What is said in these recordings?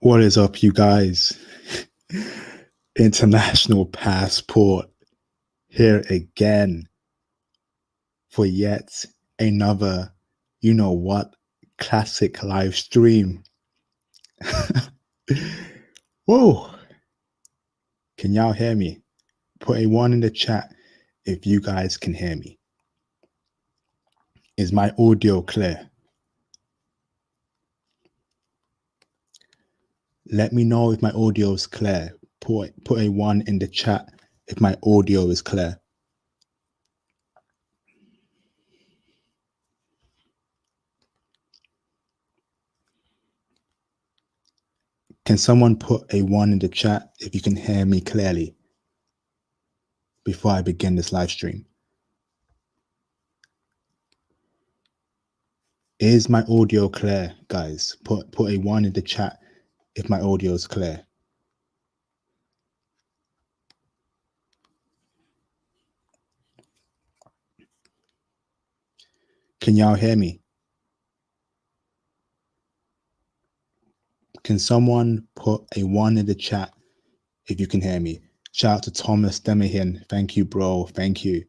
What is up, you guys? International Passport here again for yet another, you know what, classic live stream. Whoa, can y'all hear me? Put a one in the chat if you guys can hear me. Is my audio clear? Let me know if my audio is clear. Put a one in the chat if my audio is clear. Can someone put a one in the chat if you can hear me clearly before I begin this live stream? Is my audio clear, guys? Put a one in the chat if my audio is clear. Can y'all hear me? Can someone put a one in the chat if you can hear me? Shout out to Thomas Demahin. Thank you, bro. Thank you.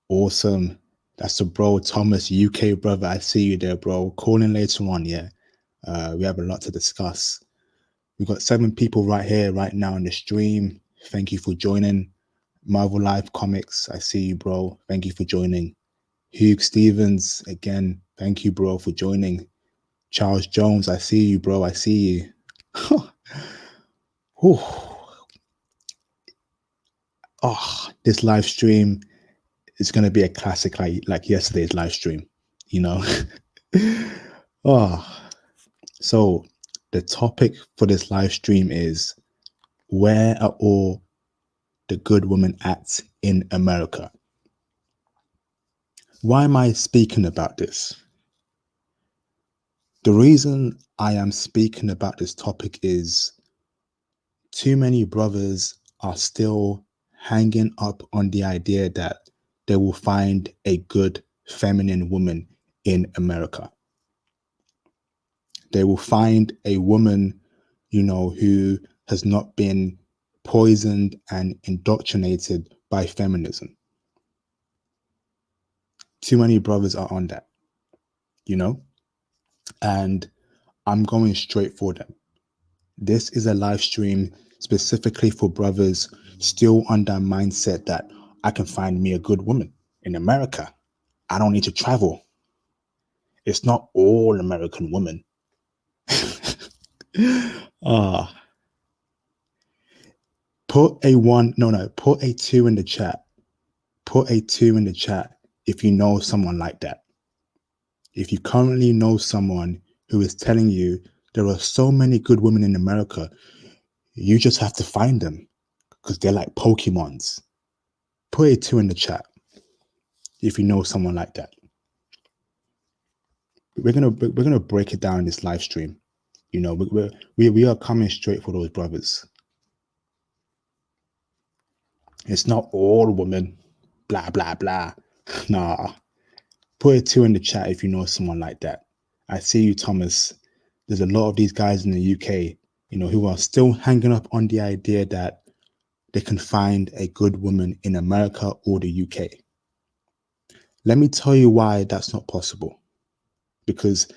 Awesome. That's the bro, Thomas, UK brother. I see you there, bro. Call in later on, yeah. We have a lot to discuss. We've got 7 people right here, right now in the stream. Thank you for joining. Marvel Live Comics, I see you, bro. Thank you for joining. Hugh Stevens, again, thank you, bro, for joining. Charles Jones, I see you, bro. I see you. Oh, this live stream is going to be a classic like yesterday's live stream, you know? Oh, so the topic for this live stream is, where are all the good women at in America? Why am I speaking about this? The reason I am speaking about this topic is too many brothers are still hanging up on the idea that they will find a good feminine woman in America. They will find a woman, who has not been poisoned and indoctrinated by feminism. Too many brothers are on that, and I'm going straight for them. This is a live stream specifically for brothers still on that mindset that I can find me a good woman in America. I don't need to travel. It's not all American women. Put a one, no, put a 2 in the chat. Put a 2 in the chat if you know someone like that. If you currently know someone who is telling you there are so many good women in America, you just have to find them because they're like Pokemons. Put a 2 in the chat if you know someone like that. We're gonna break it down in this live stream. We are coming straight for those brothers. It's not all women, blah blah blah. Nah. Put a 2 in the chat if you know someone like that. I see you, Thomas. There's a lot of these guys in the UK, who are still hanging up on the idea that they can find a good woman in America or the UK. Let me tell you why that's not possible. Because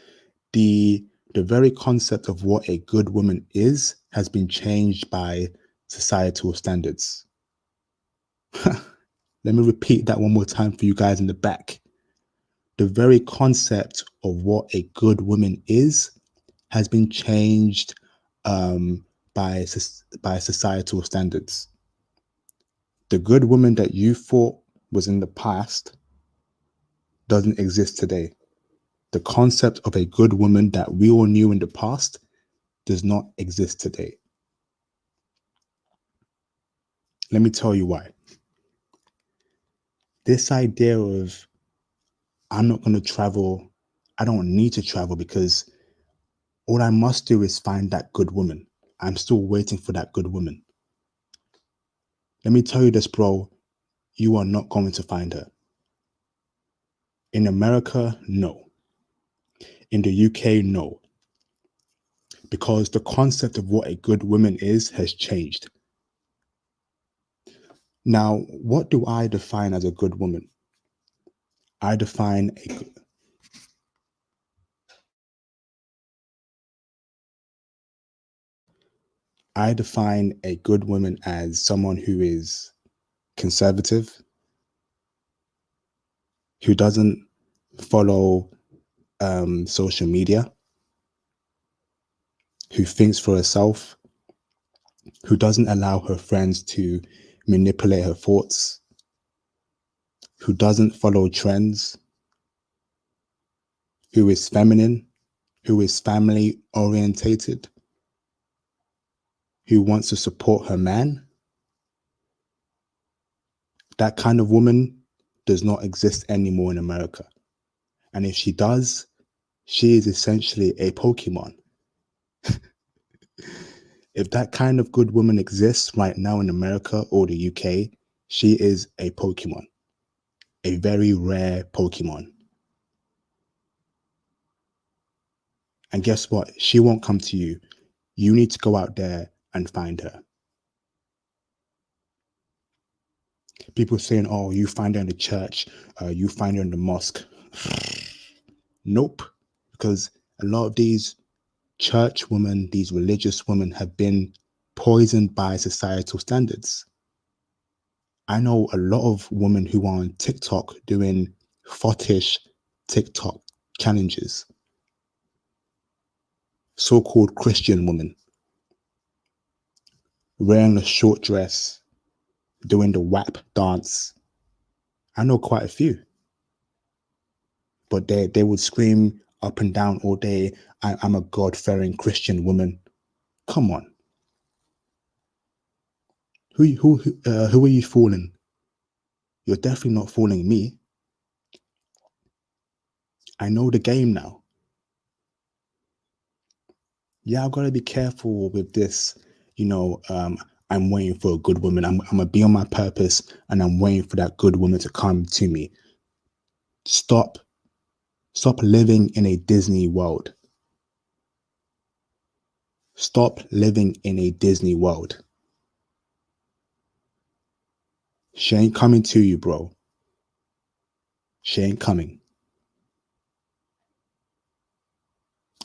the very concept of what a good woman is has been changed by societal standards. Let me repeat that one more time for you guys in the back. The very concept of what a good woman is has been changed by societal standards. The good woman that you thought was in the past doesn't exist today. The concept of a good woman that we all knew in the past does not exist today. Let me tell you why. This idea of I'm not going to travel, I don't need to travel because all I must do is find that good woman. I'm still waiting for that good woman. Let me tell you this, bro. You are not going to find her. In America, no. In the UK, no. because the concept of what a good woman is has changed. Now, what do I define as a good woman? I define a good woman as someone who is conservative, who doesn't follow social media, who thinks for herself, who doesn't allow her friends to manipulate her thoughts, who doesn't follow trends, who is feminine, who is family orientated, who wants to support her man. That kind of woman does not exist anymore in America. And if she does, she is essentially a Pokemon. If that kind of good woman exists right now in America or the UK, she is a Pokemon, a very rare Pokemon. And guess what? She won't come to you. You need to go out there and find her. People saying, oh, you find her in the church, you find her in the mosque. Nope. Because a lot of these church women, these religious women have been poisoned by societal standards. I know a lot of women who are on TikTok doing fetish TikTok challenges, so-called Christian women, wearing a short dress, doing the WAP dance. I know quite a few, but they would scream up and down all day, I'm a God-fearing Christian woman. Come on. Who are you fooling? You're definitely not fooling me. I know the game now. Yeah, I've got to be careful with this. I'm waiting for a good woman. I'm gonna be on my purpose, and I'm waiting for that good woman to come to me. Stop, stop living in a Disney world. Stop living in a Disney world. She ain't coming to you, bro. She ain't coming.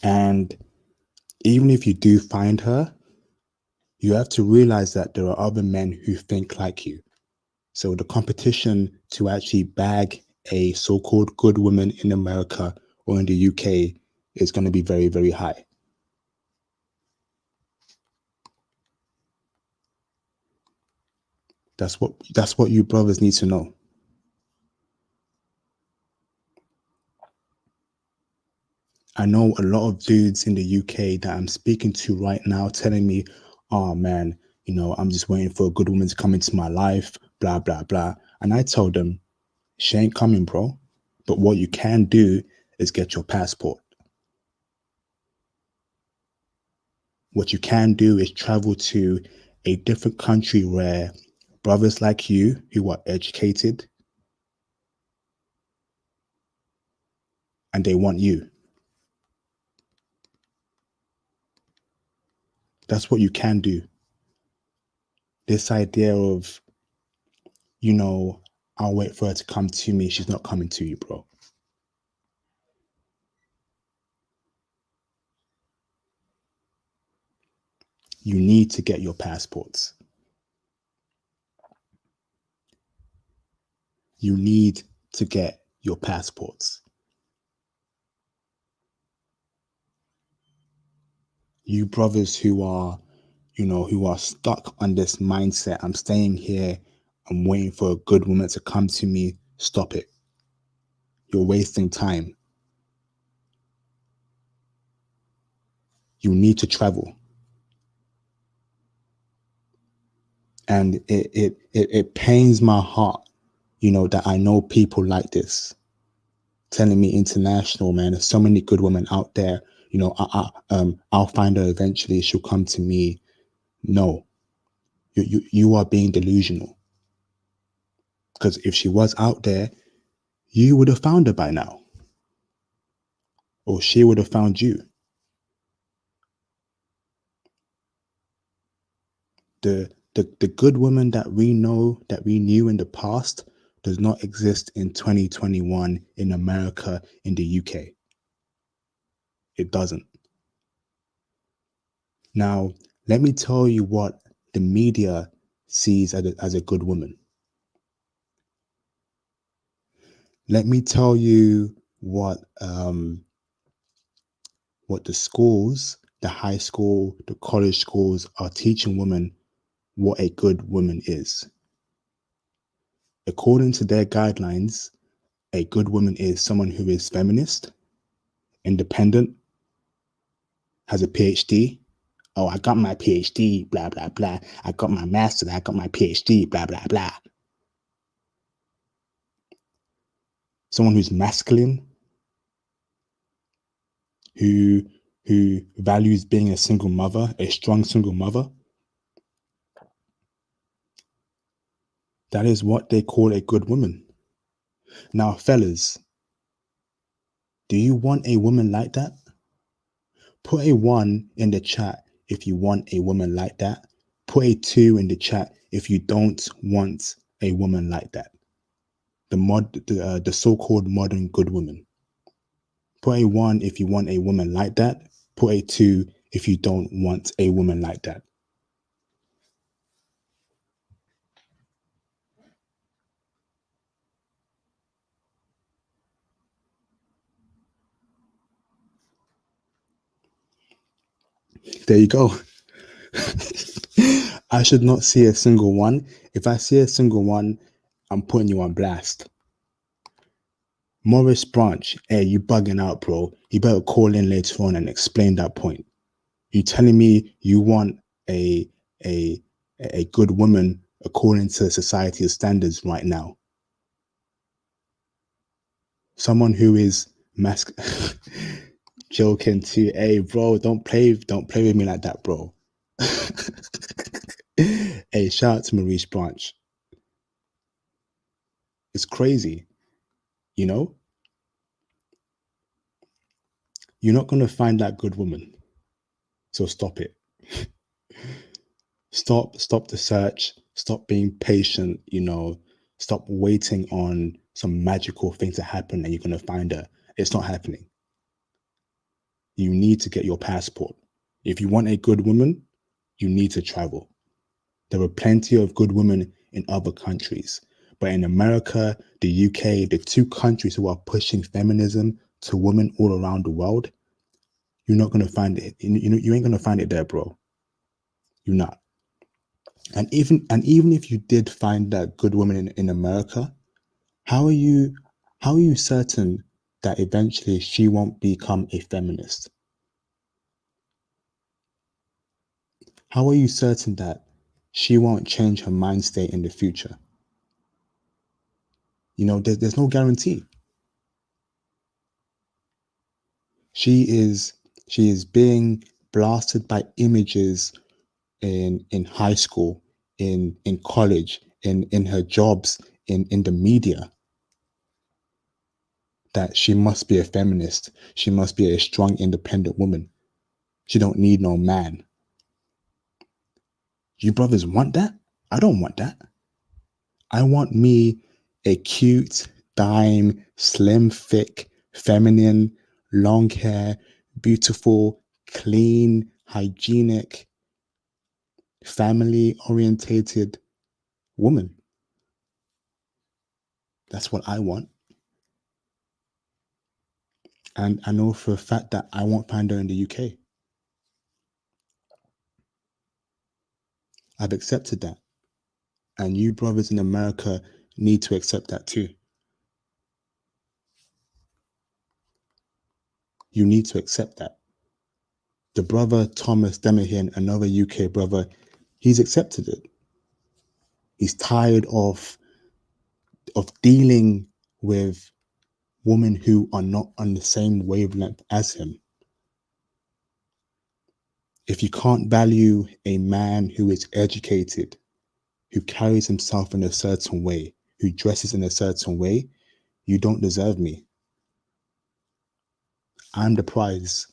And even if you do find her, you have to realize that there are other men who think like you. So the competition to actually bag a so-called good woman in America or in the UK is going to be very, very high. That's what you brothers need to know. I know a lot of dudes in the UK that I'm speaking to right now telling me, oh man, I'm just waiting for a good woman to come into my life, blah, blah, blah. And I told them, she ain't coming, bro. But what you can do is get your passport. What you can do is travel to a different country where brothers like you who are educated and they want you. That's what you can do. This idea of, I'll wait for her to come to me. She's not coming to you, bro. You need to get your passports. You need to get your passports. You brothers who are, who are stuck on this mindset, I'm staying here, I'm waiting for a good woman to come to me, stop it. You're wasting time. You need to travel. And it pains my heart, that I know people like this telling me international, man. There's so many good women out there. I'll find her eventually. She'll come to me. No, you are being delusional. Because if she was out there, you would have found her by now, or she would have found you. The good woman that we know, that we knew in the past, does not exist in 2021 in America, in the UK. It doesn't. Now, let me tell you what the media sees as a good woman. Let me tell you what the schools, the high school, the college schools are teaching women what a good woman is. According to their guidelines, a good woman is someone who is feminist, independent, has a PhD. Oh, I got my PhD, blah, blah, blah. I got my master's, I got my PhD, blah, blah, blah. Someone who's masculine, who values being a single mother, a strong single mother. That is what they call a good woman. Now, fellas, do you want a woman like that? Put a 1 in the chat if you want a woman like that. Put a 2 in the chat if you don't want a woman like that. The so-called modern good woman. Put a 1 if you want a woman like that. Put a 2 if you don't want a woman like that. There you go. I should not see a single one. If I see a single one, I'm putting you on blast. Morris Branch, hey, you bugging out, bro. You better call in later on and explain that point. You telling me you want a a a good woman according to society's standards right now? Someone who is joking too. Hey, bro, don't play with me like that, bro. Hey, shout out to Maurice Branch. It's crazy, you know. You're not gonna find that good woman, so stop it. Stop the search. Stop being patient. Stop waiting on some magical thing to happen and you're gonna find her. It's not happening. You need to get your passport. If you want a good woman, you need to travel. There are plenty of good women in other countries. But in America, the UK, the two countries who are pushing feminism to women all around the world, you're not going to find it. You ain't going to find it there, bro. You're not. And even if you did find that good woman in America, how are you certain that eventually she won't become a feminist? How are you certain that she won't change her mind state in the future? There's no guarantee. She is being blasted by images in high school, in college, in her jobs, in the media, that she must be a feminist. She must be a strong, independent woman. She don't need no man. You brothers want that? I don't want that. I want me a cute, dime, slim, thick, feminine, long hair, beautiful, clean, hygienic, family orientated woman. That's what I want. And I know for a fact that I won't find her in the UK. I've accepted that. And you brothers in America need to accept that too. You need to accept that. The brother Thomas Demahian, another UK brother, he's accepted it. He's tired of dealing with women who are not on the same wavelength as him. If you can't value a man who is educated, who carries himself in a certain way, who dresses in a certain way, you don't deserve me. I'm the prize.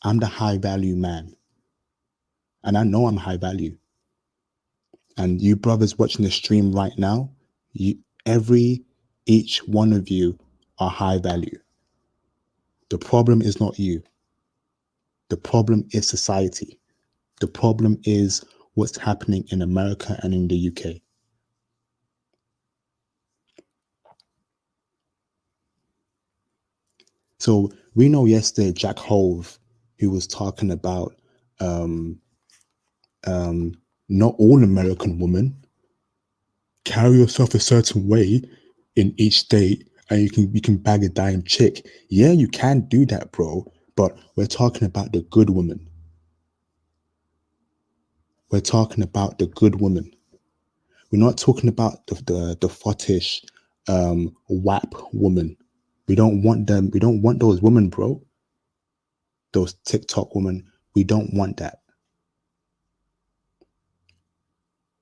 I'm the high value man. And I know I'm high value. And you brothers watching the stream right now, you each one of you are high value. The problem is not you. The problem is society. The problem is what's happening in America and in the UK. So we know yesterday Jack Hove, who was talking about um, not all American women carry yourself a certain way in each state, and you can bag a dying chick. Yeah, you can do that, bro. But we're talking about the good woman. We're talking about the good woman. We're not talking about the fetish WAP woman. We don't want them. We don't want those women, bro. Those TikTok women. We don't want that.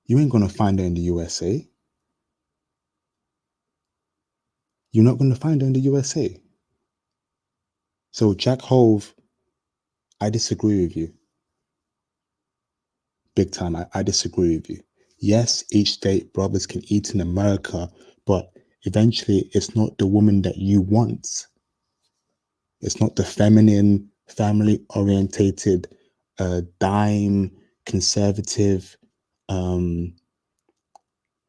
You ain't gonna find her in the USA. You're not gonna find her in the USA. So Jack Hove, I disagree with you. Big time. I disagree with you. Yes, each state brothers can eat in America, but eventually it's not the woman that you want. It's not the feminine, family orientated, dime, conservative, um,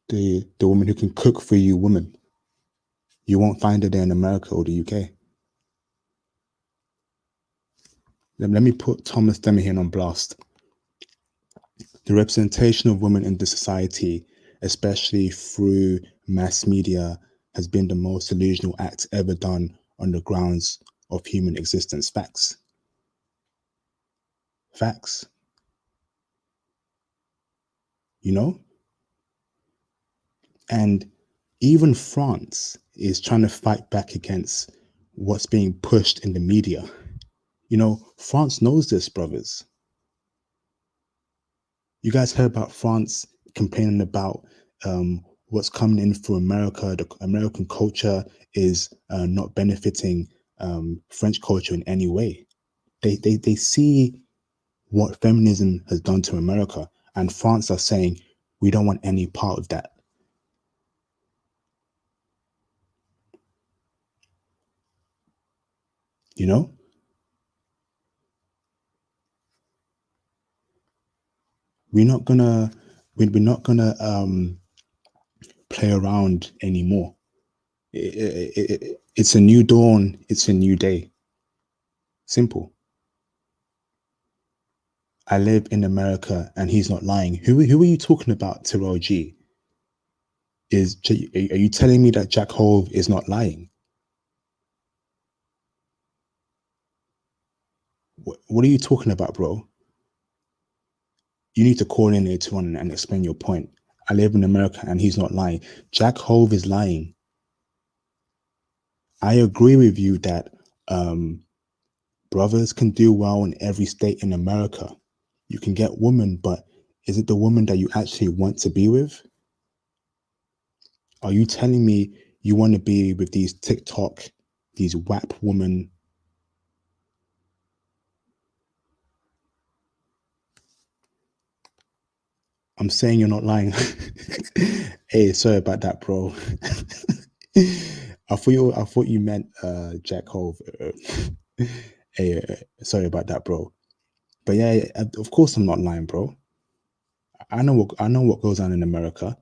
the woman who can cook for you woman. You won't find her there in America or the UK. Let me put Thomas Demahian on blast. The representation of women in the society, especially through mass media, has been the most delusional act ever done on the grounds of human existence. Facts. Facts. You know? And even France is trying to fight back against what's being pushed in the media. You know, France knows this, brothers. You guys heard about France complaining about what's coming in for America. The American culture is not benefiting French culture in any way. They see what feminism has done to America, and France are saying we don't want any part of that. You know, we're not gonna we're not gonna play around anymore. It's a new dawn. It's a new day. Simple. I live in America and he's not lying. Who are you talking about, Tyrone G? Are you telling me that Jack Hove is not lying? What are you talking about, bro? You need to call in later on and explain your point. I live in America and he's not lying. Jack Hove is lying. I agree with you that brothers can do well in every state in America. You can get women, but is it the woman that you actually want to be with? Are you telling me you want to be with these TikTok, these WAP women? I'm saying you're not lying. Hey, sorry about that, bro. I thought you meant Jack Hove. Hey, sorry about that, bro. But yeah, of course I'm not lying, bro. I know what goes on in America.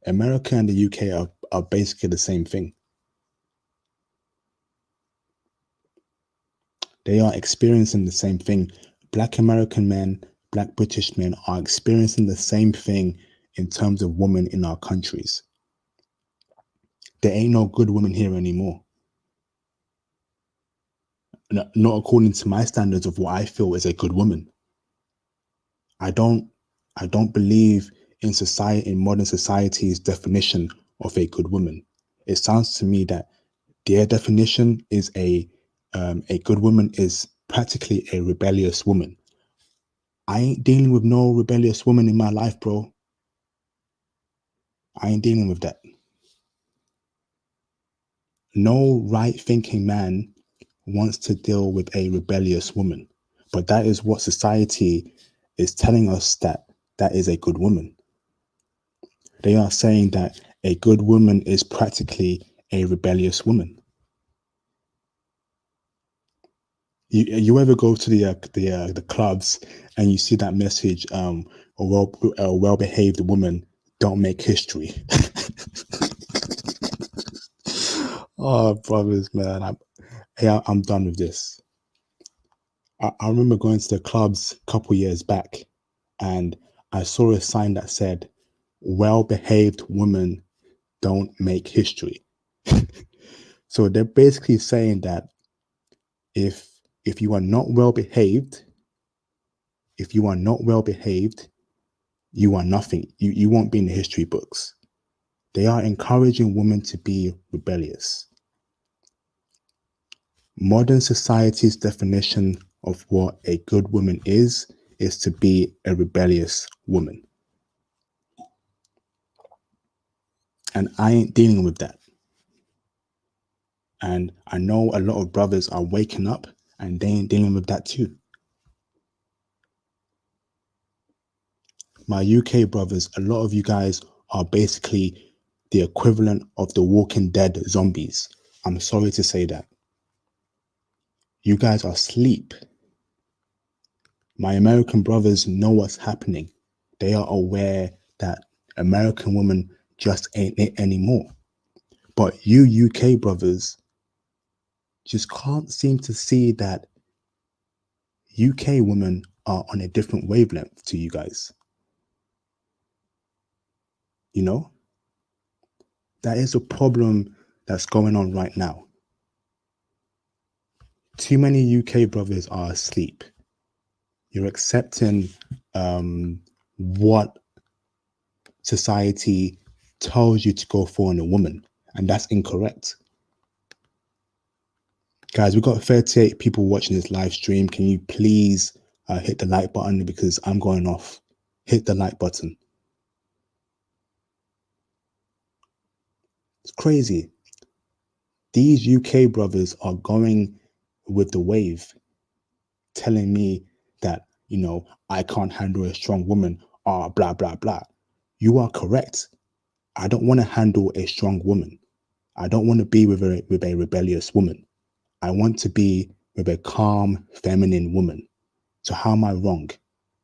America and the UK are basically the same thing. They are experiencing the same thing. Black American men, Black British men are experiencing the same thing in terms of women in our countries. There ain't no good women here anymore. Not according to my standards of what I feel is a good woman. I don't I don't believe in society in modern society's definition of a good woman. It sounds to me that their definition is a good woman is practically a rebellious woman. I ain't dealing with no rebellious woman in my life, bro. I ain't dealing with that. No right thinking man wants to deal with a rebellious woman. But that is what society is telling us that is a good woman. They are saying that a good woman is practically a rebellious woman. You ever go to the clubs and you see that message, a well behaved woman don't make history. Oh, brothers, man, I'm done with this. I remember going to the clubs a couple years back, and I saw a sign that said, "Well behaved women don't make history." So they're basically saying that if you are not well behaved, if you are not well behaved, you are nothing. You won't be in the history books. They are encouraging women to be rebellious. Modern society's definition of what a good woman is to be a rebellious woman. And I ain't dealing with that. And I know a lot of brothers are waking up and they ain't dealing with that too. My UK brothers, a lot of you guys are basically the equivalent of the Walking Dead zombies. I'm sorry to say that. You guys are asleep. My American brothers know what's happening. They are aware that American women just ain't it anymore. But you UK brothers just can't seem to see that UK women are on a different wavelength to you guys. You know, that is a problem that's going on right now. Too many UK brothers are asleep. You're accepting what society tells you to go for in a woman, and that's incorrect. Guys, we've got 38 people watching this live stream. Can you please hit the like button because I'm going off? Hit the like button. It's crazy. These UK brothers are going with the wave, telling me that, I can't handle a strong woman, blah, blah, blah. You are correct. I don't want to handle a strong woman. I don't want to be with a rebellious woman. I want to be with a calm, feminine woman. So how am I wrong?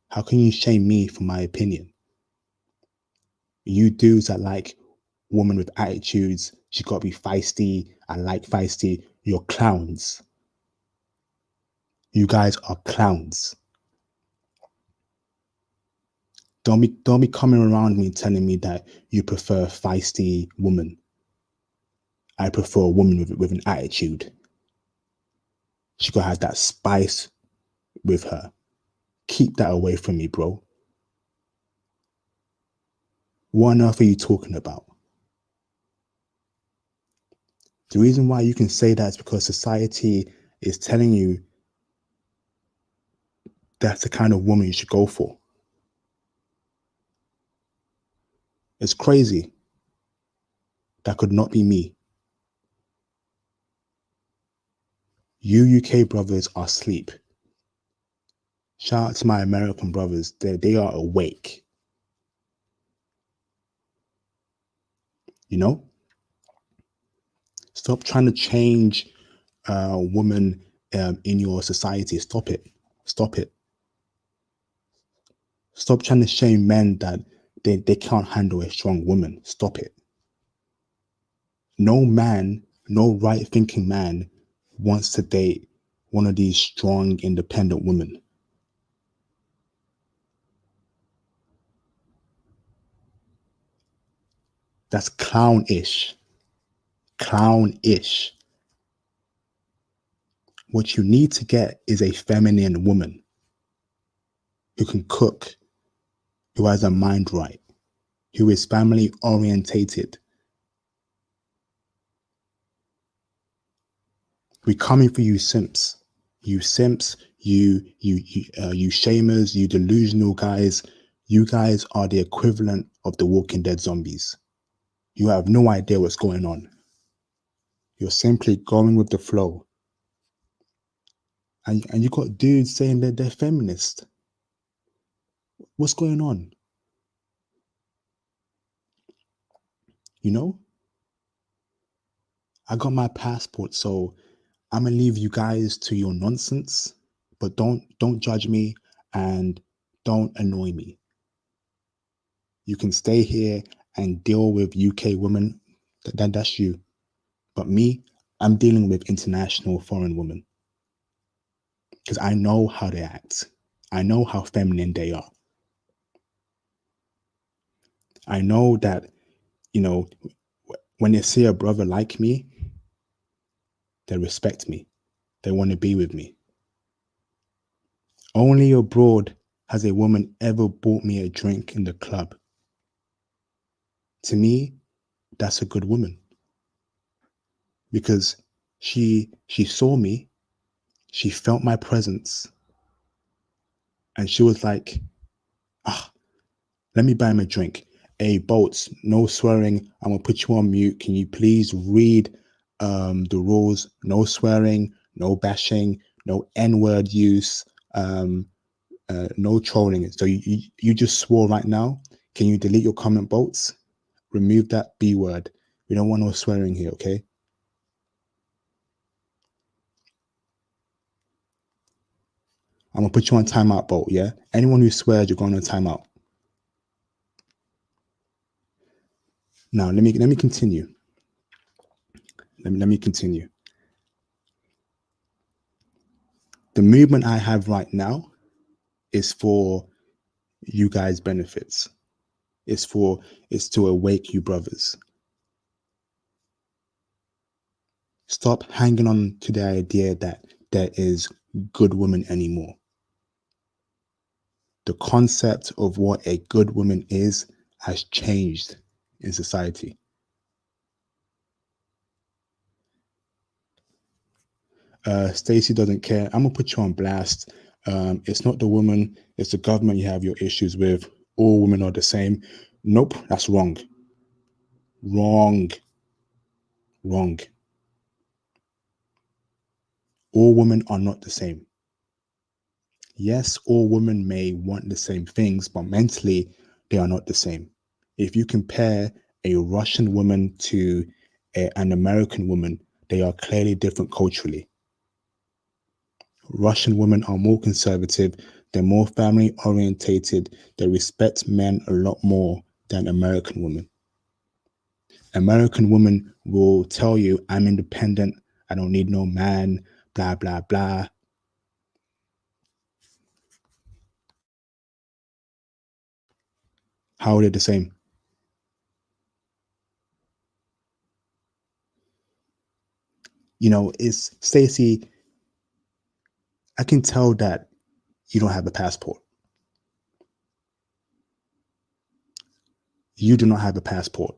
How can you shame me for my opinion? You dudes that like women with attitudes, she got to be feisty. I like feisty. You're clowns. You guys are clowns. Don't be coming around me telling me that you prefer a feisty woman. I prefer a woman with an attitude. She gotta have that spice with her. Keep that away from me, bro. What on earth are you talking about? The reason why you can say that is because society is telling you that's the kind of woman you should go for. It's crazy. That could not be me. You UK brothers are asleep. Shout out to my American brothers. They are awake. You know? Stop trying to change women in your society. Stop it. Stop it. Stop trying to shame men that they can't handle a strong woman. Stop it. No man, no right thinking man wants to date one of these strong, independent women. That's clownish. Clownish. What you need to get is a feminine woman who can cook, who has her mind right, who is family orientated. We're coming for you, simps. You simps, you shamers, you delusional guys. You guys are the equivalent of the Walking Dead zombies. You have no idea what's going on. You're simply going with the flow. And you got dudes saying that they're feminist. What's going on? You know, I got my passport, so I'm gonna leave you guys to your nonsense, but don't judge me and don't annoy me. You can stay here and deal with UK women. That's you. But me, I'm dealing with international foreign women because I know how they act. I know how feminine they are. I know that, you know, when they see a brother like me, they respect me. They want to be with me. Only abroad has a woman ever bought me a drink in the club. To me, that's a good woman because she saw me, she felt my presence, and she was like, ah, let me buy him a drink. Hey, Bolts, no swearing. I'm gonna put you on mute. Can you please read the rules? No swearing, no bashing, no N-word use, no trolling. So you just swore right now. Can you delete your comment, Bolts? Remove that B word. We don't want no swearing here, okay? I'm gonna put you on timeout, Bolt. Yeah. Anyone who swears, you're going on timeout. Now let me continue. Let me continue. The movement I have right now is for you guys' benefits. It's to awake you brothers. Stop hanging on to the idea that there is good women anymore. The concept of what a good woman is has changed in society. Stacey doesn't care. I'm gonna put you on blast. It's not the woman, it's the government you have your issues with. All women are the same. Nope, that's wrong. Wrong. Wrong. All women are not the same. Yes, all women may want the same things, but mentally, they are not the same. If you compare a Russian woman to an American woman, they are clearly different culturally. Russian women are more conservative, they're more family orientated, they respect men a lot more than American women. American women will tell you, I'm independent, I don't need no man, blah, blah, blah. How are they the same? It's Stacey, I can tell that you don't have a passport. You do not have a passport.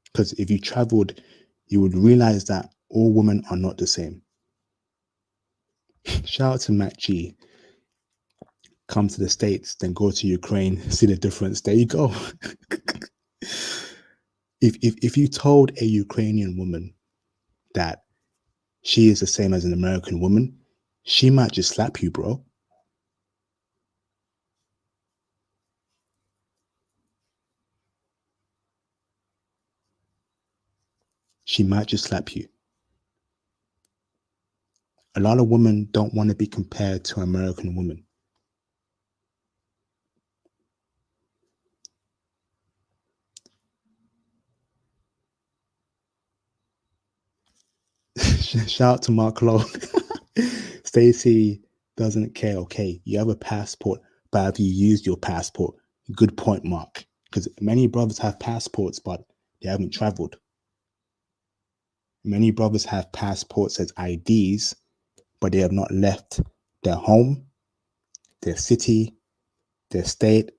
Because if you traveled, you would realize that all women are not the same. Shout out to Matt G. Come to the States, then go to Ukraine, see the difference. There you go. If you told a Ukrainian woman that she is the same as an American woman, she might just slap you, bro. She might just slap you. A lot of women don't want to be compared to American women. Shout out to Mark Lowe. Stacey doesn't care. Okay, you have a passport, but have you used your passport? Good point, Mark. Because many brothers have passports, but they haven't traveled. Many brothers have passports as IDs, but they have not left their home, their city, their state,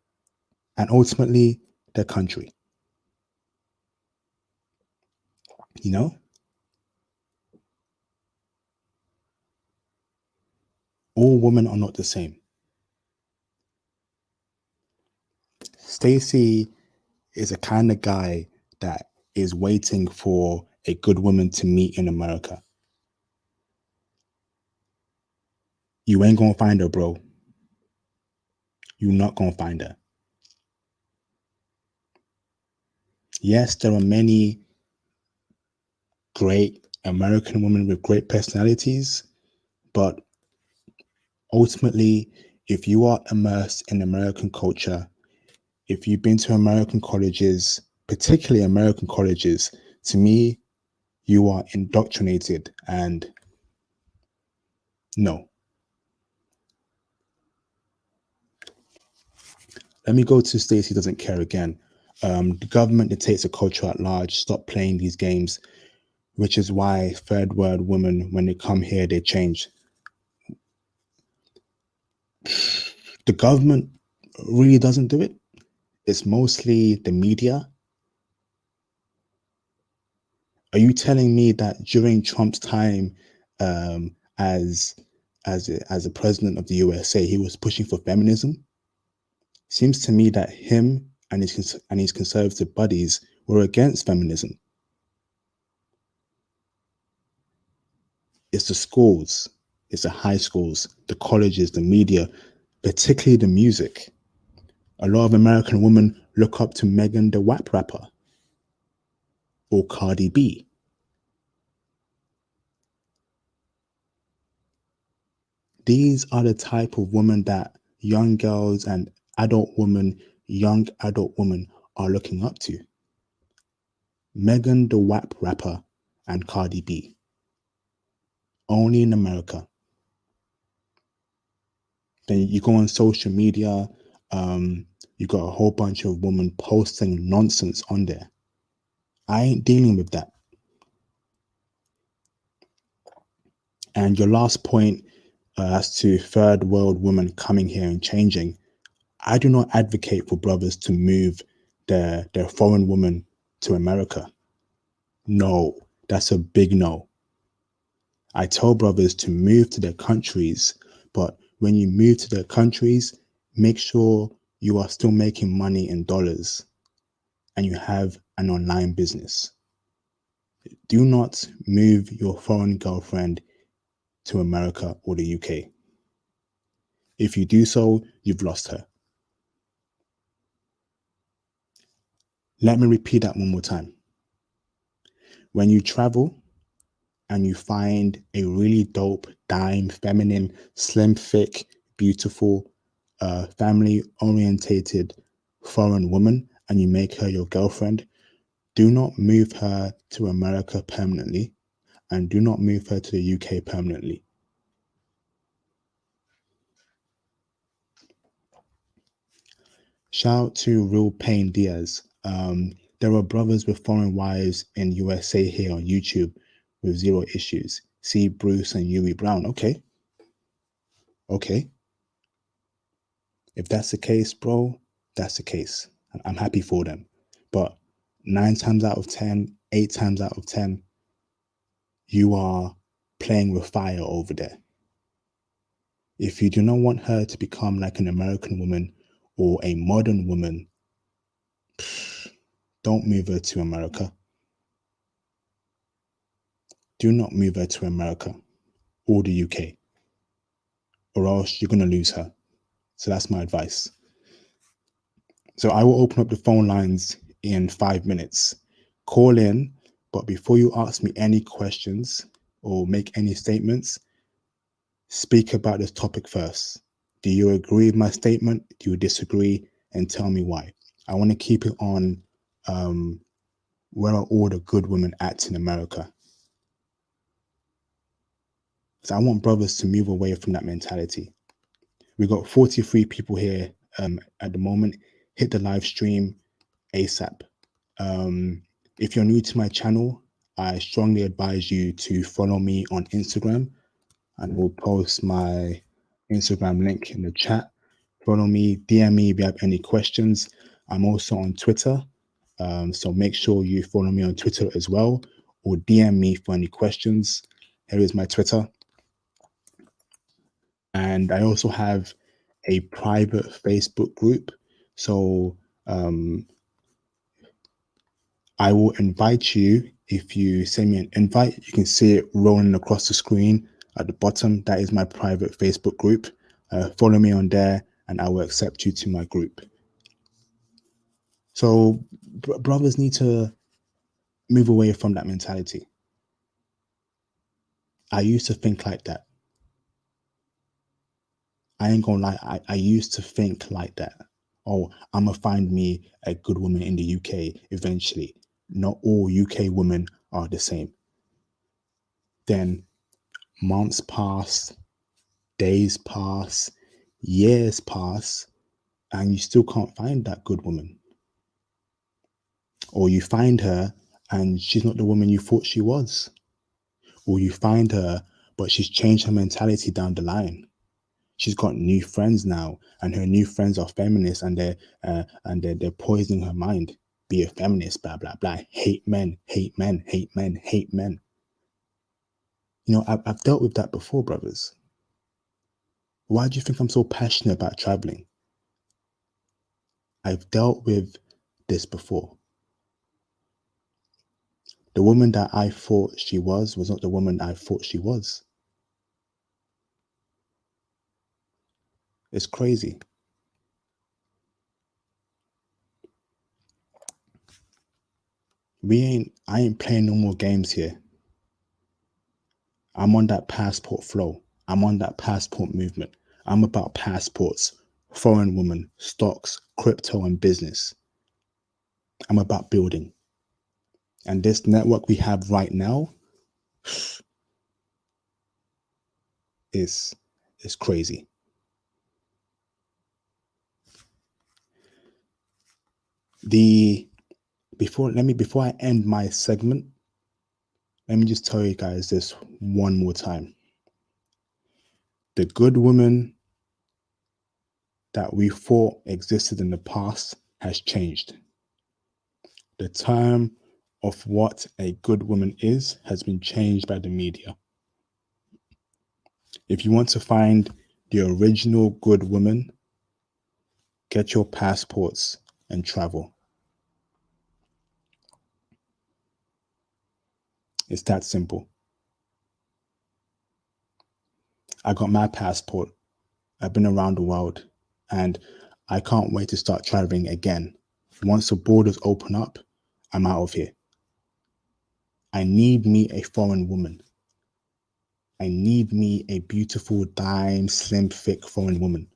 and ultimately their country. You know, all women are not the same. Stacey is a kind of guy that is waiting for a good woman to meet in America. You ain't gonna find her, bro. You're not gonna find her. Yes, there are many great American women with great personalities, but ultimately, if you are immersed in American culture, if you've been to American colleges, particularly American colleges, to me, you are indoctrinated. And no, let me go to Stacey doesn't care again. The government dictates the culture at large. Stop playing these games, which is why third world women, when they come here, they change. The government really doesn't do it. It's mostly the media. Are you telling me that during Trump's time as as a president of the USA, he was pushing for feminism? Seems to me that him and his conservative buddies were against feminism. It's the schools, it's the high schools, the colleges, the media, particularly the music. A lot of American women look up to Megan the WAP rapper or Cardi B. These are the type of women that young girls and young adult women are looking up to. Megan the WAP rapper and Cardi B. Only in America. Then you go on social media, you got a whole bunch of women posting nonsense on there. I ain't dealing with that. And your last point as to third world women coming here and changing, I do not advocate for brothers to move their foreign women to America. No, that's a big no. I tell brothers to move to their countries, but when you move to their countries, make sure you are still making money in dollars and you have an online business. Do not move your foreign girlfriend to America or the UK. If you do so, you've lost her. Let me repeat that one more time. When you travel and you find a really dope, dime, feminine, slim, thick, beautiful, family orientated foreign woman and you make her your girlfriend, do not move her to America permanently and do not move her to the UK permanently. Shout out to Real Pain Diaz. There are brothers with foreign wives in USA here on YouTube with zero issues. See Bruce and Yuri Brown. Okay, okay. If that's the case, bro, that's the case. I'm happy for them. But 9 times out of 10, 8 times out of 10, you are playing with fire over there. If you do not want her to become like an American woman or a modern woman, don't move her to America. Do not move her to America or the UK, or else you're going to lose her. So that's my advice. So I will open up the phone lines in 5 minutes. Call in, but before you ask me any questions or make any statements, speak about this topic first. Do you agree with my statement? Do you disagree? And tell me why. I want to keep it on where are all the good women at in America? So I want brothers to move away from that mentality. We got 43 people here at the moment. Hit the live stream ASAP. If you're new to my channel, I strongly advise you to follow me on Instagram and we'll post my Instagram link in the chat. Follow me, DM me if you have any questions. I'm also on Twitter. So make sure you follow me on Twitter as well or DM me for any questions. Here is my Twitter. And I also have a private Facebook group. So I will invite you. If you send me an invite, you can see it rolling across the screen at the bottom. That is my private Facebook group. Follow me on there and I will accept you to my group. So brothers need to move away from that mentality. I used to think like that. I ain't gonna lie, I used to think like that. Oh, I'm gonna find me a good woman in the UK eventually. Not all UK women are the same. Then months pass, days pass, years pass, and you still can't find that good woman. Or you find her and she's not the woman you thought she was. Or you find her, but she's changed her mentality down the line. She's got new friends now, and her new friends are feminists, and they're poisoning her mind. Be a feminist, blah blah blah. Hate men, hate men, hate men, hate men. You know, I've dealt with that before, brothers. Why do you think I'm so passionate about traveling? I've dealt with this before. The woman that I thought she was not the woman I thought she was. It's crazy. I ain't playing no more games here. I'm on that passport flow. I'm on that passport movement. I'm about passports, foreign women, stocks, crypto, and business. I'm about building. And this network we have right now is crazy. Before I end my segment, let me just tell you guys this one more time. The good woman that we thought existed in the past has changed. The term of what a good woman is has been changed by the media. If you want to find the original good woman, get your passports and travel. It's that simple. I got my passport. I've been around the world, and I can't wait to start traveling again. Once the borders open up, I'm out of here. I need me a foreign woman. I need me a beautiful, dime, slim, thick foreign woman.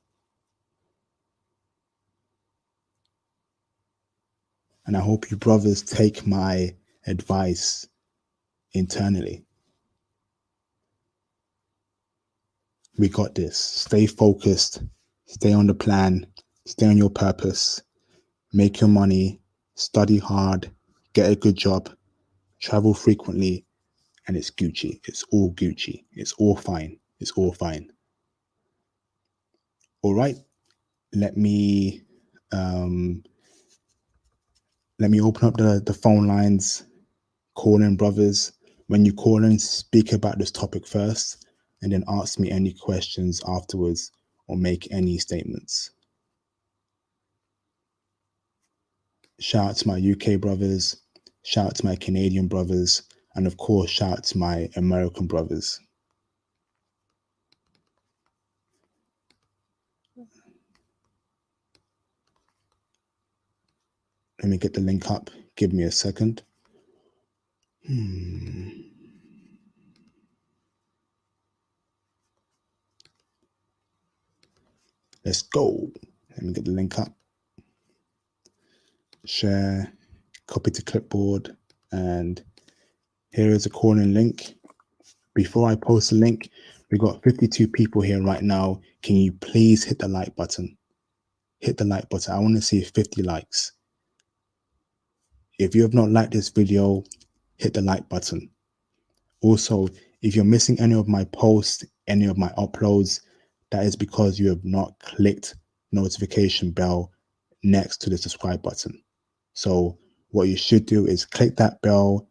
And I hope you brothers take my advice internally. We got this. Stay focused, stay on the plan, stay on your purpose, make your money, study hard, get a good job, travel frequently, and it's Gucci. It's all Gucci. It's all fine. It's all fine. All right. Let me open up the phone lines. Call in, brothers. When you call in, speak about this topic first, and then ask me any questions afterwards or make any statements. Shout out to my UK brothers, shout out to my Canadian brothers, and of course, shout out to my American brothers. Let me get the link up. Give me a second. Let's go. Let me get the link up. Share, copy to clipboard, and here is a calling link. Before I post the link, we got 52 people here right now. Can you please hit the like button? Hit the like button. I want to see 50 likes. If you have not liked this video, hit the like button. Also, if you're missing any of my posts, any of my uploads, that is because you have not clicked notification bell next to the subscribe button. So what you should do is click that bell,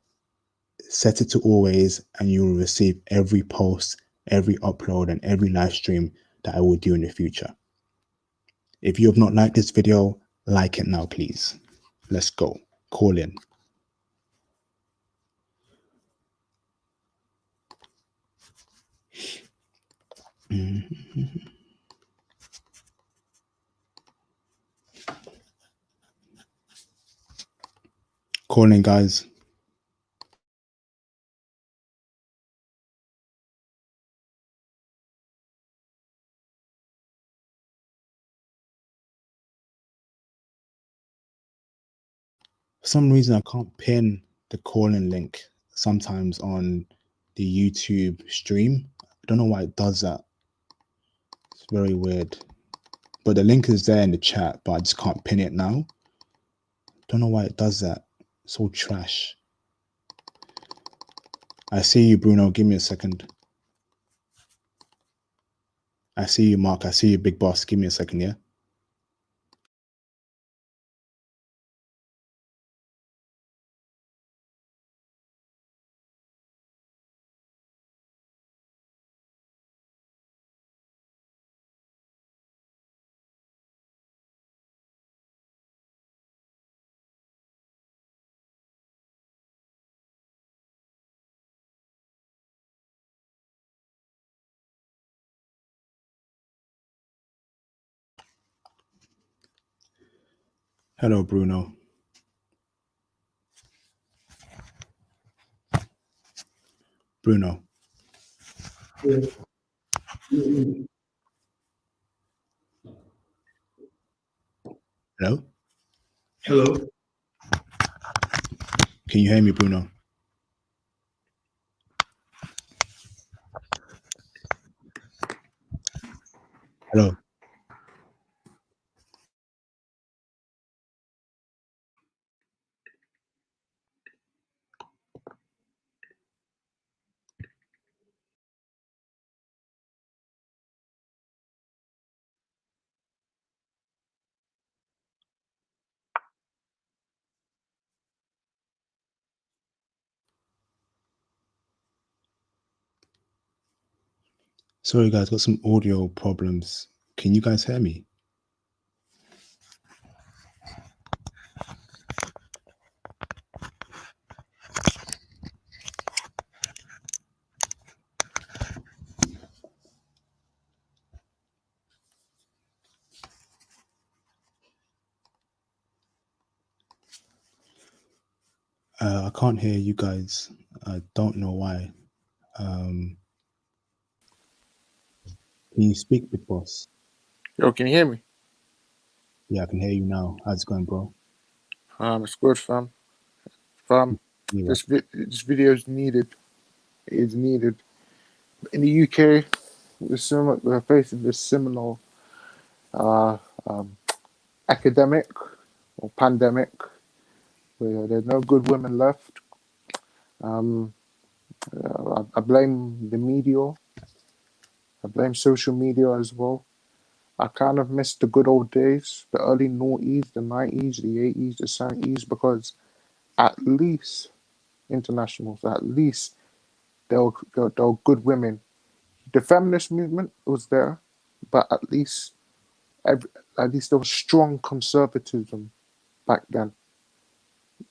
set it to always, and you will receive every post, every upload, and every live stream that I will do in the future. If you have not liked this video, like it now, please. Let's go. Call in. calling, guys. For some reason, I can't pin the calling link sometimes on the YouTube stream. I don't know why it does that. It's very weird. But the link is there in the chat, but I just can't pin it now. Don't know why it does that. It's all trash. I see you, Bruno. Give me a second. I see you, Mark. I see you, Big Boss. Give me a second, yeah? Hello, Bruno. Bruno. Hello? Hello? Can you hear me, Bruno? Hello? Sorry, guys, got some audio problems. Can you guys hear me? I can't hear you guys. I don't know why. Can you speak, Big Boss? Yo, can you hear me? Yeah, I can hear you now. How's it going, bro? It's good, fam. Yeah. This video is needed. It is needed. In the UK, we're facing this similar academic or pandemic where there's no good women left. I blame the media. I blame social media as well. I kind of miss the good old days, the early noughties, the 90s, the 80s, the 70s, because at least internationals, at least there were good women. The feminist movement was there, but at least there was strong conservatism back then.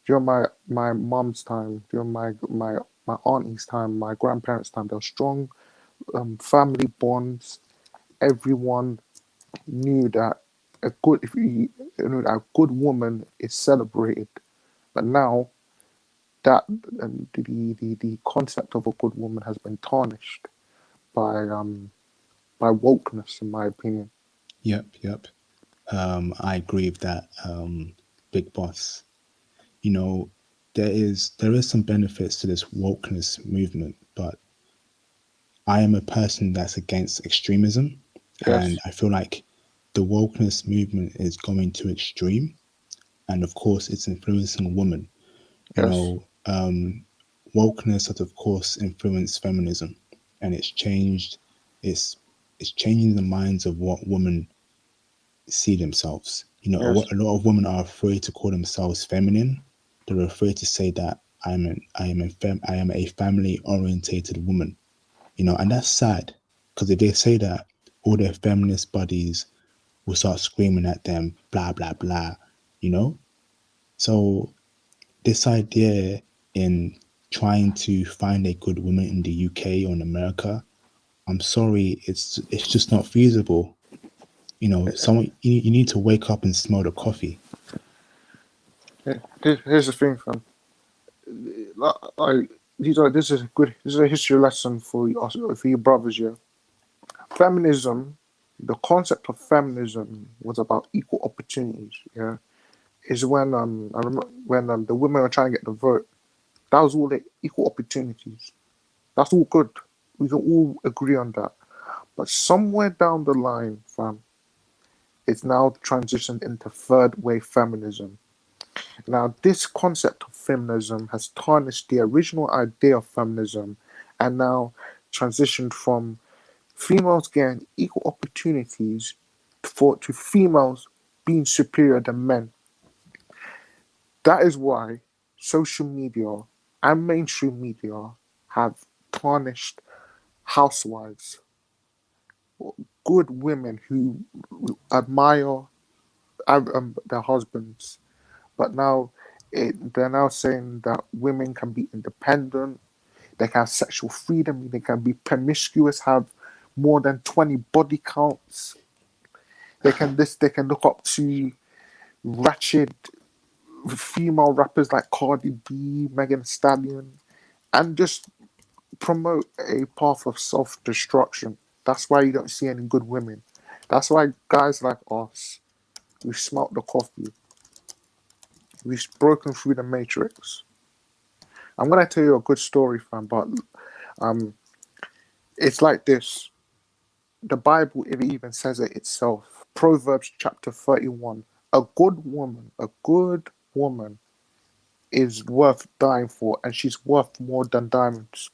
During my mom's time, during my auntie's time, my grandparents' time, there were strong family bonds. Everyone knew that a good woman is celebrated. But now that the concept of a good woman has been tarnished by wokeness, in my opinion. Yep. I agree with that, Big Boss. You know, there is some benefits to this wokeness movement, but I am a person that's against extremism, and Yes, I feel like the wokeness movement is going to extreme, and of course, it's influencing women. You yes, know, wokeness has of course influenced feminism, and it's changed. It's changing the minds of what women see themselves. You know, yes, a lot of women are afraid to call themselves feminine. They're afraid to say that I am a family orientated woman. You know, and that's sad, because if they say that, all their feminist buddies will start screaming at them, blah blah blah. You know, so this idea in trying to find a good woman in the UK or in America, I'm sorry, it's just not feasible. You know, you need to wake up and smell the coffee. Here's the thing, fam. like this is a good. This is a history lesson for you brothers. Yeah, feminism. The concept of feminism was about equal opportunities. Yeah, is when I remember when the women were trying to get the vote. That was all the equal opportunities. That's all good. We can all agree on that. But somewhere down the line, fam, it's now transitioned into third wave feminism. Now, this concept of feminism has tarnished the original idea of feminism and now transitioned from females getting equal opportunities to females being superior than men. That is why social media and mainstream media have tarnished housewives, good women who admire their husbands, but now they're now saying that women can be independent, they can have sexual freedom, they can be promiscuous, have more than 20 body counts. They can look up to ratchet female rappers like Cardi B, Megan Thee Stallion, and just promote a path of self-destruction. That's why you don't see any good women. That's why guys like us, we smelt the coffee. We've broken through the matrix. I'm gonna tell you a good story, fam, but um, it's like this. The Bible it even says it itself. Proverbs chapter 31. A good woman is worth dying for, and she's worth more than diamonds.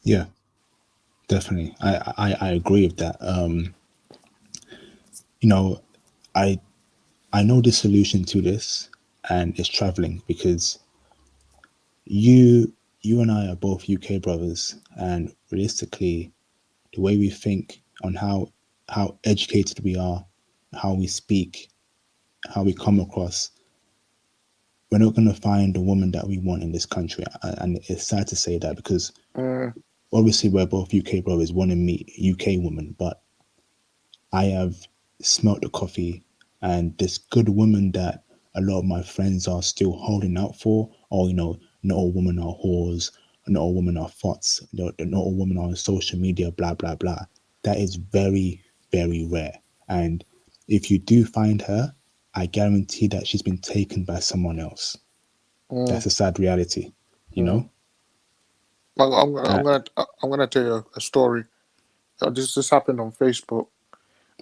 Yeah, definitely. I agree with that. You know, I I know the solution to this, and it's traveling because you you and I are both UK brothers, and realistically, the way we think on how educated we are, how we speak, how we come across, we're not going to find the woman that we want in this country. And it's sad to say that because Mm, obviously we're both UK brothers, want to meet UK women, but I have smelt the coffee, and this good woman that a lot of my friends are still holding out for, or not all women are whores, not all women are thoughts, not all women are on social media, blah blah blah. That is very, very rare. And if you do find her, I guarantee that she's been taken by someone else. mm, That's a sad reality, you mm. know? Uh, I'm gonna tell you a story. This happened on Facebook.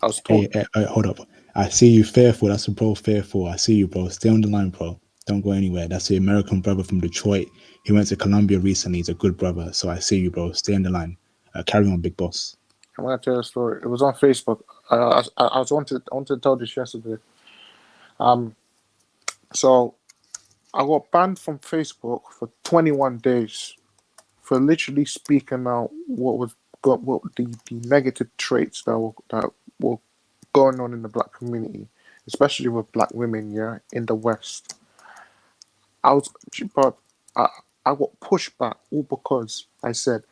I was Hey, told. hold up. I see you, Fairful. That's a bro, Fairful. I see you, bro. Stay on the line, bro. Don't go anywhere. That's the American brother from Detroit. He went to Columbia recently. He's a good brother. So I see you, bro. Stay on the line. Carry on, big boss. I'm gonna tell you a story. It was on Facebook. I wanted to tell this yesterday. Um, so I got banned from Facebook for 21 days for literally speaking out what the negative traits that were going on in the black community, especially with black women. Yeah, in the West, I was, but I I got pushed back all because I said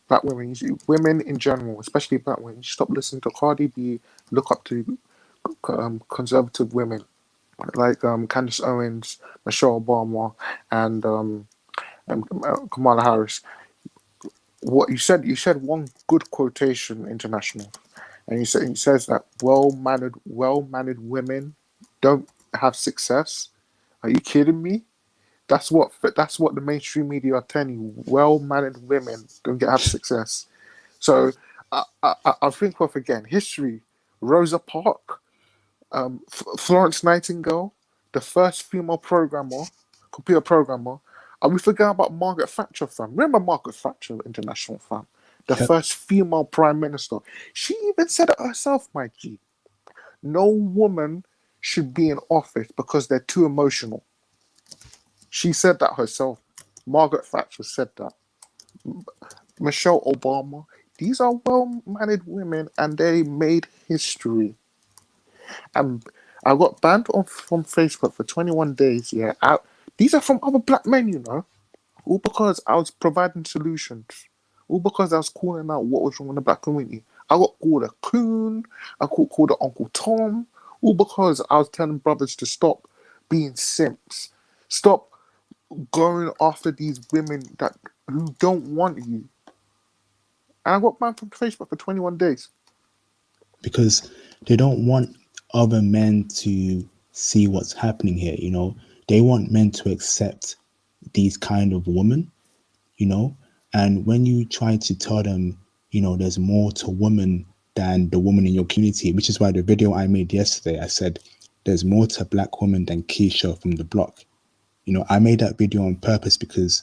black women, women in general, especially black women, stop listening to Cardi B, look up to conservative women like Candace Owens, Michelle Obama, and Kamala Harris. What you said one good quotation international, and he says that well mannered women don't have success. Are you kidding me? That's what the mainstream media are telling you. Well mannered women don't have success. So I think of again history. Rosa Parks, Florence Nightingale, the first female programmer, computer programmer. Are we forgetting about Margaret Thatcher, fam? Remember Margaret Thatcher, international fam? The Yep. first female prime minister. She even said it herself, my G. No woman should be in office because they're too emotional. She said that herself. Margaret Thatcher said that. Michelle Obama. These are well-mannered women, and they made history. And I got banned from Facebook for 21 days. Yeah, these are from other black men, you know, all because I was providing solutions, all because I was calling out what was wrong in the black community. I got called a coon. I got called a Uncle Tom, all because I was telling brothers to stop being simps. Stop going after these women that who don't want you. And I got banned from Facebook for 21 days. Because they don't want other men to see what's happening here. They want men to accept these kind of women. And when you try to tell them, there's more to women than the woman in your community, which is why the video I made yesterday, I said there's more to black women than Keisha from the block. I made that video on purpose because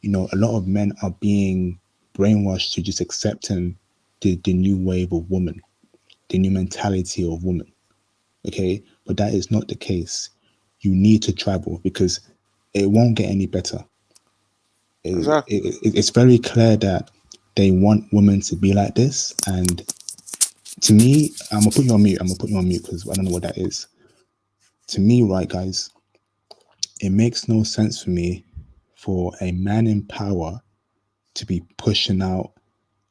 a lot of men are being brainwashed to just accepting the new wave of woman, the new mentality of woman. Okay, but that is not the case. You need to travel because it won't get any better. Exactly. It's very clear that they want women to be like this. And to me, I'm gonna put you on mute. I'm gonna put you on mute because I don't know what that is. To me, right, guys, it makes no sense for me for a man in power to be pushing out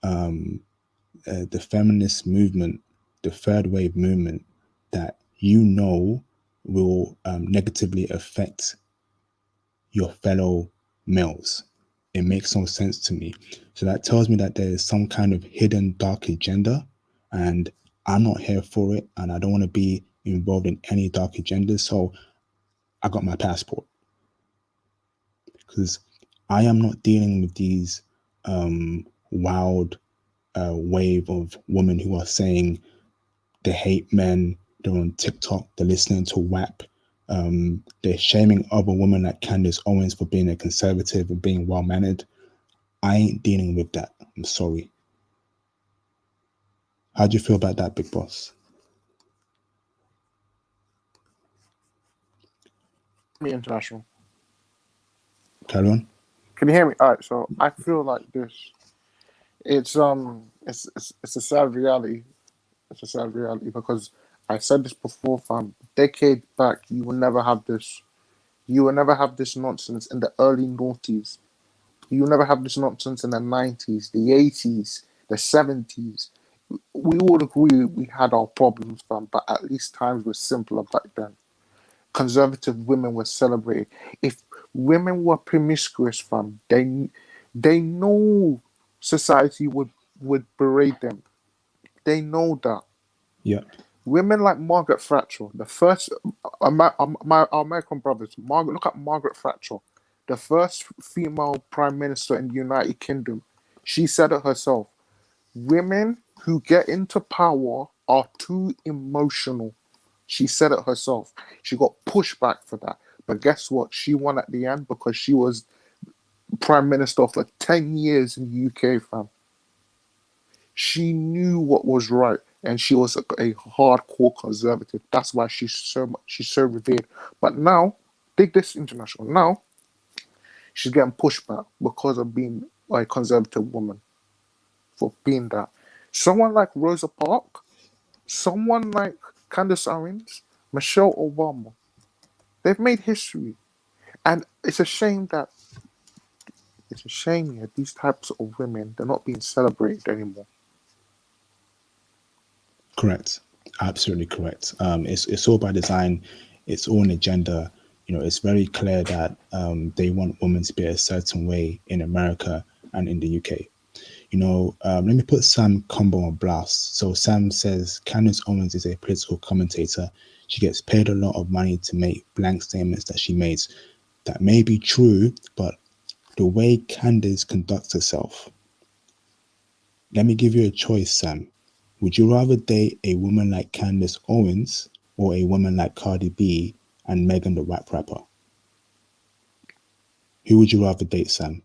the feminist movement, the third wave movement, that will negatively affect your fellow males. It makes no sense to me. So that tells me that there is some kind of hidden dark agenda, and I'm not here for it, and I don't want to be involved in any dark agenda. So I got my passport because I am not dealing with these wild wave of women who are saying they hate men. They're on TikTok. They're listening to WAP. They're shaming other women like Candace Owens for being a conservative and being well mannered. I ain't dealing with that. I'm sorry. How do you feel about that, Big Boss? Me international. Carry on. Can you hear me? All right. So I feel like this. It's a sad reality. It's a sad reality because I said this before, fam. Decade back, you will never have this. You will never have this nonsense in the early noughties. You will never have this nonsense in the 90s, the 80s, the 70s. We all agree we had our problems, fam, but at least times were simpler back then. Conservative women were celebrated. If women were promiscuous, fam, they know society would berate them. They know that. Yeah. Women like Margaret Thatcher, the first, our American brothers, look at Margaret Thatcher, the first female prime minister in the United Kingdom. She said it herself. Women who get into power are too emotional. She said it herself. She got pushback for that. But guess what? She won at the end because she was prime minister for 10 years in the UK, fam. She knew what was right, and she was a hardcore conservative. That's why she's so revered. But now, take this international. Now she's getting pushback because of being a conservative woman, for being that. Someone like Rosa Parks, someone like Candace Owens, Michelle Obama, they've made history, and it's a shame that these types of women, they're not being celebrated anymore. Correct. Absolutely correct. It's all by design. It's all an agenda. It's very clear that they want women to be a certain way in America and in the UK. Let me put Sam Combo on blast. So Sam says Candace Owens is a political commentator. She gets paid a lot of money to make blank statements that she makes. That may be true, but the way Candace conducts herself. Let me give you a choice, Sam. Would you rather date a woman like Candace Owens or a woman like Cardi B and Megan the Rap rapper? Who would you rather date, Sam?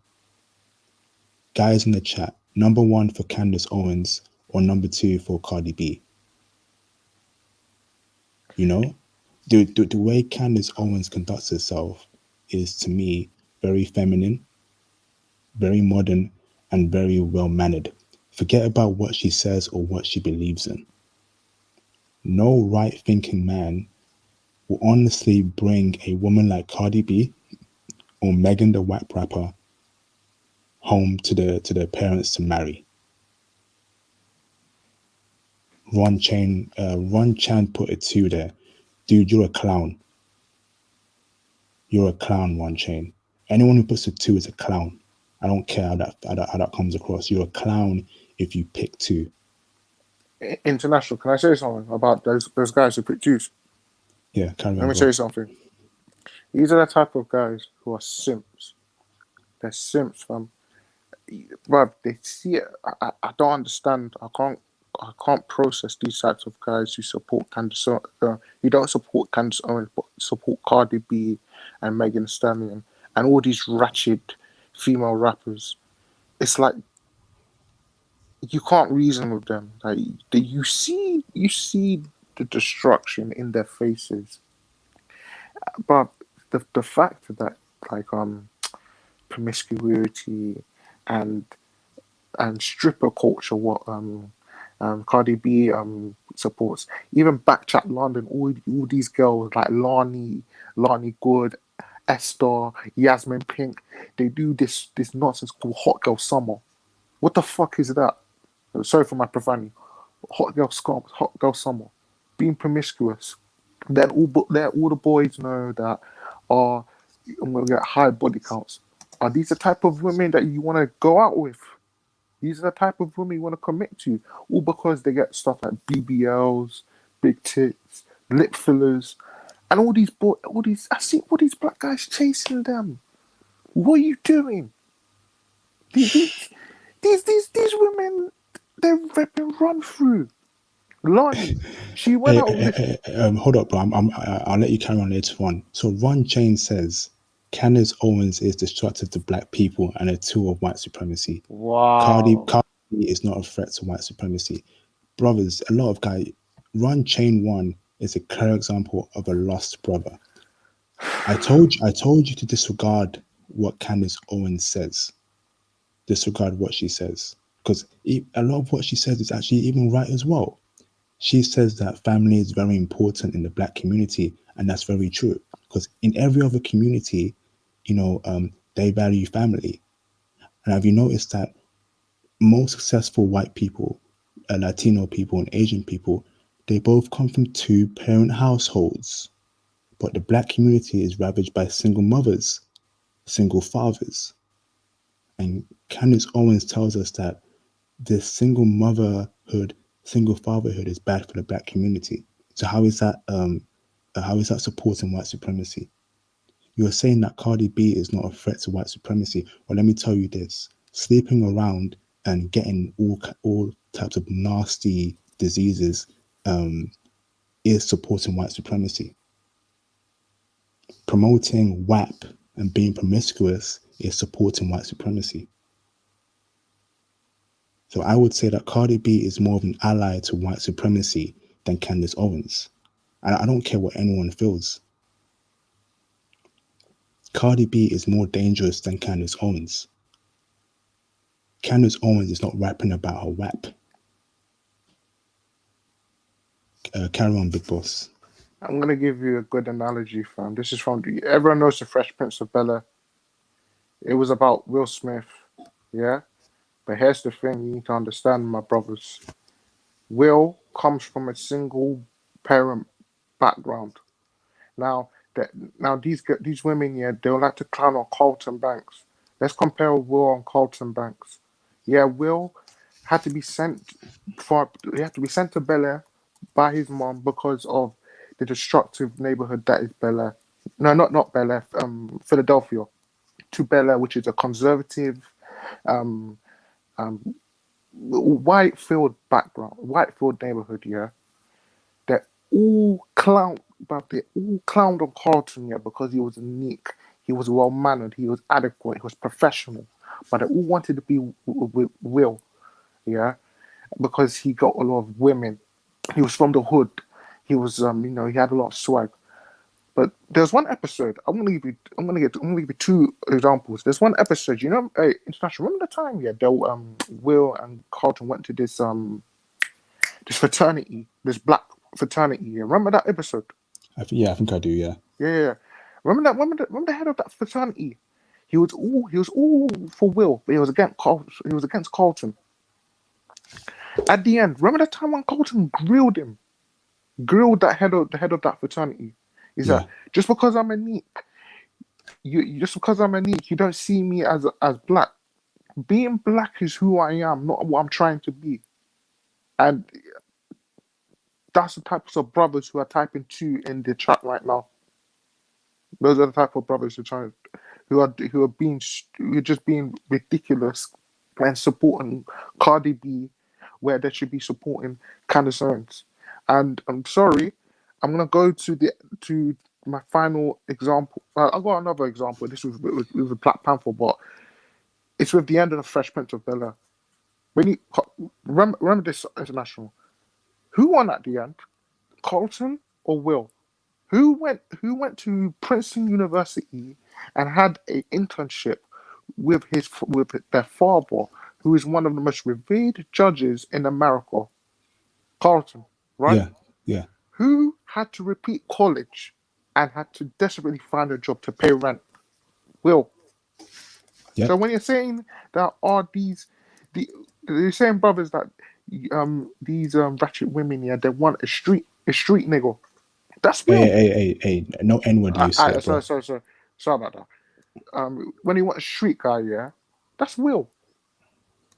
Guys in the chat, number 1 for Candace Owens or number 2 for Cardi B? The way Candace Owens conducts herself is, to me, very feminine, very modern, and very well mannered. Forget about what she says or what she believes in. No right thinking man will honestly bring a woman like Cardi B or Megan the White rapper home to their parents to marry. Ron Chan put it to there. Dude, you're a clown. you're a clown, One Chain. Anyone who puts a 2 is a clown. I don't care how that comes across. You're a clown if you pick 2. International, can I say something about those guys who pick twos? Yeah, carry Let on, me tell bro. you something. These are the type of guys who are simps. They're simps, fam. Bruv, they see it. I don't understand. I can't process these types of guys who support Candace. Who don't support Candace Owens, but support Cardi B and Megan Thee Stallion and all these ratchet female rappers. It's like you can't reason with them. Like you see the destruction in their faces. But the fact that like promiscuity and stripper culture, what Cardi B supports. Even Backchat London, all these girls like Lani Good, Esther, Yasmin Pink, they do this nonsense called Hot Girl Summer. What the fuck is that? Sorry for my profanity. Hot Girl Summer, being promiscuous. Then all the boys know that are I'm gonna get high body counts. Are these the type of women that you want to go out with? These are the type of women you want to commit to, all because they get stuff like BBLs, big tits, lip fillers, and all these. I see all these black guys chasing them. What are you doing? These women, they've been run through. Lonnie, she went Hey, out with this. hold up, bro. I'll let you carry on later on. So Ron Jane says Candace Owens is destructive to black people and a tool of white supremacy. Wow. Cardi B is not a threat to white supremacy. Brothers, a lot of guys. Ron Chain One is a clear example of a lost brother. I told you to disregard what Candace Owens says. Disregard what she says, because a lot of what she says is actually even right as well. She says that family is very important in the black community, and that's very true. Because in every other community, they value family. And have you noticed that most successful white people, Latino people, and Asian people, they both come from 2-parent households. But the black community is ravaged by single mothers, single fathers. And Candace Owens tells us that this single fatherhood is bad for the black community. So how is that supporting white supremacy? You're saying that Cardi B is not a threat to white supremacy. Well, let me tell you this: sleeping around and getting all types of nasty diseases is supporting white supremacy. Promoting WAP and being promiscuous is supporting white supremacy. So I would say that Cardi B is more of an ally to white supremacy than Candace Owens. And I don't care what anyone feels. Cardi B is more dangerous than Candace Owens. Candace Owens is not rapping about her WAP. Carry on, Big Boss. I'm gonna give you a good analogy, fam. This is from everyone knows the Fresh Prince of Bel-Air. It was about Will Smith, yeah. But here's the thing: you need to understand, my brothers. Will comes from a single parent background. Now, these women, yeah, they like to clown on Carlton Banks. Let's compare Will on Carlton Banks. Yeah, Will had to be sent he had to be sent to Bel Air by his mom because of the destructive neighborhood that is Bel Air. No, not Bel Air. Philadelphia to Bel Air, which is a conservative, um, um, Whitefield background, Whitefield neighborhood. Yeah, they're all clown, but they all clowned on Carlton, yeah, because he was unique, he was well mannered, he was adequate, he was professional. But they all wanted to be with Will, yeah, because he got a lot of women. He was from the hood. He was, he had a lot of swag. But there's one episode. I'm gonna give you two examples. There's one episode. International. Remember the time? Yeah, Will and Carlton went to this fraternity, this black fraternity. Yeah, remember that episode? I think I do, yeah. Yeah. Remember that? Remember the head of that fraternity? He was all for Will, but he was against Carlton. He was against Carlton. At the end, remember the time when Carlton grilled him, grilled the head of that fraternity? Is Yeah. that just because I'm a neat? You just because I'm unique, you don't see me as black. Being black is who I am, not what I'm trying to be. And that's the types of brothers who are typing two in the chat right now. Those are the type of brothers who are just being ridiculous and supporting Cardi B where they should be supporting Candace Owens. And I'm sorry, I'm gonna go to my final example. I got another example. This was with Black Panther, but it's with the end of the Fresh Prince of Bel-Air. When you remember this international, who won at the end? Carlton or Will? Who went to Princeton University and had an internship with their father, who is one of the most revered judges in America, Carlton, right? Yeah, yeah, Who had to repeat college and had to desperately find a job to pay rent? Will. So yep. when you're saying that are the same brothers that these ratchet women, yeah, they want a street nigga. That's Hey, Will. hey, hey, hey, no N word use here, Sorry, bro. sorry, sorry, sorry about that. When you want a street guy, yeah, that's Will.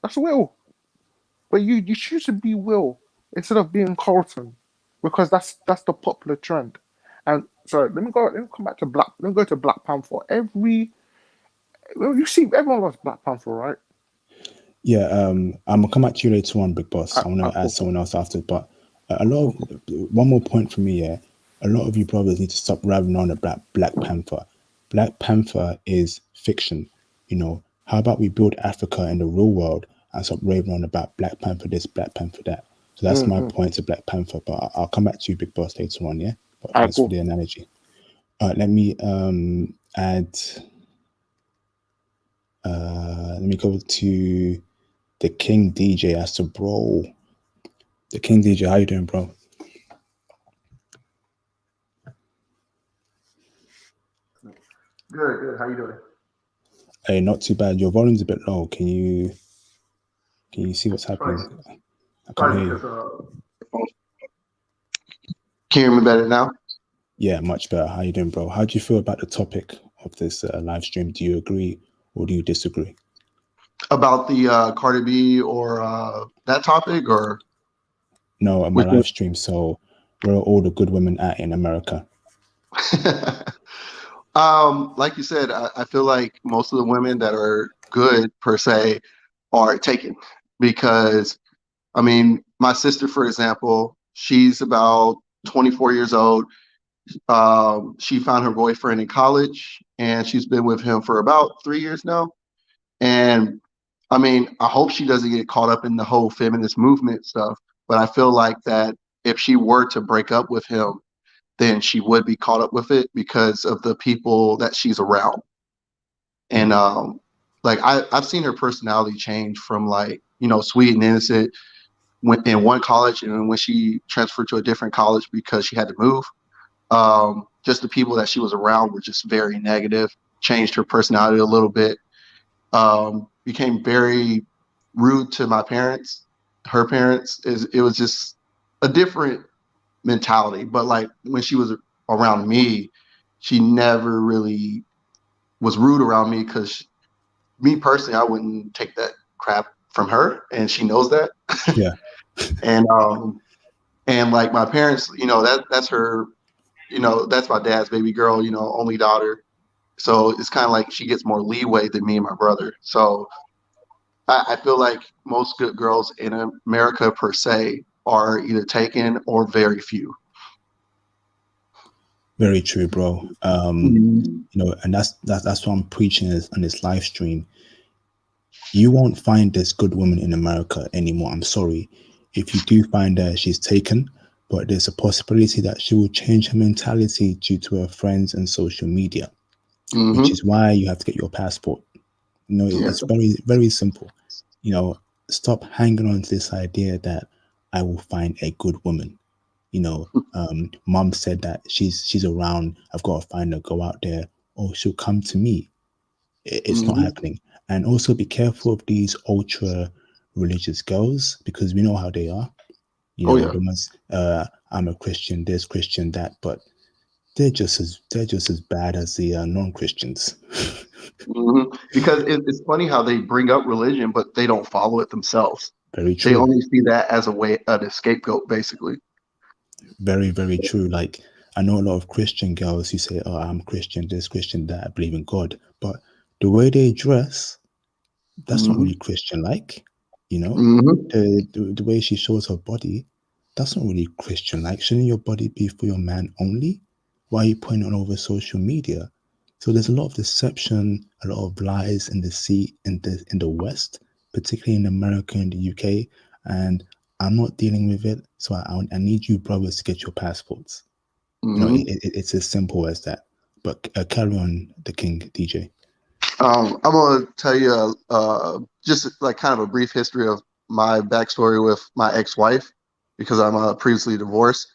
That's Will. But you choose to be Will instead of being Carlton because that's the popular trend. And sorry, let me come back to Black. Let me go to Black Panther. You see, everyone loves Black Panther, right? Yeah, I'm gonna come back to you later on, Big Boss. I want to add Cool, cool, someone else after, but a lot cool, of cool. one more point for me. Yeah, a lot of you brothers need to stop raving on the Black Panther. Black Panther is fiction. You know, how about we build Africa in the real world and stop raving on about Black Panther this, Black Panther that. So that's my Mm-hmm. point to Black Panther. But I'll come back to you, Big Boss, later on. Yeah, but All right, thanks for cool. the analogy. Let me add. Let me go to the King DJ as to bro. The King DJ, how you doing, bro? Good, good. How you doing? Hey, not too bad. Your volume's a bit low. Can you see what's Probably, happening? I can't probably hear because you. can you hear me better now? Yeah, much better. How you doing, bro? How do you feel about the topic of this live stream? Do you agree or do you disagree? About the Cardi B or that topic or No, on my which one? live stream. So, where are all the good women at in America? Like you said, I feel like most of the women that are good per se are taken because I mean, my sister, for example, she's about 24 years old. She found her boyfriend in college and she's been with him for about 3 years now. And I mean, I hope she doesn't get caught up in the whole feminist movement stuff, but I feel like that if she were to break up with him, then she would be caught up with it because of the people that she's around. And like I've seen her personality change from like, sweet and innocent in one college and when she transferred to a different college because she had to move. Just the people that she was around were just very negative, changed her personality a little bit, became very rude to my parents, her parents. It was just a different mentality. But like when she was around me, she never really was rude around me because me personally, I wouldn't take that crap from her, and she knows that. Yeah, And like my parents, that's her, that's my dad's baby girl, only daughter. So it's kind of like she gets more leeway than me and my brother. So I feel like most good girls in America per se are either taken or very few. very true, bro. Mm-hmm. And that's what I'm preaching on this live stream. You won't find this good woman in America anymore. I'm sorry. If you do find her, she's taken, but there's a possibility that she will change her mentality due to her friends and social media, which Mm-hmm. is why you have to get your passport. Yeah. It's very, very simple. You know, stop hanging on to this idea that I will find a good woman. Mom said that she's around. I've got to find her, go out there, or she'll come to me. It's not Mm-hmm. happening. And also be careful of these ultra religious girls because we know how they are. Oh yeah. The ones I'm a Christian, this Christian, that, but they're just as bad as the non-Christians. Because it's funny how they bring up religion, but they don't follow it themselves. Very They true. only see that as a way, a scapegoat, basically. Very, very true. Like, I know a lot of Christian girls who say, "Oh, I'm Christian, this, Christian, that, I believe in God," but the way they dress, that's not Hmm. really Christian like. You know, Hmm. the way she shows her body, that's not really Christian like. Shouldn't your body be for your man only? Why are you putting it on over social media? So there's a lot of deception, a lot of lies and deceit in the West, particularly in America and the UK, and I'm not dealing with it. So I need you brothers to get your passports. You know, Hmm. it's as simple as that. But carry on, the King DJ. I'm gonna tell you just like kind of a brief history of my backstory with my ex-wife because I'm previously divorced.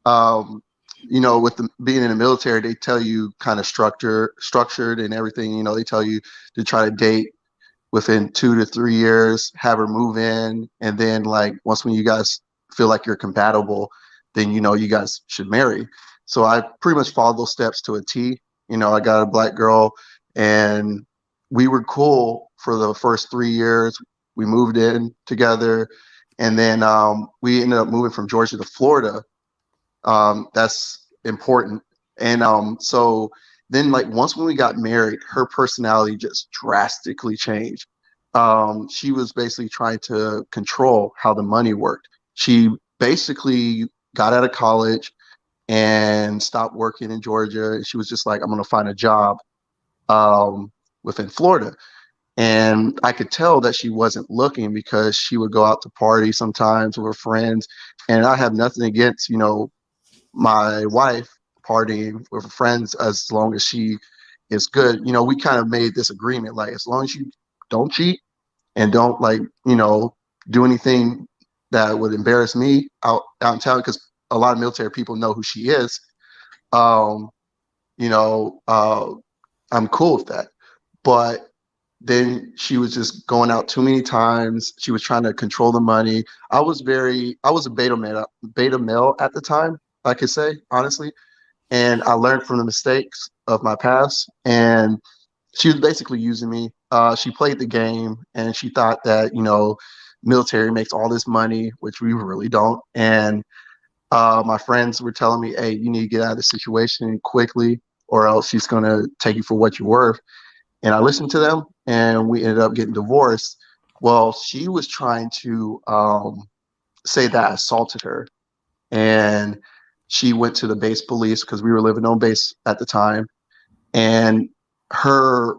Um, with being in the military, they tell you kind of structured and everything. They tell you to try to date within 2 to 3 years, have her move in, and then like once when you guys feel like you're compatible, then you guys should marry. So I pretty much followed those steps to a T. I got a black girl, and we were cool for the first 3 years. We moved in together, and then we ended up moving from Georgia to Florida. That's important. And so then, like, once when we got married, her personality just drastically changed. She was basically trying to control how the money worked. She basically got out of college and stopped working in Georgia. And she was just like, I'm going to find a job um, within Florida. And I could tell that she wasn't looking because she would go out to party sometimes with her friends. And I have nothing against, my wife partying with her friends as long as she is good. We kind of made this agreement, like as long as you don't cheat and don't like, do anything that would embarrass me out in town, because a lot of military people know who she is. Um, you know, uh, I'm cool with that. But then she was just going out too many times. She was trying to control the money. I was a beta male at the time, I could say, honestly. And I learned from the mistakes of my past. And she was basically using me. She played the game and she thought that, military makes all this money, which we really don't. And my friends were telling me, hey, you need to get out of the situation quickly or else she's going to take you for what you're worth. And I listened to them and we ended up getting divorced. Well, she was trying to say that I assaulted her. And she went to the base police because we were living on base at the time. And her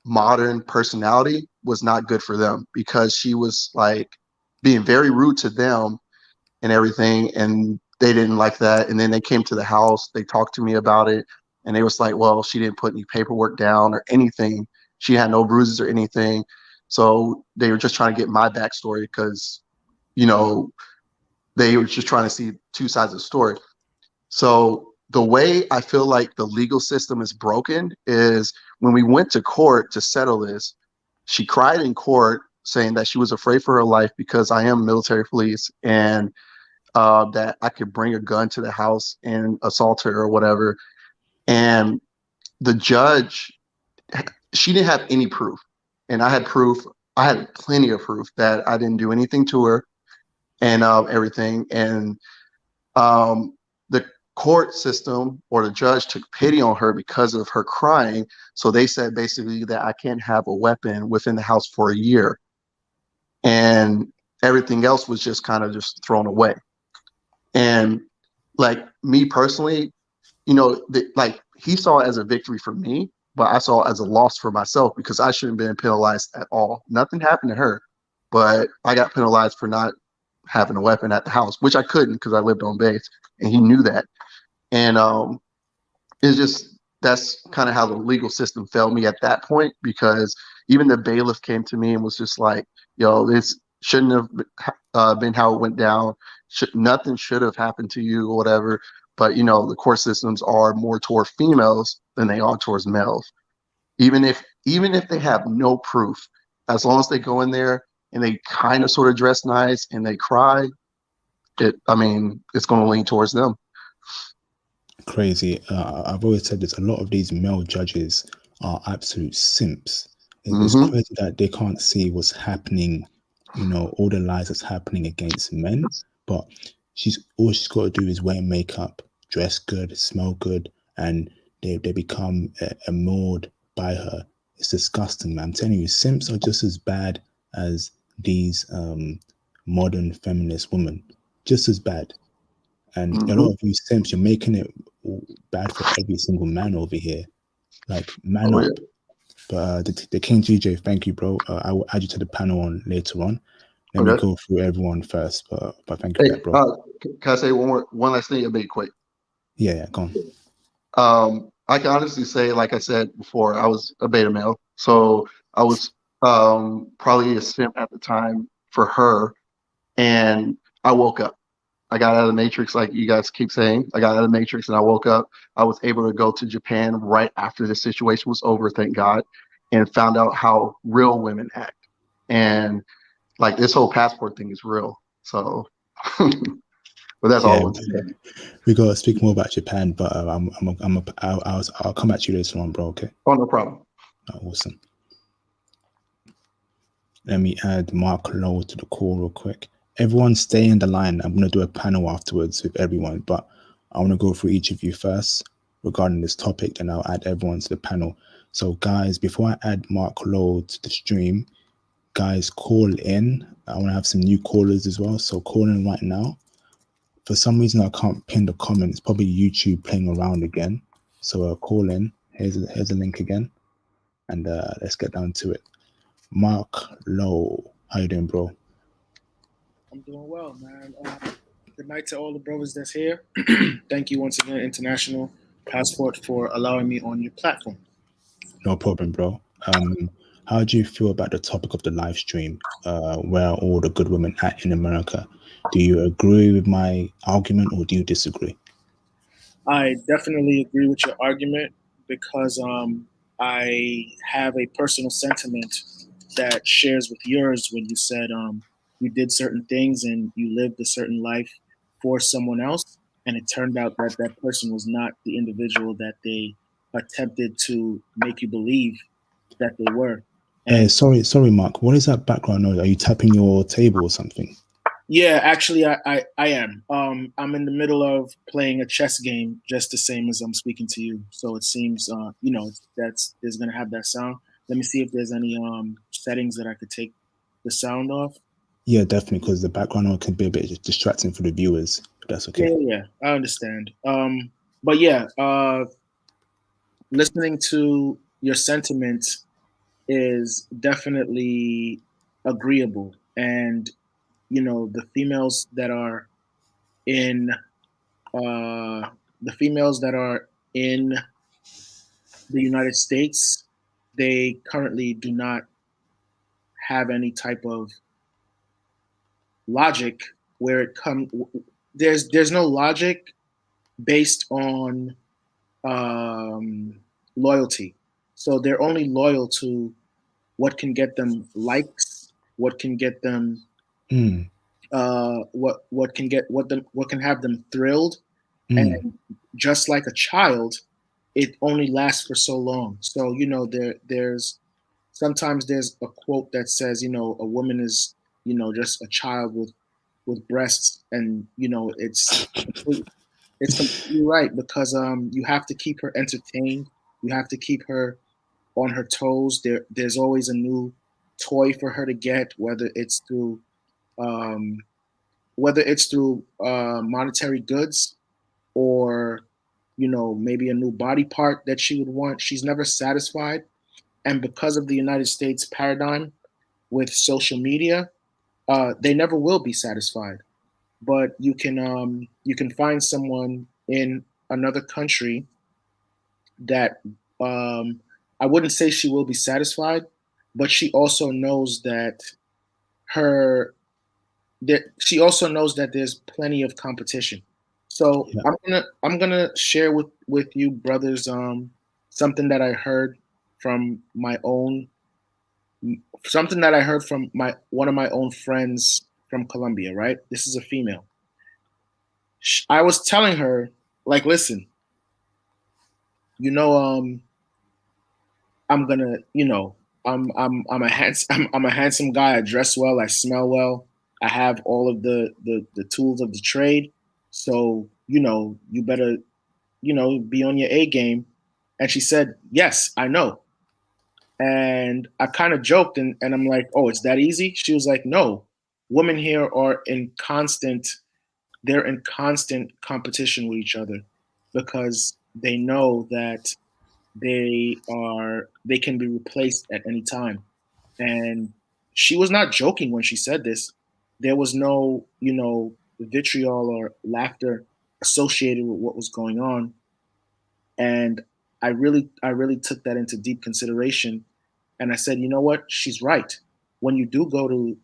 modern personality was not good for them because she was like being very rude to them and everything. And they didn't like that. And then they came to the house, they talked to me about it. And they was like, well, she didn't put any paperwork down or anything. She had no bruises or anything. So they were just trying to get my backstory because, you know, they were just trying to see two sides of the story. So the way I feel like the legal system is broken is when we went to court to settle this, she cried in court saying that she was afraid for her life because I am military police and that I could bring a gun to the house and assault her or whatever. And the judge, she didn't have any proof. And I had proof. I had plenty of proof that I didn't do anything to her and everything. And the court system or the judge took pity on her because of her crying. So they said basically that I can't have a weapon within the house for a year. And everything else was just kind of just thrown away. And like me personally, like he saw it as a victory for me, but I saw it as a loss for myself because I shouldn't have been penalized at all. Nothing happened to her, but I got penalized for not having a weapon at the house, which I couldn't because I lived on base, and he knew that. And it's just that's kind of how the legal system failed me at that point because even the bailiff came to me and was just like, "Yo, this shouldn't have been how it went down. Nothing should have happened to you or whatever." But the court systems are more toward females than they are towards males. Even if they have no proof, as long as they go in there and they kind of sort of dress nice and they cry, I mean, it's going to lean towards them. crazy. I've always said this. A lot of these male judges are absolute simps. It's Mm-hmm. crazy that they can't see what's happening. All the lies that's happening against men. But all she's got to do is wear makeup, dress good, smell good, and they become amored by her. It's disgusting, man. I'm telling you, simps are just as bad as these modern feminist women. Just as bad. And a Mm-hmm. lot of you simps, you're making it bad for every single man over here. Like, man Oh yeah. up. But the King GJ, thank you, bro. I will add you to the panel on later on. Let me Okay. go through everyone first, but thank you for Hey, that, bro. can I say one last thing? It'll be quick. Yeah, go on. I can honestly say, like I said before, I was a beta male, so I was probably a simp at the time for her, and I woke up. I got out of the matrix, like you guys keep saying. I got out of the matrix, and I woke up. I was able to go to Japan right after the situation was over, thank God, and found out how real women act. And like this whole passport thing is real. So, but that's all I Yeah, want to say. we got to speak more about Japan, but I'll come at you later on, bro. Okay. Oh, no problem. Awesome. Let me add Mark Lowe to the call real quick. Everyone stay in the line. I'm going to do a panel afterwards with everyone, but I want to go through each of you first regarding this topic, then I'll add everyone to the panel. So, guys, before I add Mark Lowe to the stream, guys, call in. I want to have some new callers as well. So, call in right now. For some reason, I can't pin the comment. It's probably YouTube playing around again. So, call in. Here's a link again. And let's get down to it. Mark Lowe, how you doing, bro? I'm doing well, man. Good night to all the brothers that's here. Thank you once again, International Passport, for allowing me on your platform. No problem, bro. How do you feel about the topic of the live stream? Where are all the good women at in America? Do you agree with my argument or do you disagree? I definitely agree with your argument because I have a personal sentiment that shares with yours when you said you did certain things and you lived a certain life for someone else, and it turned out that that person was not the individual that they attempted to make you believe that they were. And Sorry, Mark. What is that background noise? Are you tapping your table or something? yeah, actually, I am. I'm in the middle of playing a chess game, just the same as I'm speaking to you. So it seems, that's there's gonna have that sound. Let me see if there's any settings that I could take the sound off. Yeah, definitely, because the background noise can be a bit distracting for the viewers. If that's Yeah, okay. yeah, I understand. But yeah, listening to your sentiment is definitely agreeable, and the females that are in the females that are in the United States, they currently do not have any type of logic where it comes. There's no logic based on loyalty. So they're only loyal to what can get them likes, what can get them, Mm, what can have them thrilled, mm, and just like a child, it only lasts for so long. So there's sometimes there's a quote that says, a woman is, just a child with breasts, and it's completely right because you have to keep her entertained, you have to keep her on her toes. There's always a new toy for her to get, um, whether it's through monetary goods, or maybe a new body part that she would want. She's never satisfied, and because of the United States paradigm with social media, they never will be satisfied. But you can find someone in another country that, I wouldn't say she will be satisfied, but she also knows that her she also knows that there's plenty of competition. So yeah. I'm gonna share with you brothers something that I heard from my own something that I heard from my one of my own friends from Colombia. Right, this is a female. I was telling her, like, listen, you know, I'm gonna, you know, I'm a I'm a handsome guy. I dress well. I smell well. I have all of the tools of the trade. So, you know, you better, you know, be on your A game. And she said, yes, I know. And I kind of joked and I'm like, oh, it's that easy? She was like, no, women here are they're in constant competition with each other because they know that they can be replaced at any time. And she was not joking when she said this. There was no, you know, vitriol or laughter associated with what was going on. And I really took that into deep consideration. And I said, you know what? She's right. When you do go to,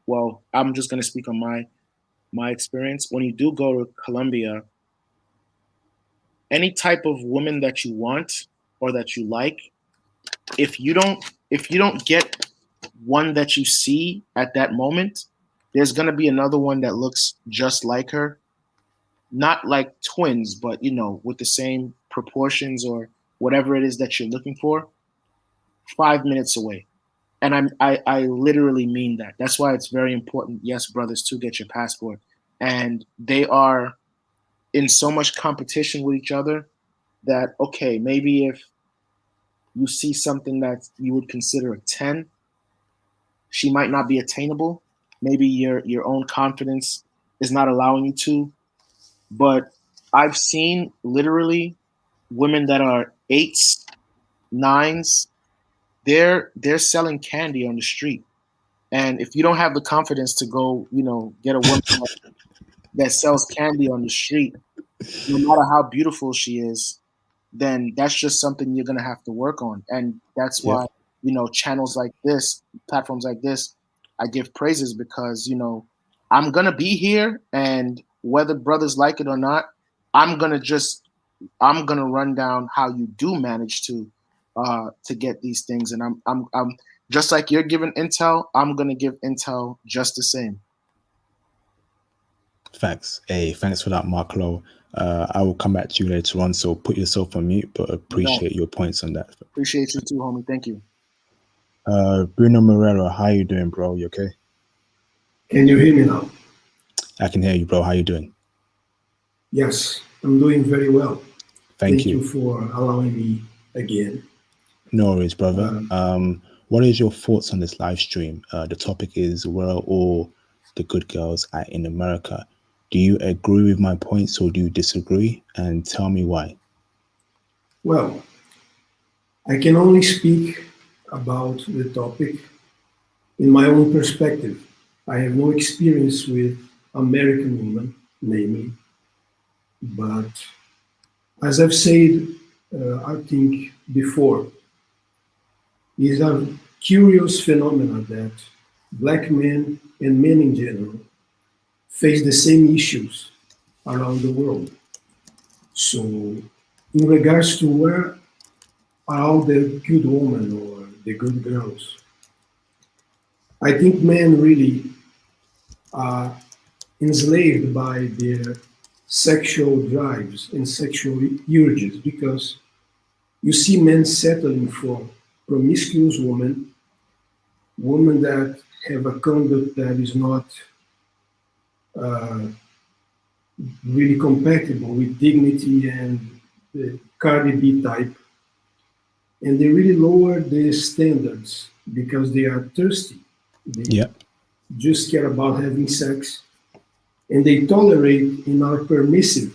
well, I'm just going to speak on my experience. When you do go to Colombia, any type of woman that you want or that you like, if you don't get one that you see at that moment, there's going to be another one that looks just like her, not like twins, but you know, with the same proportions or whatever it is that you're looking for, 5 minutes away. And I literally mean that. That's why it's very important, yes, brothers, to get your passport. And they are in so much competition with each other that okay, maybe if you see something that you would consider a 10, she might not be attainable. Maybe your own confidence is not allowing you to. But I've seen literally women that are eights, nines, they're selling candy on the street. And if you don't have the confidence to go, you know, get a woman that sells candy on the street, no matter how beautiful she is, then that's just something you're gonna have to work on. And that's Yeah. why, you know, channels like this, platforms like this, I give praises because, you know, I'm gonna be here and whether brothers like it or not, I'm gonna just I'm gonna run down how you do manage to get these things. And I'm just like you're giving intel, I'm gonna give intel just the same. Thanks. Hey, thanks for that, Mark Lowe. I will come back to you later on, so put yourself on mute, but No, appreciate your points on that. appreciate you too, homie. Thank you. Bruno Morello, how you doing, bro? You okay? Can you hear me now? I can hear you, bro. How you doing? Yes, I'm doing very well. Thank Thank you for allowing me again. No worries, brother. What is your thoughts on this live stream? The topic is where are all the good girls at in America? Do you agree with my points or do you disagree? And tell me why. Well, I can only speak about the topic in my own perspective. I have no experience with American women, namely, but as I've said, I think before, is a curious phenomenon that black men and men in general face the same issues around the world. So, in regards to where are all the good women or the good girls, I think men really are enslaved by their sexual drives and sexual urges because you see men settling for promiscuous women, women that have a conduct that is not uh, really compatible with dignity and the Cardi B type. And they really lower the standards because they are thirsty. They just care about having sex. And they tolerate and are permissive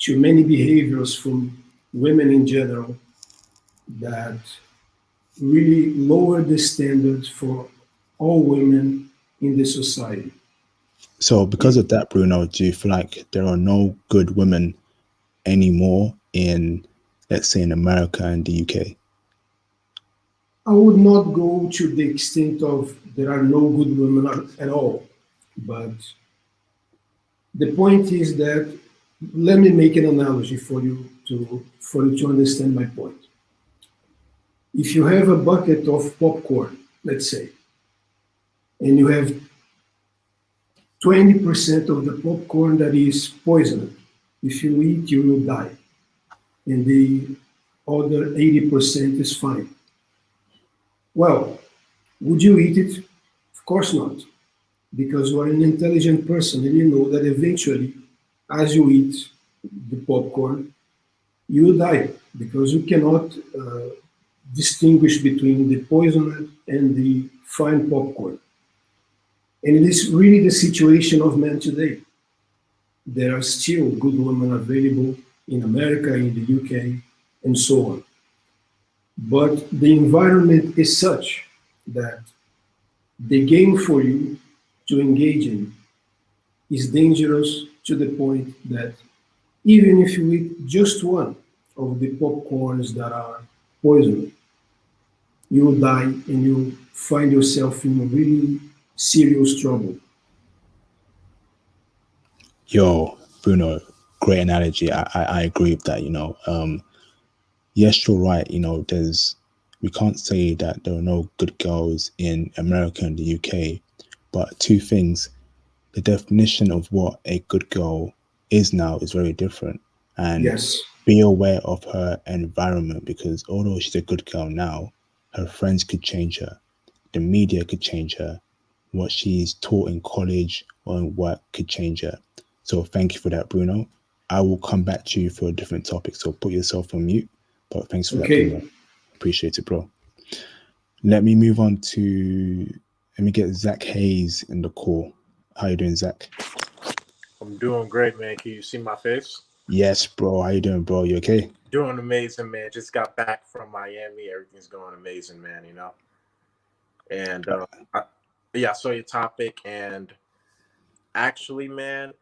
to many behaviors from women in general that really lower the standards for all women in the society. So because of that, Bruno, do you feel like there are no good women anymore in, let's say, in America and the UK? I would not go to the extent of there are no good women at all, but the point is that let me make an analogy for you to understand my point. If you have a bucket of popcorn, let's say, and you have 20% of the popcorn that is poisoned, if you eat, you will die. and the other 80% is fine. Well, would you eat it? Of course not, because you are an intelligent person and you know that eventually, as you eat the popcorn, you will die because you cannot distinguish between the poison and the fine popcorn. And it is really the situation of men today. There are still good women available in America, in the UK, and so on. But the environment is such that the game for you to engage in is dangerous to the point that even if you eat just one of the popcorns that are poisoned, you will die and you find yourself in really serious trouble. Yo, Bruno, great analogy. I agree with that. Yes, you're right. We can't say that there are no good girls in America and the UK, but two things: the definition of what a good girl is now is very different, and Yes, be aware of her environment, because although she's a good girl now, her friends could change her, the media could change her, what she's taught in college or in work could change her. So thank you for that, Bruno. I will come back to you for a different topic, so put yourself on mute. But thanks for that, okay. Bruno. Appreciate it, bro. Let me move on to, let me get Zach Hayes in the call. How you doing, Zach? I'm doing great, man. Can you see my face? Yes, bro. How you doing, bro? You okay? Doing amazing, man. Just got back from Miami. Everything's going amazing, man, And I saw your topic, and actually, man,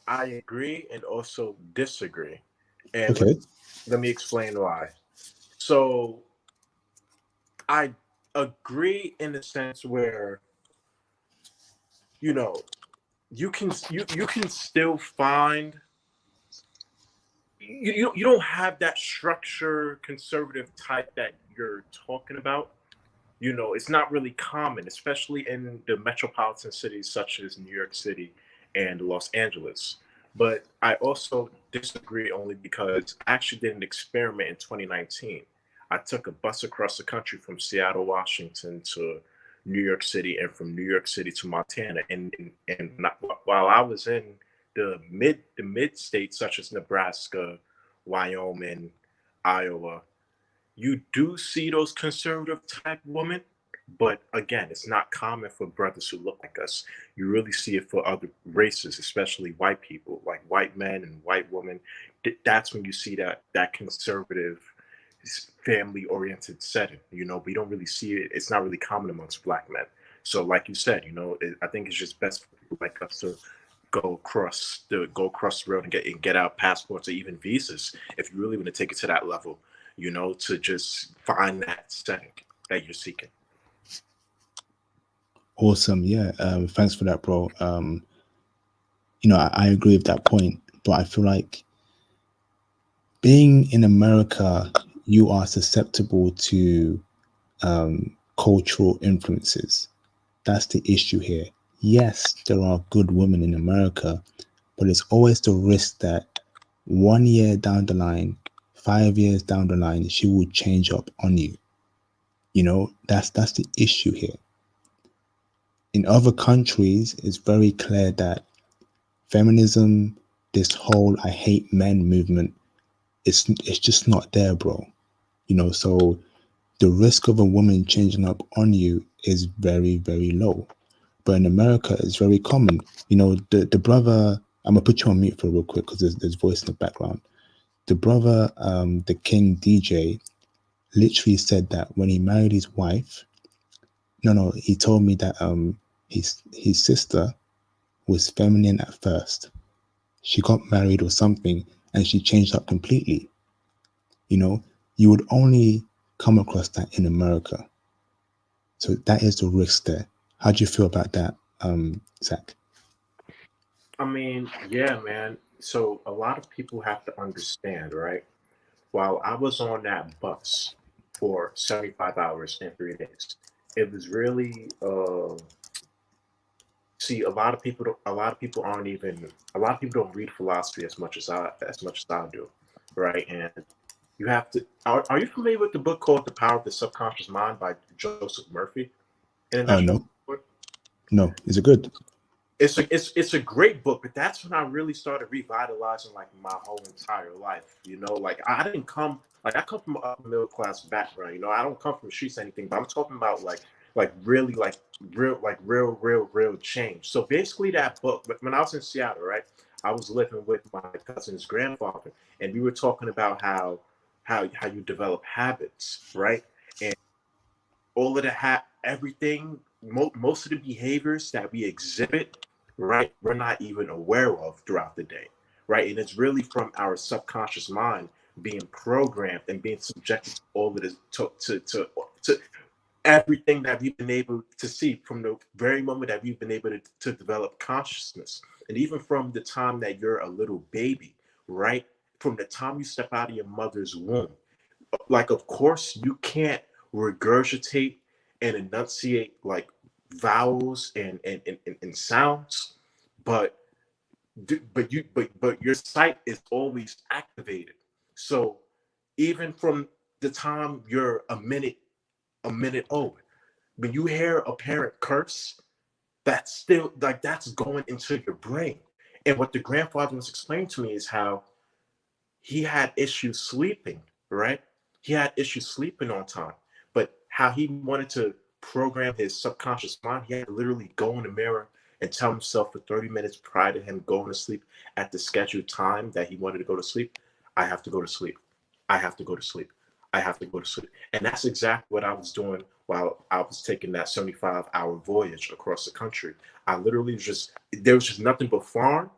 I agree and also disagree. And Okay. let me explain why. So I agree in the sense where, you know, you can still find you don't have that structure conservative type that you're talking about. It's not really common, especially in the metropolitan cities such as New York City and Los Angeles. But I also disagree only because I actually did an experiment in 2019. I took a bus across the country from Seattle, Washington to New York City, and from New York City to Montana. And while I was in the mid states such as Nebraska, Wyoming, Iowa, you do see those conservative type women, but again, it's not common for brothers who look like us. You really see it for other races, especially white people, like white men and white women. That's when you see that conservative, family oriented setting. We don't really see it. It's not really common amongst black men. So, like you said, I think it's just best for people like us to go across the road and get out passports or even visas if you really want to take it to that level, to just find that setting that you're seeking. Awesome. Yeah. Thanks for that, bro. I agree with that point, but I feel like being in America, you are susceptible to cultural influences. That's the issue here. Yes, there are good women in America, but it's always the risk that 1 year down the line, 5 years down the line, she will change up on you. That's the issue here. In other countries, it's very clear that feminism, this whole I hate men movement, it's just not there, bro. So the risk of a woman changing up on you is very, very low. But in America, it's very common. The brother, I'm gonna put you on mute for real quick because there's voice in the background. The brother, the King DJ, literally said that when he married his wife, no, he told me that his sister was feminine at first. She got married or something, and she changed up completely. You would only come across that in America. So that is the risk there. How do you feel about that, Zach? I mean, yeah, man. So a lot of people have to understand, right? While I was on that bus for 75 hours in 3 days, it was really see a lot of people don't read philosophy as much as I do, right? And you have to. Are you familiar with the book called The Power of the Subconscious Mind by Joseph Murphy? International. No, no. Is it good? It's a great book, but that's when I really started revitalizing like my whole entire life. You know, like I didn't come I come from an upper middle class background. You know, I don't come from the streets or anything, but I'm talking about really real change. So basically, that book. When I was in Seattle, right, I was living with my cousin's grandfather, and we were talking about how you develop habits, right, and all of the everything, most of the behaviors that we exhibit, right, we're not even aware of throughout the day, right, and it's really from our subconscious mind being programmed and being subjected to all of this to everything that we've been able to see from the very moment that we've been able to develop consciousness, and even from the time that you're a little baby, right, from the time you step out of your mother's womb. Like, of course you can't regurgitate and enunciate like vowels and sounds, but but your sight is always activated. So even from the time you're a minute old, when you hear a parent curse, that's still like that's going into your brain. And what the grandfather was explaining to me is how he had issues sleeping, right? He had issues sleeping on time, but how he wanted to program his subconscious mind, he had to literally go in the mirror and tell himself for 30 minutes prior to him going to sleep at the scheduled time that he wanted to go to sleep, I have to go to sleep. I have to go to sleep. I have to go to sleep. And that's exactly what I was doing while I was taking that 75-hour voyage across the country. I literally there was just nothing but farm,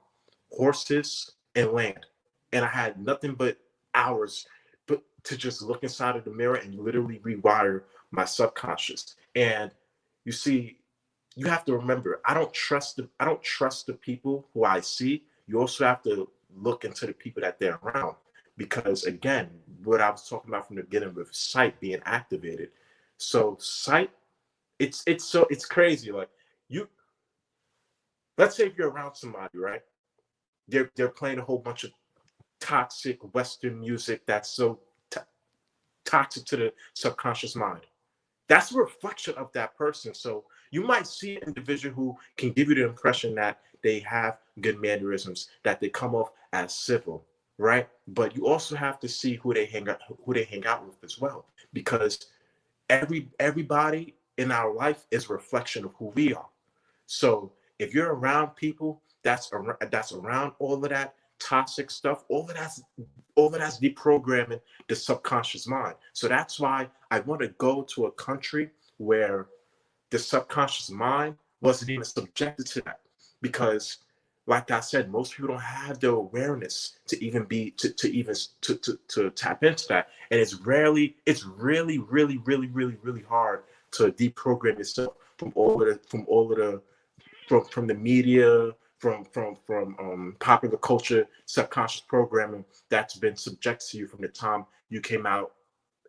horses, and land. And I had nothing but hours but to just look inside of the mirror and literally rewire my subconscious. And you see, you have to remember, I don't trust the people who I see. You also have to look into the people that they're around. Because again, what I was talking about from the beginning with sight being activated. So sight, it's crazy. Like, you, let's say if you're around somebody, right? They're playing a whole bunch of toxic Western music that's so toxic to the subconscious mind. That's a reflection of that person. So you might see an individual who can give you the impression that they have good mannerisms, that they come off as civil, right? But you also have to see who they hang out with as well, because everybody in our life is a reflection of who we are. So if you're around people that's around all of that toxic stuff, all of that's deprogramming the subconscious mind. So that's why I want to go to a country where the subconscious mind wasn't even subjected to that, because like I said, most people don't have the awareness to even be to tap into that. And it's really hard to deprogram yourself from from the media, from popular culture, subconscious programming that's been subjected to you from the time you came out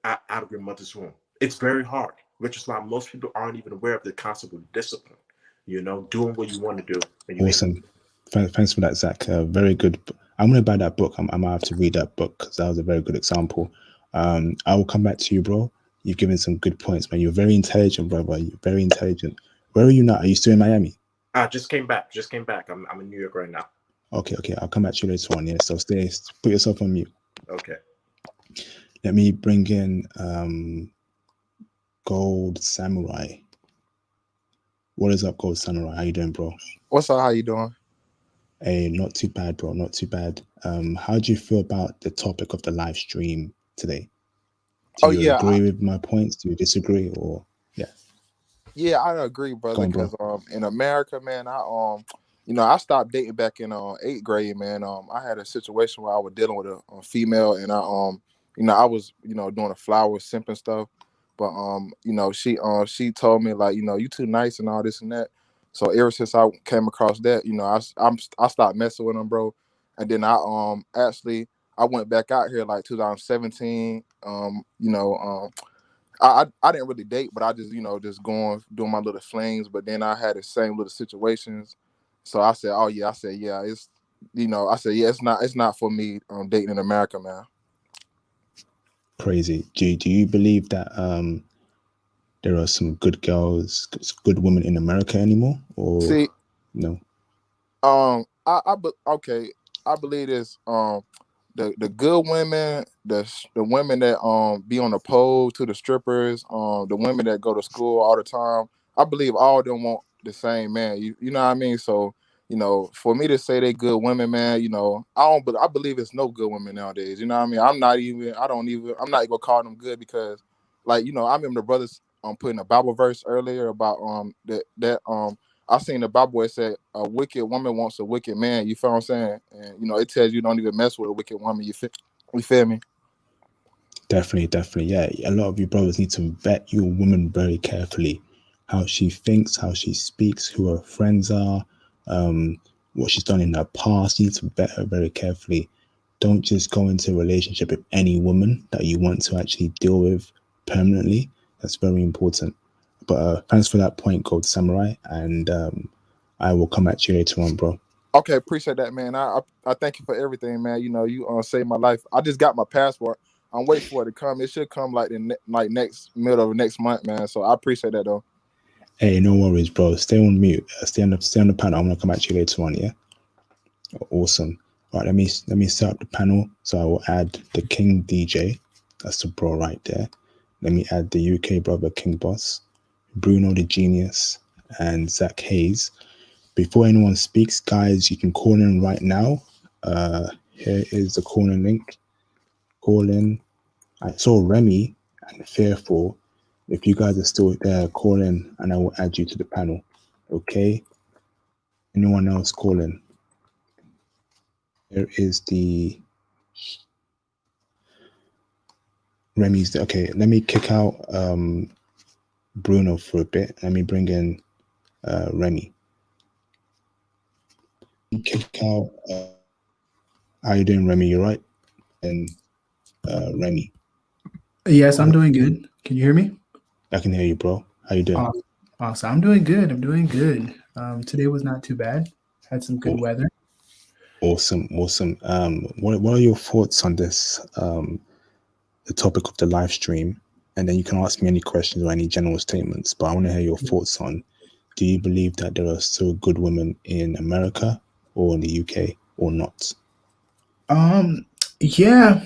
of your mother's womb. It's very hard, which is why most people aren't even aware of the concept of discipline. You know, doing what you want to do. When you Awesome. Thanks for that, Zach. Very good. I'm going to buy that book. I might have to read that book because that was a very good example. I will come back to you, bro. You've given some good points, man. You're very intelligent, brother. You're very intelligent. Where are you now? Are you still in Miami? I just came back. I'm in New York right now. Okay. I'll come back to you later on. Yeah. So put yourself on mute. Okay. Let me bring in Gold Samurai. What is up, Gold Samurai? How you doing, bro? What's up? How you doing? Hey, not too bad, bro. Not too bad. How do you feel about the topic of the live stream today? Do you agree with my points? Do you disagree? Or yeah, I agree, brother. Because in America, man, I stopped dating back in 8th grade, man. I had a situation where I was dealing with a female, and I was doing a flower simp and stuff, but she told me, like, you too nice and all this and that. So ever since I came across that, I stopped messing with them, bro. And then I went back out here like 2017. I didn't really date, but I just just doing my little flings. But then I had the same little situations, so I said, yeah, it's yeah, it's not for me dating in America, man. crazy. Do you believe that there are some good girls, good women in America anymore, or See, no? Okay, I believe this. The good women, the women that be on the pole to the strippers, the women that go to school all the time. I believe all of them want the same man. You know what I mean? So for me to say they good women, man, I don't. But I believe it's no good women nowadays. You know what I mean? I'm not even. I don't even. I'm not gonna call them good because, like, I remember the brothers putting a Bible verse earlier about that I seen the Bible where it said a wicked woman wants a wicked man. You feel what I'm saying? And it tells you don't even mess with a wicked woman. You feel me? Definitely. Yeah, a lot of you brothers need to vet your woman very carefully. How she thinks, how she speaks, who her friends are, what she's done in her past. You need to vet her very carefully. Don't just go into a relationship with any woman that you want to actually deal with permanently. That's very important. But thanks for that point, Gold Samurai, and I will come at you later on, bro. Okay, appreciate that, man. I thank you for everything, man. You saved my life. I just got my passport. I'm waiting for it to come. It should come like next middle of next month, man. So I appreciate that though. Hey, no worries, bro. Stay on mute. Stay on the panel. I'm gonna come at you later on. Yeah. Awesome. Right. Let me set up the panel. So I will add the King DJ. That's the bro right there. Let me add the UK brother King Boss, Bruno the Genius, and Zach Hayes. Before anyone speaks, guys, you can call in right now. Here is the call-in link. Call in. I saw Remy and Fearful. If you guys are still there, call in and I will add you to the panel. Okay? Anyone else call in? There is the Remy's. Okay, let me kick out Bruno for a bit. Let me bring in Remy. Kick out. How you doing, Remy? You right? And Remy. Yes, I'm doing good. Can you hear me? I can hear you, bro. How you doing? Awesome. I'm doing good. Today was not too bad. Had some good weather. Awesome. What are your thoughts on this? The topic of the live stream, and then you can ask me any questions or any general statements. But I want to hear your thoughts on: do you believe that there are still good women in America or in the UK or not? Yeah,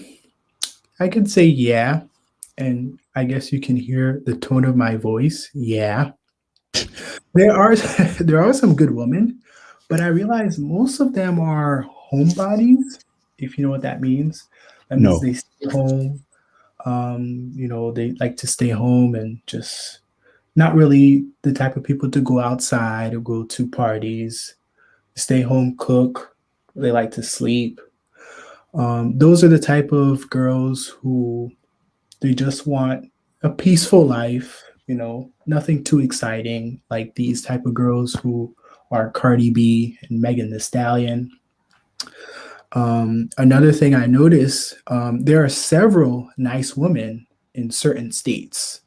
I could say yeah, and I guess you can hear the tone of my voice. Yeah, there are there are some good women, but I realize most of them are homebodies. If you know what that means, that means No. they stay home. They like to stay home and just not really the type of people to go outside or go to parties. Stay home, cook. They like to sleep. Those are the type of girls who they just want a peaceful life, nothing too exciting, like these type of girls who are Cardi B and Megan Thee Stallion. Another thing I notice, there are several nice women in certain states.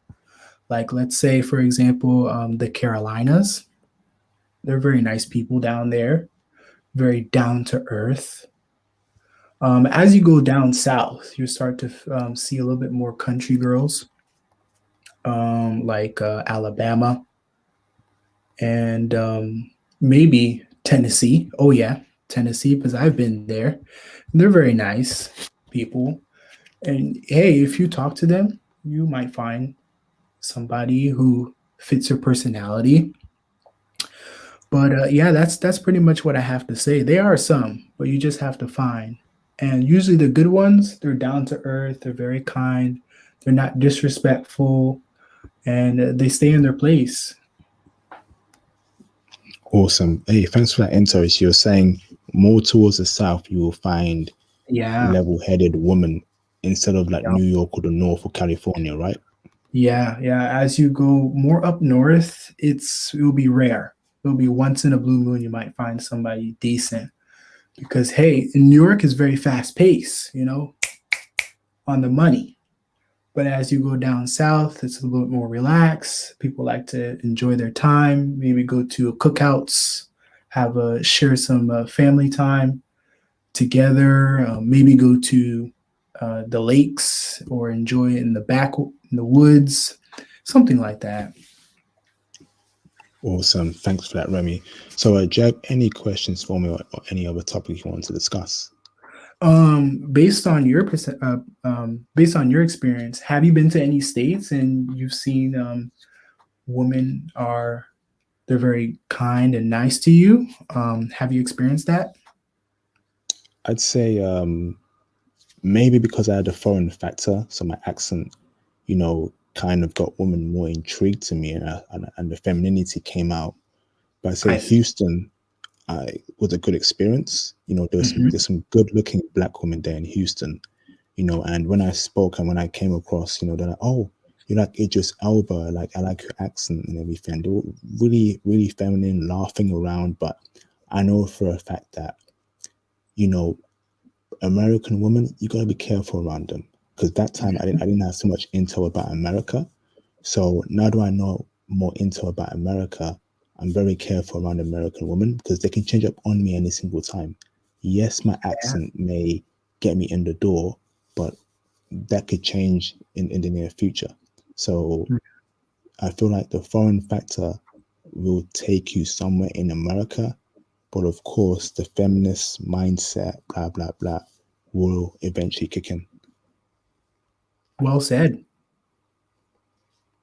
Like, let's say, for example, the Carolinas. They're very nice people down there, very down to earth. As you go down south, you start to see a little bit more country girls, like Alabama and maybe Tennessee. Oh, yeah, Tennessee, because I've been there. They're very nice people. And hey, if you talk to them, you might find somebody who fits your personality. But yeah, that's pretty much what I have to say. There are some, but you just have to find. And usually the good ones, they're down to earth, they're very kind, they're not disrespectful, and they stay in their place. Awesome. Hey, thanks for that intro. So you're saying more towards the south, you will find level-headed women instead of like New York or the North or California, right? Yeah. As you go more up north, it will be rare. It'll be once in a blue moon you might find somebody decent. Because hey, New York is very fast paced, on the money. But as you go down south, it's a little bit more relaxed. People like to enjoy their time, maybe go to cookouts, share some family time together, maybe go to the lakes or enjoy it in the woods, something like that. Awesome. Thanks for that, Remy. So, do you have any questions for me, or any other topic you want to discuss? Based on your based on your experience, have you been to any states and you've seen women they're very kind and nice to you? Have you experienced that? I'd say maybe because I had a foreign factor, so my accent, kind of got women more intrigued to me, and the femininity came out. But I'd say I see. Houston was a good experience. There's some good looking black women there in Houston, and when I spoke and when I came across, they're like, oh, you like Idris Elba, like I like your accent and everything. They were really, really feminine, laughing around. But I know for a fact that, American women, you gotta be careful around them. Because that time I didn't have so much intel about America. So now that I know more intel about America, I'm very careful around American women because they can change up on me any single time. Yes, my accent may get me in the door, but that could change in the near future. So I feel like the foreign factor will take you somewhere in America, but of course the feminist mindset, blah blah blah, will eventually kick in. Well said.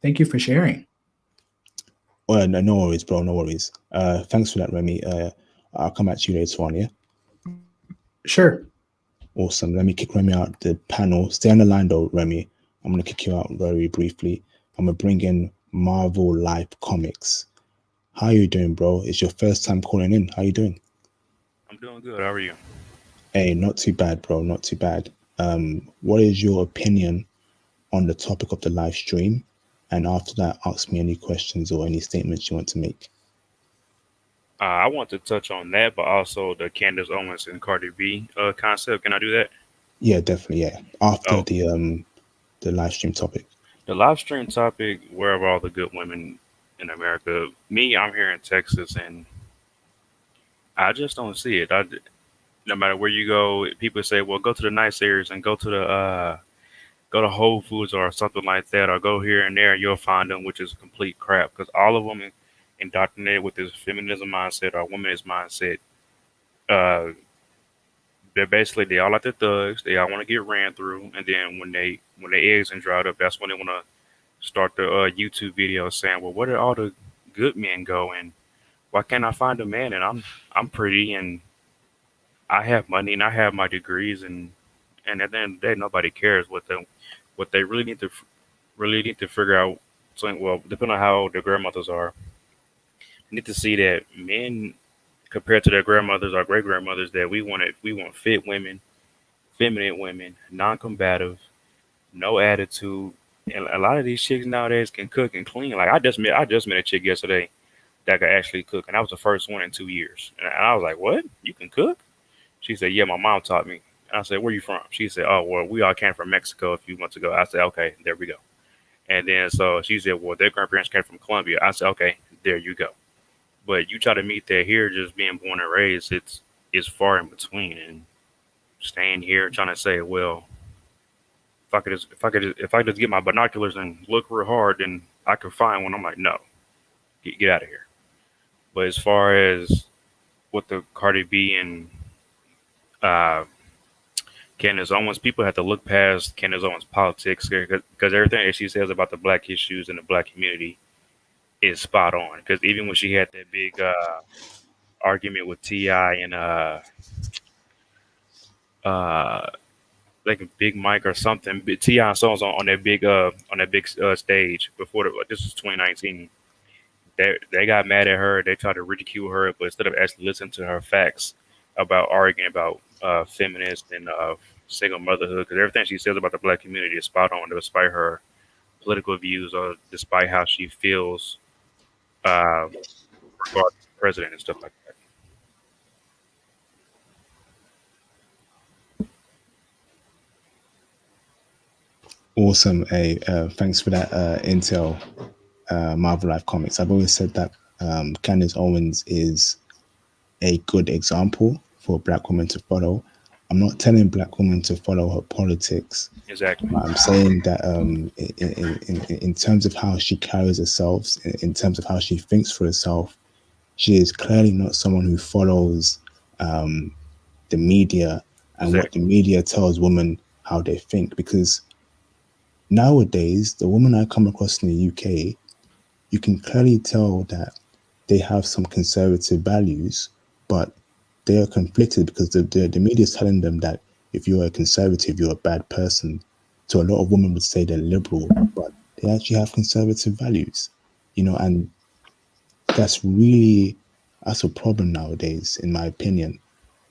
Thank you for sharing. Oh, no worries, bro. No worries. Thanks for that, Remy. I'll come back to you later on, yeah? Sure. Awesome. Let me kick Remy out the panel. Stay on the line, though, Remy. I'm going to kick you out very briefly. I'm going to bring in Marvel Life Comics. How you doing, bro? It's your first time calling in. How you doing? I'm doing good. How are you? Hey, not too bad, bro. Not too bad. What is your opinion on the topic of the live stream? And after that, ask me any questions or any statements you want to make. I want to touch on that, but also the Candace Owens and Cardi B concept. Can I do that? Yeah, definitely. Yeah, after Oh, the live stream topic. the live stream topic. Where are all the good women in America? Me, I'm here in Texas, and I just don't see it. No matter where you go, people say, "Well, go to the nice areas and go to Whole Foods or something like that, or go here and there, you'll find them," which is complete crap because all of them indoctrinated with this feminism mindset or womanist mindset. Uh, they all like the thugs. They all want to get ran through, and then when their eggs and dried up, that's when they want to start the YouTube videos saying, "Well, where did all the good men go? And why can't I find a man? And I'm pretty and I have money and I have my degrees and at the end of the day, nobody cares what they really need to figure out something. Well, depending on how old their grandmothers are, you need to see that men compared to their grandmothers or great grandmothers that we want fit women, feminine women, non-combative, no attitude. And a lot of these chicks nowadays can cook and clean. Like I just met a chick yesterday that could actually cook, and I was the first one in 2 years. And I was like, "What? You can cook?" She said, "Yeah, my mom taught me." And I said, "Where you from?" She said, "Oh, well, we all came from Mexico a few months ago." I said, "Okay, there we go." And then so she said, "Well, their grandparents came from Colombia." I said, "Okay, there you go." But you try to meet that here, just being born and raised, it's far in between. And staying here trying to say, well, if I could just get my binoculars and look real hard, then I could find one. I'm like, no, get out of here. But as far as what the Cardi B and uh, Candace Owens, people have to look past Candace Owens' politics because everything that she says about the black issues and the black community is spot on. Because even when she had that big argument with Ti and uh, like a big mic or something, but Ti and songs on that big stage before this was 2019. They got mad at her. They tried to ridicule her, but instead of actually listening to her facts about arguing about feminist and single motherhood, because everything she says about the black community is spot on, despite her political views or despite how she feels uh, regarding the president and stuff like that. Awesome. Hey, thanks for that intel, Marvel Life Comics. I've always said that Candace Owens is a good example for black women to follow. I'm not telling black women to follow her politics. Exactly. I'm saying that in terms of how she carries herself, in terms of how she thinks for herself, she is clearly not someone who follows the media and what the Exactly. media tells women how they think. Because nowadays, the women I come across in the UK, you can clearly tell that they have some conservative values, but they are conflicted because the media is telling them that if you're a conservative, you're a bad person. So a lot of women would say they're liberal, but they actually have conservative values, and that's a problem nowadays, in my opinion.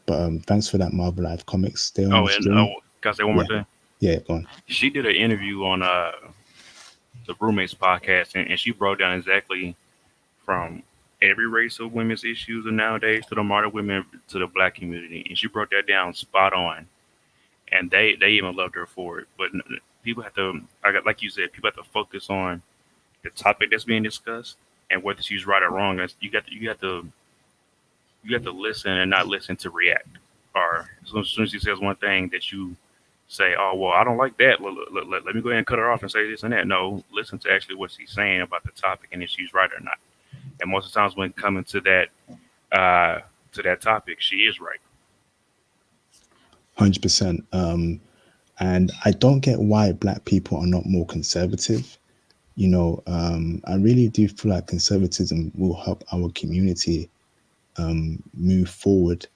But thanks for that, Marvel Life Comics. Stay on Oh, the and stream. can I say one more Yeah, thing? yeah, go on. She did an interview on the Roommates podcast, and she broke down exactly from every race of women's issues of nowadays to the modern women to the black community, and she broke that down spot on. And they even loved her for it. But people have to, like you said, people have to focus on the topic that's being discussed and whether she's right or wrong. You got to listen and not listen to react. Or as soon as she says one thing that you say, oh well, I don't like that. Let me go ahead and cut her off and say this and that. No, listen to actually what she's saying about the topic and if she's right or not. And most of the times when coming to that topic, she is right. 100%. And I don't get why black people are not more conservative. I really do feel like conservatism will help our community move forward.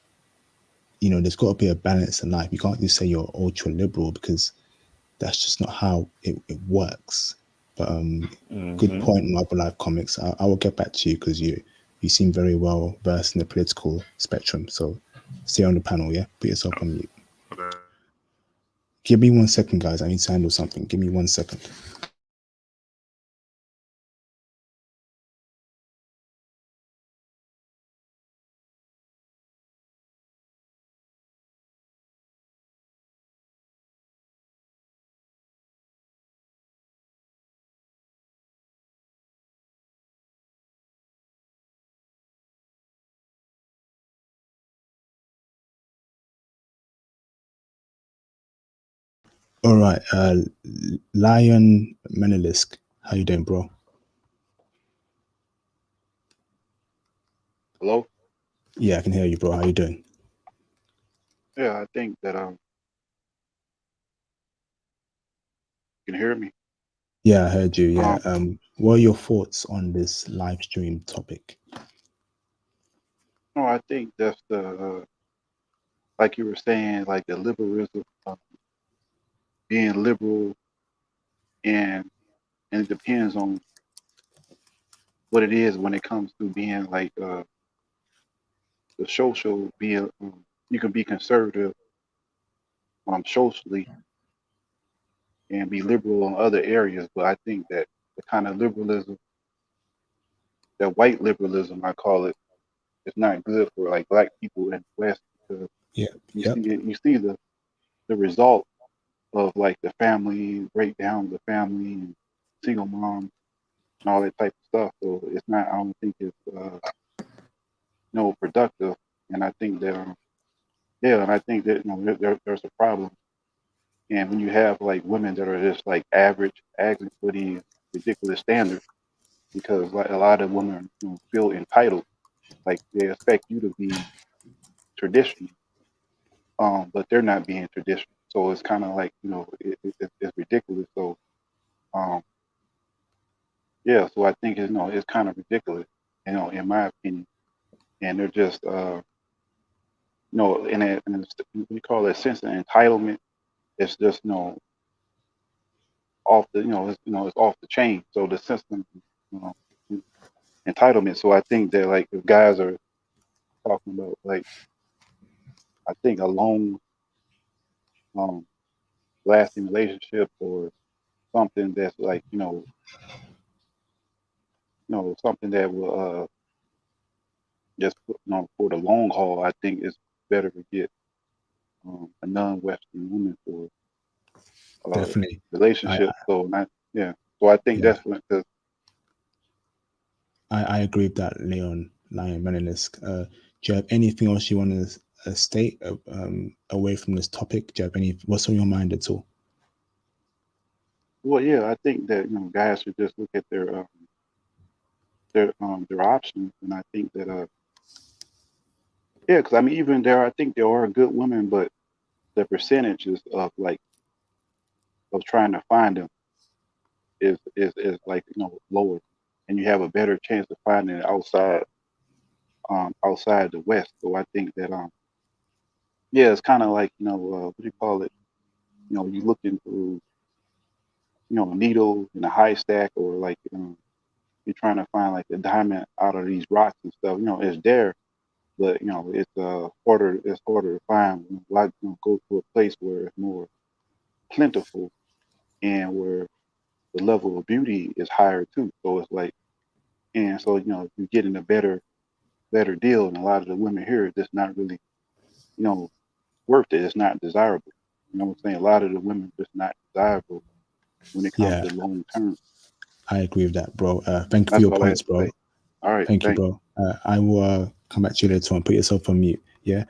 There's got to be a balance in life. You can't just say you're ultra liberal because that's just not how it works. But good Hmm. point, Marvel Life Comics. I will get back to you because you seem very well versed in the political spectrum. So stay on the panel, yeah? Put yourself on mute. Okay. Give me 1 second, guys. I need to handle something. Give me 1 second. All right, Lion Menelisk, how you doing, bro? Hello? Yeah, I can hear you, bro. How you doing? Yeah, I think that you can hear me. Yeah, I heard you. Yeah. Um, What are your thoughts on this live stream topic? no, I think that's the like you were saying, like the liberalism, being liberal, and it depends on what it is when it comes to being like the social being. You can be conservative socially and be liberal in other areas, but I think that the kind of liberalism, that white liberalism, I call it, is not good for like black people in the West because Yeah. you Yep. see it, you see the result of like the family breakdown of the family and single moms and all that type of stuff. So it's not. I don't think it's no productive. And I think that yeah, and I think that there's a problem. And when you have like women that are just like average, asking for these ridiculous standards, because like a lot of women feel entitled, like they expect you to be traditional, but they're not being traditional. So it's kind of like it's ridiculous. So um, yeah, so I think it's kind of ridiculous, in my opinion. And they're just we call it sense of entitlement. It's just off the it's off the chain. So the system, you know, entitlement. So I think that like if guys are talking about like I think a long um lasting relationship or something that's like something that will just for the long haul. I think it's better to get a non-Western woman for Definitely. I relationship. So not yeah. So I think yeah. that's what because I agree with that, Lion Menelisk. Do you have anything else you want to state away from this topic? Do you have any? What's on your mind at all? Well, yeah, I think that guys should just look at their options, and I think that yeah, because I mean even there, I think there are good women, but the percentages of like of trying to find them is like lower, and you have a better chance of finding it outside the West. So I think that yeah, it's kind of like what do you call it? You looking through needles in a haystack, or like you're trying to find like a diamond out of these rocks and stuff. It's there, but it's harder. It's harder to find. Like go to a place where it's more plentiful and where the level of beauty is higher too. So it's like, and so you're getting a better deal, and a lot of the women here are just not really you know worth it. It's not desirable. You know what I'm saying? A lot of the women are just not desirable when it comes Yeah, to long term. I agree with that, bro. Thank you for That's your all I have points, to bro. say. All right, Thank you, thanks. bro. I will come back to you later on. Put yourself on mute. Yeah.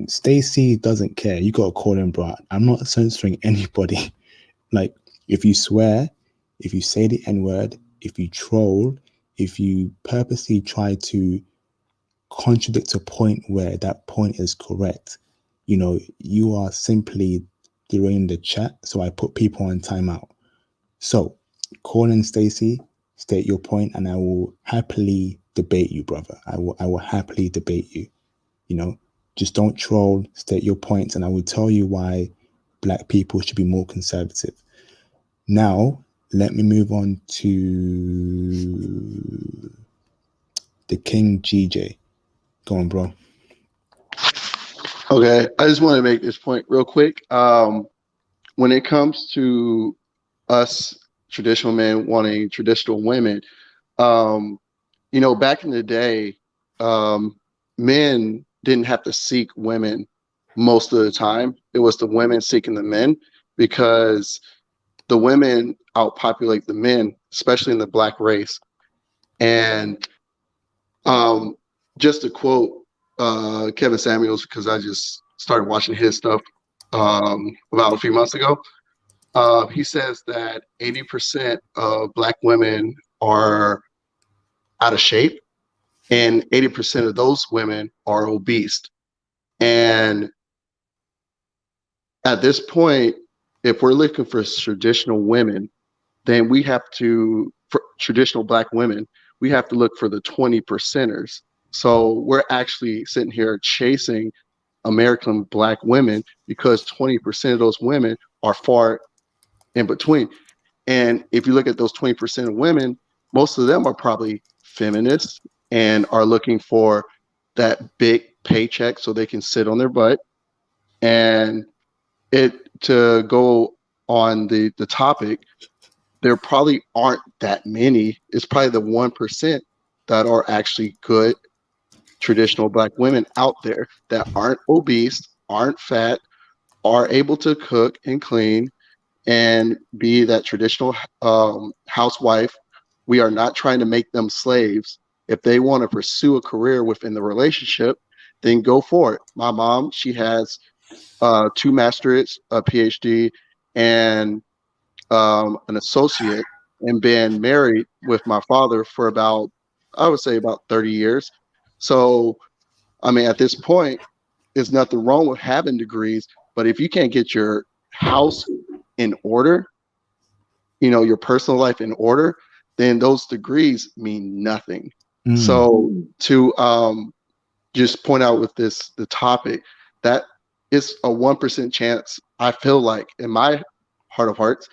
Stacy doesn't care. You got to call him, bro. I'm not censoring anybody. Like, if you swear, if you say the N-word, if you troll, if you purposely try to contradict a point where that point is correct, you are simply derailing the chat. So I put people on timeout. So call in Stacy, state your point, and I will happily debate you, brother. I will happily debate you. Just don't troll, state your points, and I will tell you why black people should be more conservative. Now, let me move on to the King GJ. Go on, bro. Okay, I just want to make this point real quick. When it comes to us traditional men wanting traditional women, back in the day, men didn't have to seek women most of the time. It was the women seeking the men, because the women outpopulate the men, especially in the black race. And just to quote Kevin Samuels, because I just started watching his stuff about a few months ago. He says that 80% of black women are out of shape, and 80% of those women are obese. And at this point, if we're looking for traditional women, then we have to, for traditional black women, we have to look for the 20 percenters. So we're actually sitting here chasing American black women because 20% of those women are far in between. And if you look at those 20% of women, most of them are probably feminists and are looking for that big paycheck so they can sit on their butt. And to go on the topic, there probably aren't that many. It's probably the 1% that are actually good traditional black women out there that aren't obese, aren't fat, are able to cook and clean and be that traditional housewife. We are not trying to make them slaves. If they want to pursue a career within the relationship, then go for it. My mom, she has 2 masterships, a PhD, and an associate, and been married with my father for about, I would say, about 30 years. So, I mean, at this point, there's nothing wrong with having degrees, but if you can't get your house in order, your personal life in order, then those degrees mean nothing. So to just point out with the topic, that it's a 1% chance, I feel like, in my heart of hearts,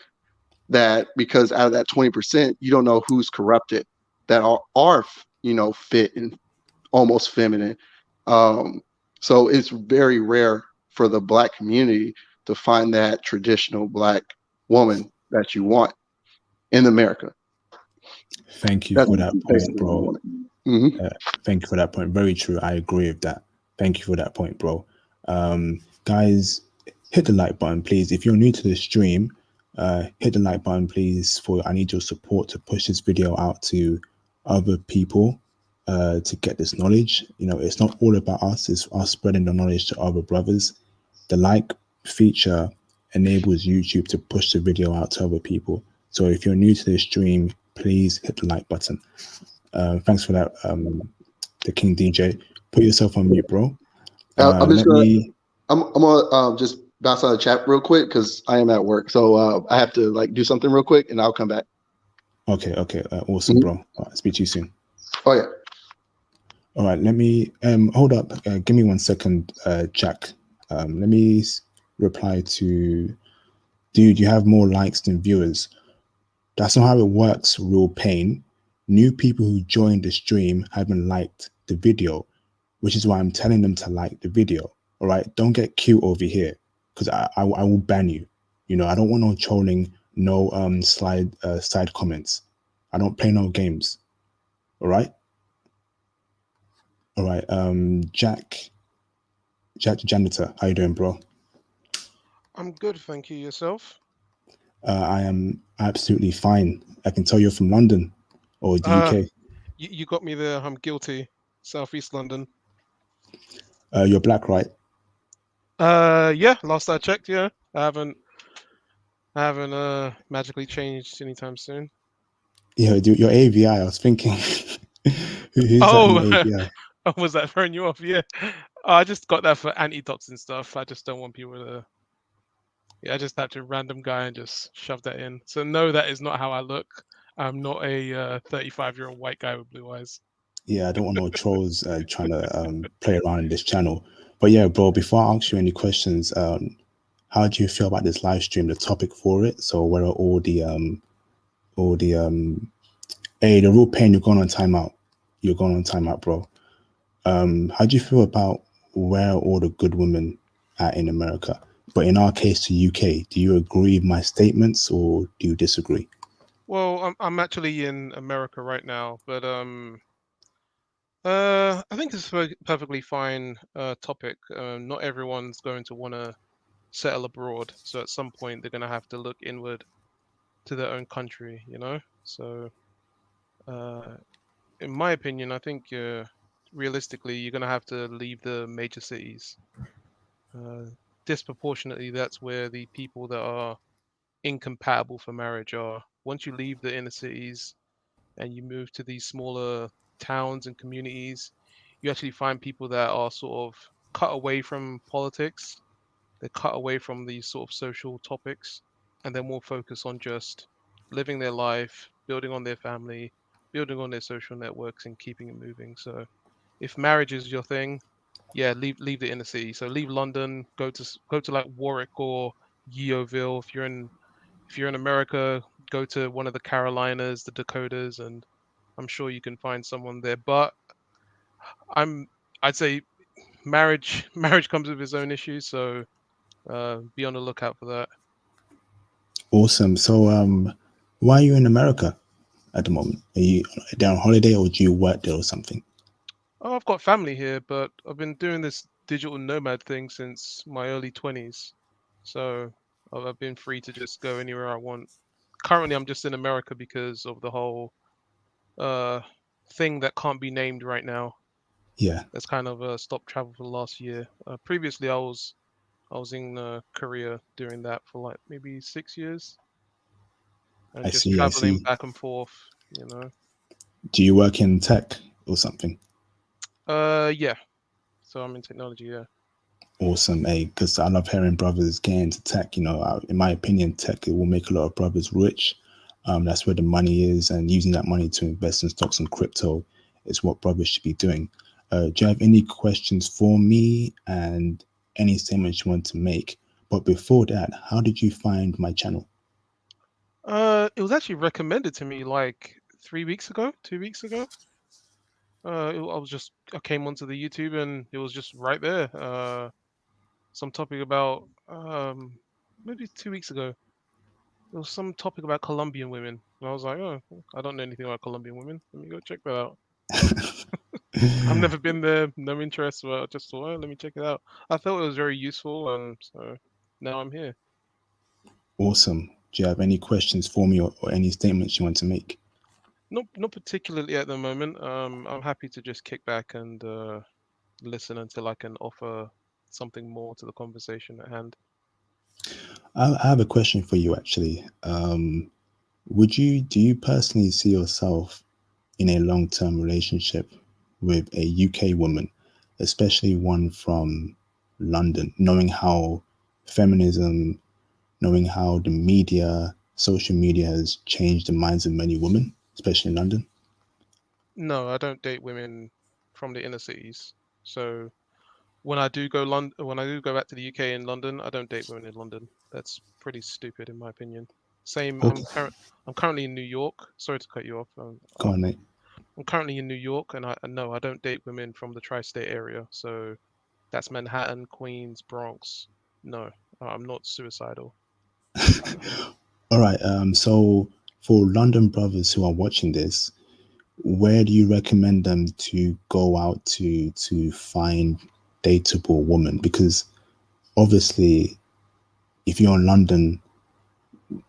that because out of that 20%, you don't know who's corrupted, that are fit and almost feminine. So it's very rare for the black community to find that traditional black woman that you want in America. Thank you That's for that point, basically bro. what I want. Thank you for that point. Very true. I agree with that. Thank you for that point, bro. Guys, hit the like button, please. If you're new to the stream, hit the like button, please. I need your support to push this video out to other people. to get this knowledge. You know, it's not all about us, it's us spreading the knowledge to other brothers. The like feature enables YouTube to push the video out to other people. So if you're new to this stream, please hit the like button. Thanks for that, the King DJ. Put yourself on mute, bro. I'm just Let gonna me. I'm gonna just bounce on the chat real quick because I am at work, so I have to like do something real quick, and I'll come back. Okay, awesome, bro. All right, speak to you soon. Oh yeah. All right, let me hold up. Give me 1 second, Jack. Let me reply to dude. You have more likes than viewers. That's not how it works. Real pain. New people who joined the stream haven't liked the video, which is why I'm telling them to like the video. All right, don't get cute over here, because I will ban you. You know, I don't want no trolling, no side comments. I don't play no games. All right. All right. Jack the janitor, how you doing, bro? I'm good, thank you. Yourself? I am absolutely fine. I can tell you're from London or the UK. You got me there. I'm guilty. Southeast London. You're black, right? Yeah. Last I checked, yeah. I haven't magically changed anytime soon. Yeah, dude, your AVI. I was thinking, who's that in your AVI? Oh, was that throwing you off? Yeah. I just got that for anti-toxin stuff. I just don't want people to. Yeah, I just typed a random guy and just shoved that in. So no, that is not how I look. I'm not a 35-year-old white guy with blue eyes. Yeah, I don't want no trolls trying to play around in this channel. But yeah, bro, before I ask you any questions, how do you feel about this live stream, the topic for it? So where are all the hey, the real pain, you're going on timeout. You're going on timeout, bro. How do you feel about where are all the good women at in America? But in our case, to UK, do you agree with my statements or do you disagree? Well, I'm actually in America right now, but I think it's a perfectly fine topic. Not everyone's going to want to settle abroad, so at some point they're going to have to look inward to their own country, you know? So, in my opinion, I think realistically you're going to have to leave the major cities. Disproportionately, that's where the people that are incompatible for marriage are. Once you leave the inner cities and you move to these smaller towns and communities, you actually find people that are sort of cut away from politics. They're cut away from these sort of social topics, and they're more focused on just living their life, building on their family, building on their social networks, and keeping it moving. So, if marriage is your thing, yeah, leave the inner city. So leave London, go to like Warwick or Yeovil. If you're in America, go to one of the Carolinas, the Dakotas, and I'm sure you can find someone there. But I'm I'd say marriage comes with its own issues, so be on the lookout for that. Awesome. So, why are you in America at the moment? Are you there on holiday or do you work there or something? Oh, I've got family here, but I've been doing this digital nomad thing since my early 20s. So I've been free to just go anywhere I want. Currently, I'm just in America because of the whole uh, thing that can't be named right now. Yeah, That's kind of stopped travel for the last year. Previously, I was in Korea doing that for like maybe 6 years and I just see. I traveling see. back and forth, you know. Do you work in tech or something? Yeah. So I'm in technology, yeah. Awesome, because I love hearing brothers get into tech. You know, in my opinion, tech, it will make a lot of brothers rich. That's where the money is, and using that money to invest in stocks and crypto is what brothers should be doing. Do you have any questions for me and any statements you want to make? But before that, how did you find my channel? It was actually recommended to me like 3 weeks ago, 2 weeks ago. I came onto the YouTube and it was just right there. Some topic about maybe 2 weeks ago. There was some topic about Colombian women, and I was like, oh, I don't know anything about Colombian women. Let me go check that out. I've never been there, no interest, but I just thought, oh, let me check it out. I thought it was very useful, and so now I'm here. Awesome. Do you have any questions for me or any statements you want to make? Not particularly at the moment. I'm happy to just kick back and listen until I can offer something more to the conversation at hand. I have a question for you actually. Do you personally see yourself in a long-term relationship with a UK woman, especially one from London, knowing how feminism, knowing how the media, social media has changed the minds of many women, especially in London? No, I don't date women from the inner cities. So when I do go when I do go back to the UK in London, I don't date women in London. That's pretty stupid in my opinion. Same, Okay, I'm currently in New York. Sorry to cut you off. go on, mate. I'm currently in New York, and no, I don't date women from the tri-state area. So that's Manhattan, Queens, Bronx. No, I'm not suicidal. All right. So for London brothers who are watching this, where do you recommend them to go out to find dateable woman? Because obviously, if you're in London,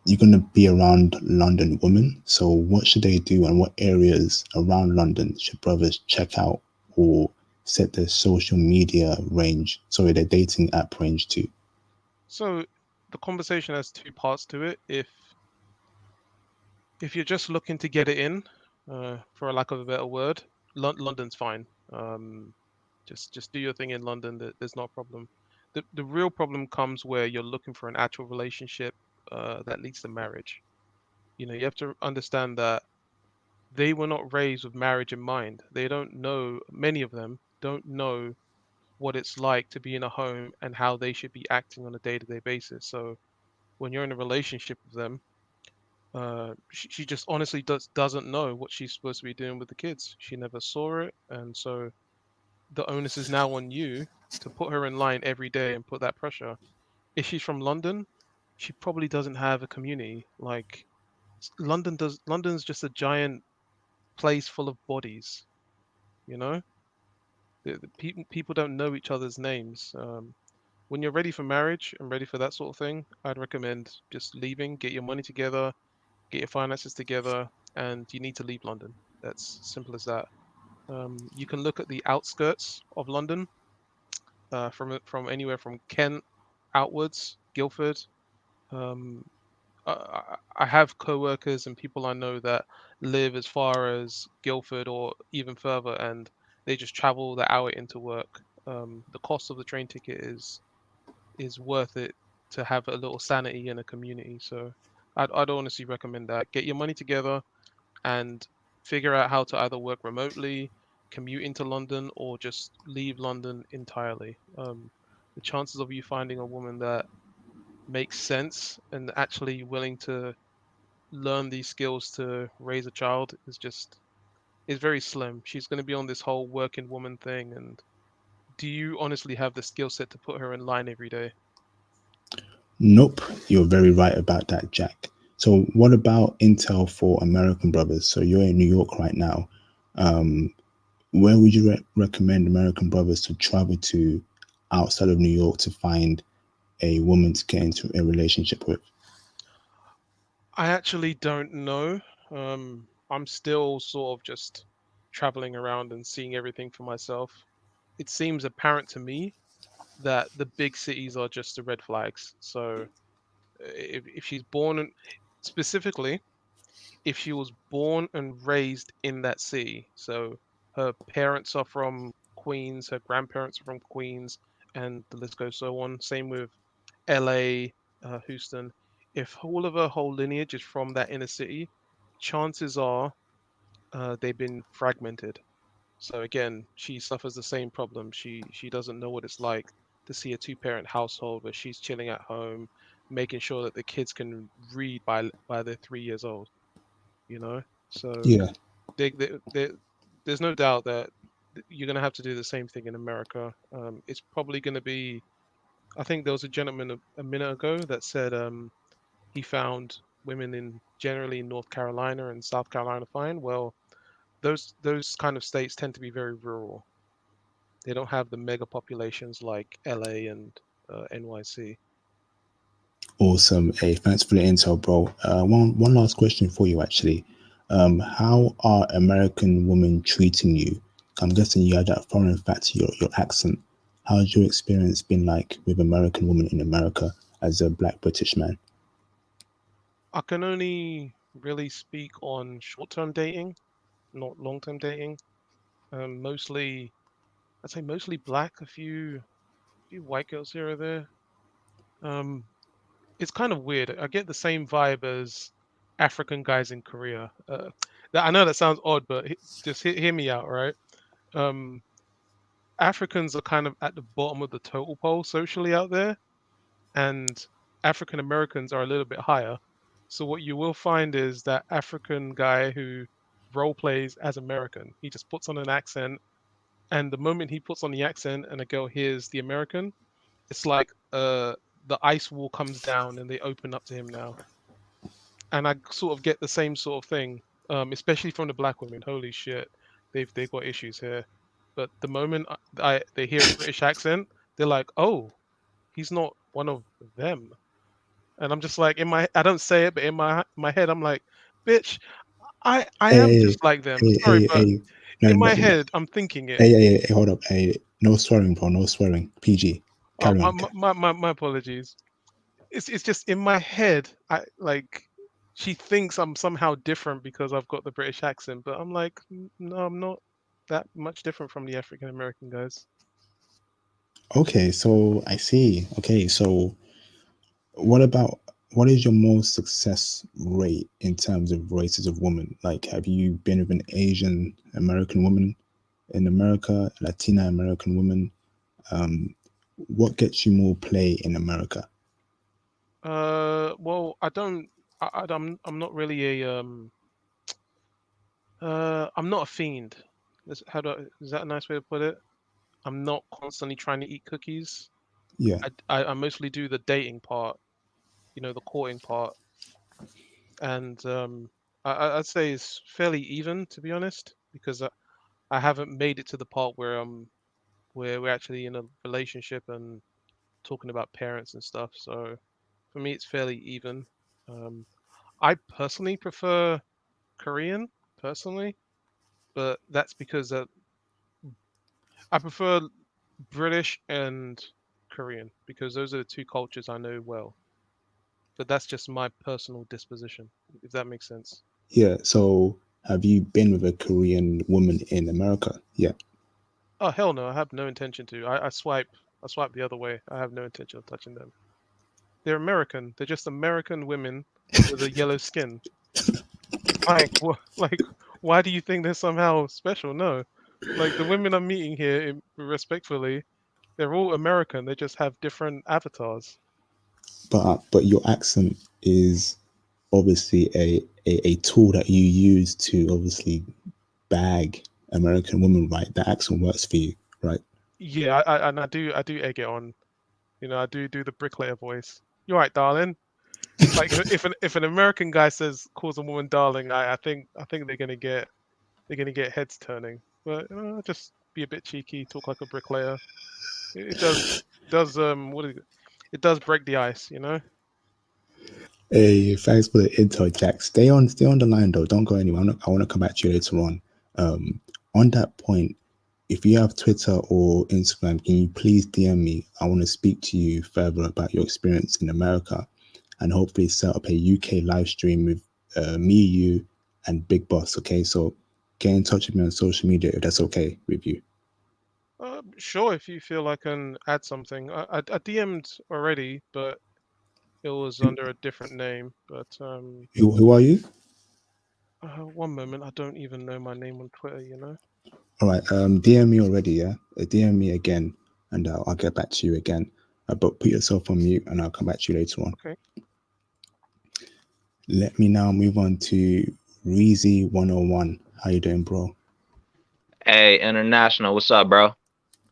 you're going to be around London women. So what should they do, and what areas around London should brothers check out or set their social media range, sorry, their dating app range to? So the conversation has two parts to it. If you're just looking to get it in, for a lack of a better word, London's fine. Just do your thing in London. There's no problem. The real problem comes where you're looking for an actual relationship that leads to marriage. You have to understand that they were not raised with marriage in mind. They don't know, many of them don't know what it's like to be in a home and how they should be acting on a day-to-day basis. So when you're in a relationship with them, she just honestly doesn't know what she's supposed to be doing with the kids. She never saw it, and so the onus is now on you to put her in line every day and put that pressure. If she's from London, she probably doesn't have a community. Like London does. London's just a giant place full of bodies. You know, the people don't know each other's names. When you're ready for marriage and ready for that sort of thing, I'd recommend just leaving, get your money together, get your finances together, and you need to leave London. That's simple as that. You can look at the outskirts of London, from anywhere from Kent outwards, Guildford. Um, I have co-workers and people I know that live as far as Guildford or even further, and they just travel the hour into work. The cost of the train ticket is worth it to have a little sanity in a community. So I'd honestly recommend that. Get your money together and figure out how to either work remotely, commute into London, or just leave London entirely. The chances of you finding a woman that makes sense and actually willing to learn these skills to raise a child is very slim. She's going to be on this whole working woman thing, and do you honestly have the skill set to put her in line every day? Nope, you're very right about that, Jack. So what about intel for American brothers? So you're in New York right now. Um, where would you recommend American brothers to travel to outside of New York to find a woman to get into a relationship with? I actually don't know. I'm still sort of just traveling around and seeing everything for myself. It seems apparent to me that the big cities are just the red flags. So if she's born in, specifically, if she was born and raised in that city, so her parents are from Queens, her grandparents are from Queens, and the list goes so on. Same with LA, Houston. If all of her whole lineage is from that inner city, chances are they've been fragmented. So again, she suffers the same problem. She doesn't know what it's like to see a two-parent household where she's chilling at home, making sure that the kids can read by they're 3 years old. You know, so Yeah. they, there's no doubt that you're going to have to do the same thing in America. It's probably going to be. I think there was a gentleman a minute ago that said he found women in generally in North Carolina and South Carolina fine. Well, those kind of states tend to be very rural. They don't have the mega populations like LA and NYC. Awesome. Hey, thanks for the intel, bro. One last question for you, actually. How are American women treating you? I'm guessing you had that foreign factor, your accent. How's your experience been like with American women in America as a Black British man? I can only really speak on short-term dating, not long-term dating. Mostly, I'd say mostly black. A few white girls here or there. Um, it's kind of weird. I get the same vibe as African guys in Korea. I know that sounds odd, but just hear me out, right? Um, Africans are kind of at the bottom of the total pole socially out there, and African Americans are a little bit higher. So what you will find is that African guy who role plays as American, he just puts on an accent, and the moment he puts on the accent and a girl hears the American, it's like the ice wall comes down and they open up to him now. And I sort of get the same sort of thing, especially from the black women. Holy shit, they've got issues here. But the moment they hear a British accent, they're like, oh, he's not one of them. And I'm just like I don't say it, but in my head I'm like, bitch, I am Hey, just like them. hey, Sorry, hey, but hey, no, in no, my no. head I'm thinking it. Hey, hey, hey, hey, hold up. Hey, no swearing, bro. No swearing. PG. Oh, Carry on. my apologies. It's just in my head. I like she thinks I'm somehow different because I've got the British accent, but I'm like, No, I'm not that much different from the African American guys." Okay, so I see. Okay, so what about what is your most success rate in terms of races of women? Like, have you been with an Asian American woman in America, Latina American woman? Um, what gets you more play in America? Well, I don't. I'm not really a I'm not a fiend. Is that a nice way to put it? I'm not constantly trying to eat cookies. Yeah, I mostly do the dating part, the courting part, and I'd say it's fairly even, to be honest, because I haven't made it to the part where we're actually in a relationship and talking about parents and stuff. So for me, it's fairly even. Um, I personally prefer Korean, personally, but that's because I prefer British and Korean because those are the two cultures I know well. But that's just my personal disposition, if that makes sense. yeah. So, have you been with a Korean woman in America? Yeah. Oh hell no, I have no intention to. I swipe the other way. I have no intention of touching them. They're American. They're just American women with a yellow skin. Like what? Like why do you think they're somehow special? No, like the women I'm meeting here, respectfully, they're all American. They just have different avatars. But your accent is obviously a tool that you use to obviously bag American women, right? That accent works for you, right? Yeah, and I do egg it on. I do the bricklayer voice. You're right, darling. Like if an American guy calls a woman darling, I think they're gonna get heads turning. But just be a bit cheeky, talk like a bricklayer. It does what is it? It does break the ice. Hey, thanks for the intel, Jack. Stay on the line though. Don't go anywhere. I want to come back to you later on. Um, on that point, if you have Twitter or Instagram, can you please DM me? I want to speak to you further about your experience in America, and hopefully set up a UK live stream with me, you, and Big Boss. Okay, so get in touch with me on social media if that's okay with you. Sure, if you feel I can add something. I DM'd already, but it was under a different name. But Who are you? one moment, I don't even know my name on Twitter. All right, DM me already, yeah? DM me again, and I'll get back to you again. But put yourself on mute, and I'll come back to you later on. Okay. Let me now move on to Reezy 101. How you doing, bro? Hey, International, what's up, bro?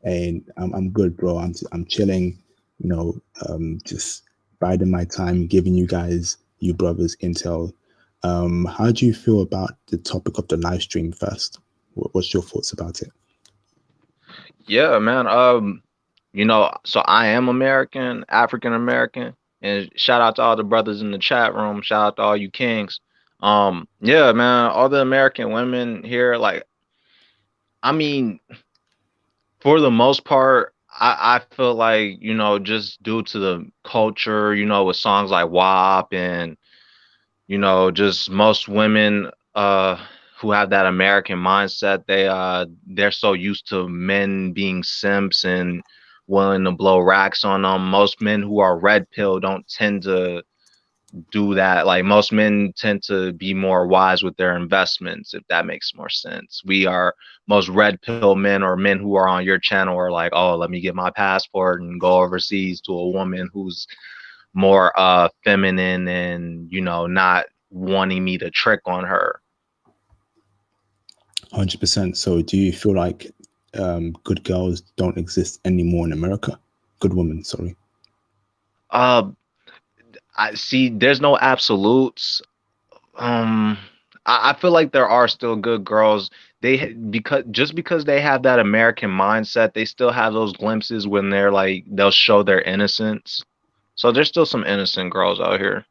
And I'm good, bro. I'm chilling, just biding my time, giving you guys, you brothers, intel. How do you feel about the topic of the live stream first? What's your thoughts about it? Yeah, man. So I am American, African American, and shout out to all the brothers in the chat room. Shout out to all you kings. Yeah, man, all the American women here, like, I mean, for the most part, I feel like, you know, just due to the culture, you know, with songs like WAP and, you know, just most women who have that American mindset, they're so used to men being simps and willing to blow racks on them. Most men who are red pill don't tend to do that. Like most men tend to be more wise with their investments, if that makes more sense. We are most red pill men or men who are on your channel are like, oh, let me get my passport and go overseas to a woman who's more feminine and, you know, not wanting me to trick on her. 100%. So do you feel like good girls don't exist anymore in America? Good women, sorry. Uh I see there's no absolutes. I feel like there are still good girls. Because they have that American mindset, they still have those glimpses when they're like they'll show their innocence. So there's still some innocent girls out here.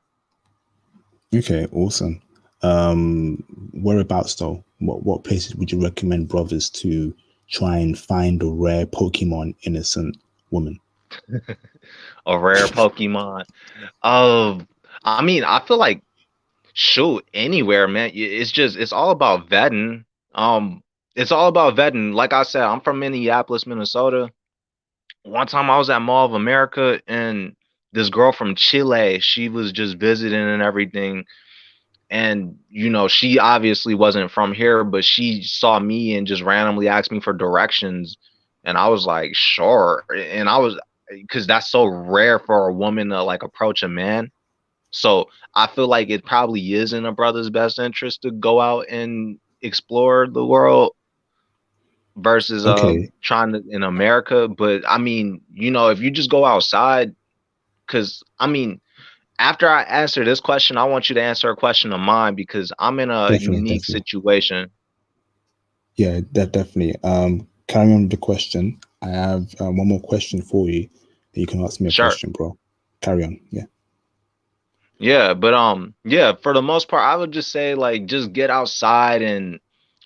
Okay, awesome. Whereabouts though? What places would you recommend brothers to try and find a rare Pokemon innocent woman? A rare Pokemon. Uh, I mean, I feel like shoot anywhere, man. It's all about vetting. It's all about vetting. Like I said, I'm from Minneapolis, Minnesota. One time I was at Mall of America and this girl from Chile, she was just visiting and everything. And, you know, she obviously wasn't from here, but she saw me and just randomly asked me for directions. And I was like, sure. And I was, because that's so rare for a woman to like approach a man. So I feel like it probably is in a brother's best interest to go out and explore the world versus Okay, trying to in America. But I mean, you know, if you just go outside, because I mean, after I answer this question, I want you to answer a question of mine because I'm in a definitely, unique definitely. situation. Yeah, that definitely. Carry on with the question. I have one more question for you that you can ask me a Sure. question, bro. Carry on. Yeah. Yeah, but yeah, for the most part, I would just say like just get outside and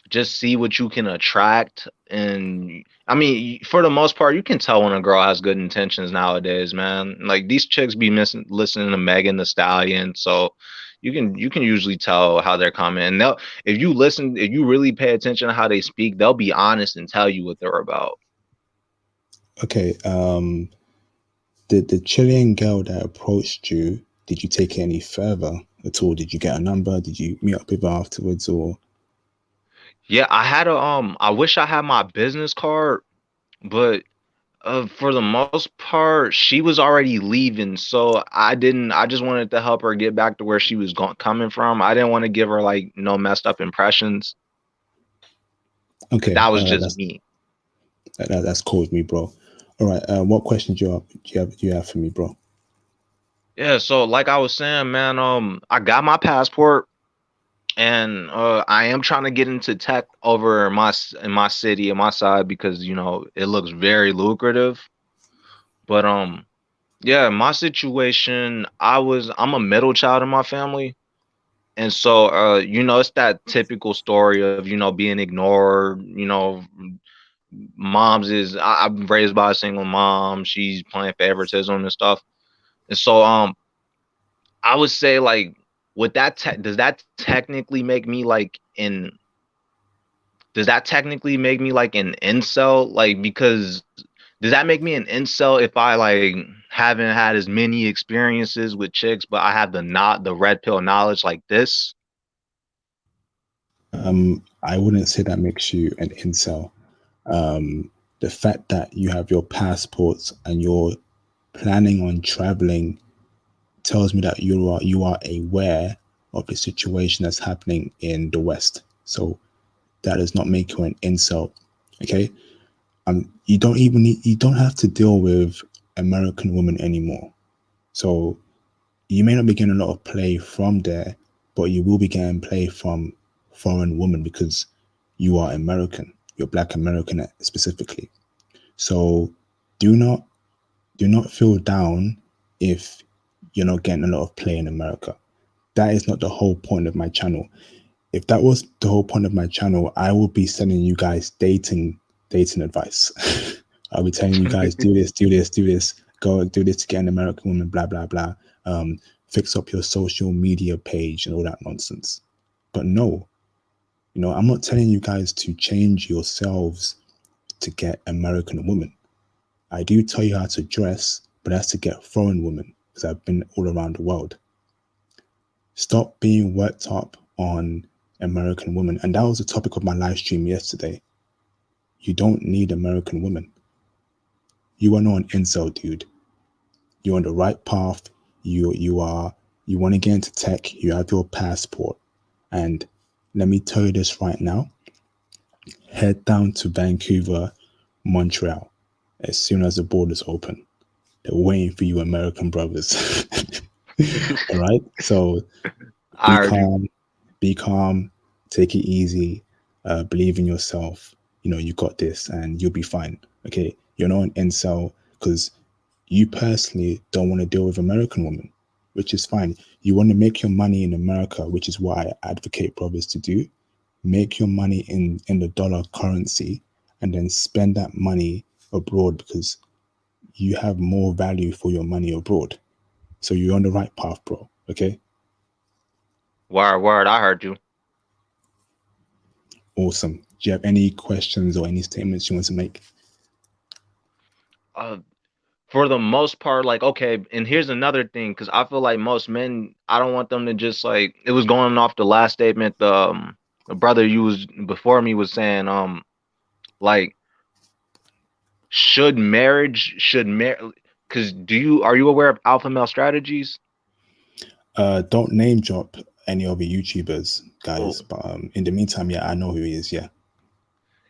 just see what you can attract. And I mean, for the most part, you can tell when a girl has good intentions nowadays, man. Like these chicks be missing listening to Megan the Stallion, so you can usually tell how they're coming. And they'll if you really pay attention to how they speak, they'll be honest and tell you what they're about. Okay. The Chilean girl that approached you, did you take it any further at all? Did you get a number? Did you meet up with her afterwards, or? Yeah, I wish I had my business card, but for the most part, she was already leaving, so I didn't. I just wanted to help her get back to where she was coming from. I didn't want to give her like no messed up impressions. Okay, That was just me. that's cool with me, bro. All right. What questions do you have for me, bro? Yeah, so like I was saying, man, I got my passport and I am trying to get into tech over in my city, in my side because you know it looks very lucrative. But yeah, my situation, I'm a middle child in my family. And so, you know, it's that typical story of, you know, being ignored, you know, I'm raised by a single mom. She's playing favoritism and stuff. And so, I would say like, does that technically make me like does that technically make me like an incel? Like, because does that make me an incel if I like haven't had as many experiences with chicks, but I have the red pill knowledge like this? I wouldn't say that makes you an incel. The fact that you have your passports and you're planning on traveling tells me that you are aware of the situation that's happening in the West. So that does not make you an incel. Okay. You don't have to deal with American women anymore. So you may not be getting a lot of play from there, but you will be getting play from foreign women because you are American. You're Black American specifically. So do not feel down if you're not getting a lot of play in America. that is not the whole point of my channel. If that was the whole point of my channel, I will be sending you guys dating advice. I'll be telling you guys, do this, do this, do this, go do this to get an American woman, blah, blah, blah. Fix up your social media page and all that nonsense. But no, you know, I'm not telling you guys to change yourselves to get American women. I do tell you how to dress, but that's to get foreign women, because I've been all around the world. Stop being worked up on American women. And that was the topic of my live stream yesterday. You don't need American women. You are not an incel, dude. You're on the right path. You want to get into tech. You have your passport. And let me tell you this right now. Head down to Vancouver, Montreal, as soon as the borders open. They're waiting for you, American brothers. All right? So be calm, take it easy, believe in yourself. You know, you got this and you'll be fine. Okay? You're not an incel because you personally don't want to deal with American women, which is fine. You want to make your money in America, which is what I advocate brothers to do. Make your money in the dollar currency and then spend that money abroad, because you have more value for your money abroad. So you're on the right path, bro. Okay? Word, I heard you. Awesome. Do you have any questions or any statements you want to make? For the most part, like, okay, and here's another thing, because I feel like most men, I don't want them to just, like, it was going off the last statement the brother you was before me was saying, like, because are you aware of alpha male strategies? Don't name drop any other YouTubers, guys. But in the meantime, yeah, I know who he is.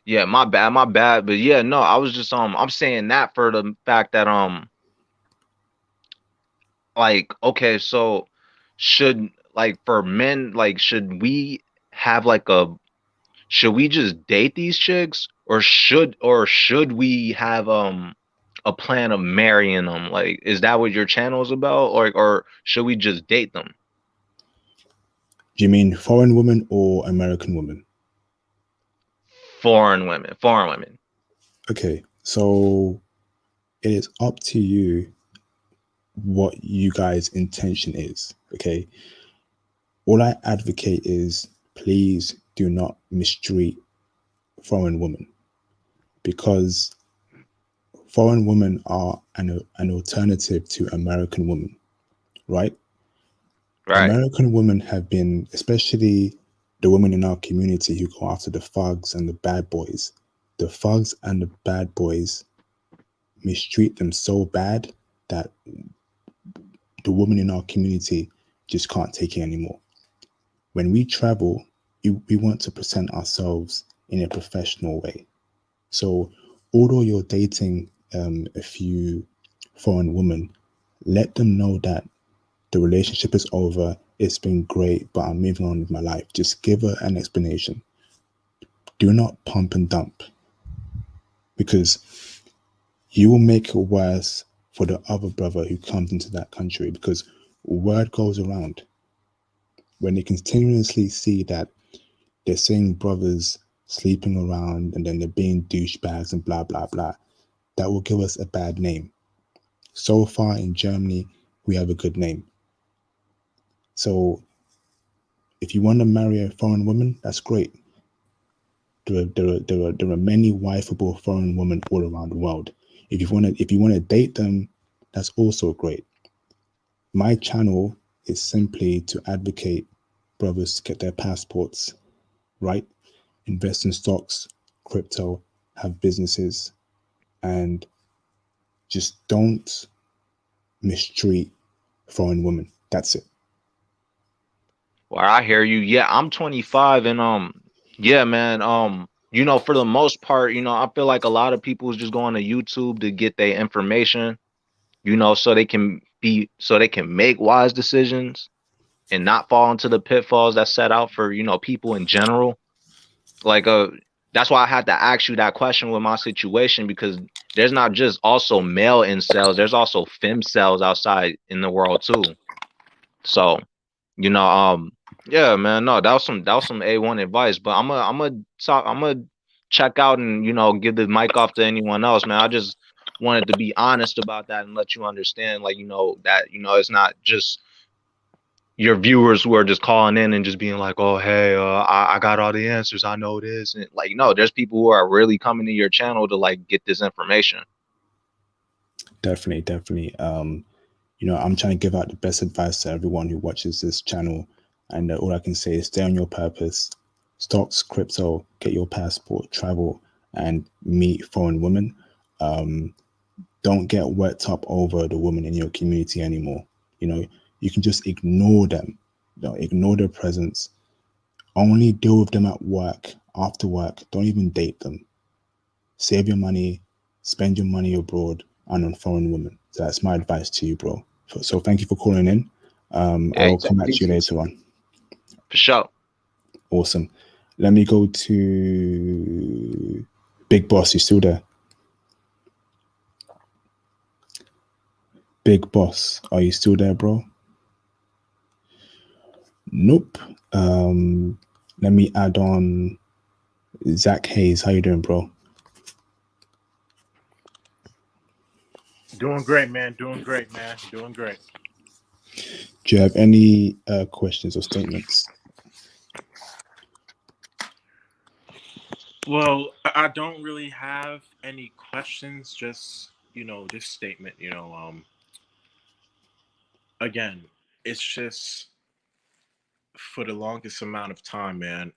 Yeah, my bad. But yeah, no, I was just I'm saying that for the fact that like, okay, so should, like, for men, like, should we just date these chicks, or should we have a plan of marrying them? Like, is that what your channel is about, or should we just date them? Do you mean foreign women or American women? Foreign women. Okay, so it is up to you what you guys' intention is. Okay, all I advocate is, please do not mistreat foreign women, because foreign women are an alternative to American women, right? American women have been, especially the women in our community who go after the thugs and the bad boys. The thugs and the bad boys mistreat them so bad that the women in our community just can't take it anymore. When we travel, we want to present ourselves in a professional way. So although you're dating a few foreign women, let them know that the relationship is over. It's been great, but I'm moving on with my life. Just give her an explanation. Do not pump and dump, because you will make it worse for the other brother who comes into that country, because word goes around. When they continuously see that they're seeing brothers sleeping around and then they're being douchebags and blah, blah, blah, that will give us a bad name. So far in Germany, we have a good name. So if you want to marry a foreign woman, that's great. There are many wifeable foreign women all around the world. If you want to date them, that's also great. My channel is simply to advocate brothers to get their passports, right? Invest in stocks, crypto, have businesses, and just don't mistreat foreign women. That's it. Well, I hear you. Yeah, I'm 25, and yeah, man, you know, for the most part, you know, I feel like a lot of people is just going to YouTube to get their information, you know, so they can make wise decisions and not fall into the pitfalls that set out for, you know, people in general. Like, that's why I had to ask you that question with my situation, because there's not just also male incels, there's also fem cells outside in the world too. So You know, yeah, man, no, that was some A1 advice. But I'm gonna check out and give the mic off to anyone else, man. I just wanted to be honest about that and let you understand, like, that it's not just your viewers who are just calling in and just being like, oh, hey, I got all the answers, I know this, and like, no, there's people who are really coming to your channel to like get this information. Definitely. I'm trying to give out the best advice to everyone who watches this channel, and all I can say is stay on your purpose. Stocks, crypto, get your passport, travel, and meet foreign women. Don't get worked up over the women in your community anymore. You can just ignore them. Ignore their presence. Only deal with them at work, after work. Don't even date them. Save your money, spend your money abroad and on foreign women. So that's my advice to you, bro. So thank you for calling in. I will come back to you later on. For sure. Awesome. Let me go to Big Boss. You still there? Big Boss, are you still there, bro? Nope. Let me add on Zach Hayes. How you doing, bro? Doing great, man. Doing great. Do you have any questions or statements? Well, I don't really have any questions. Just this statement. Again, it's just for the longest amount of time, man.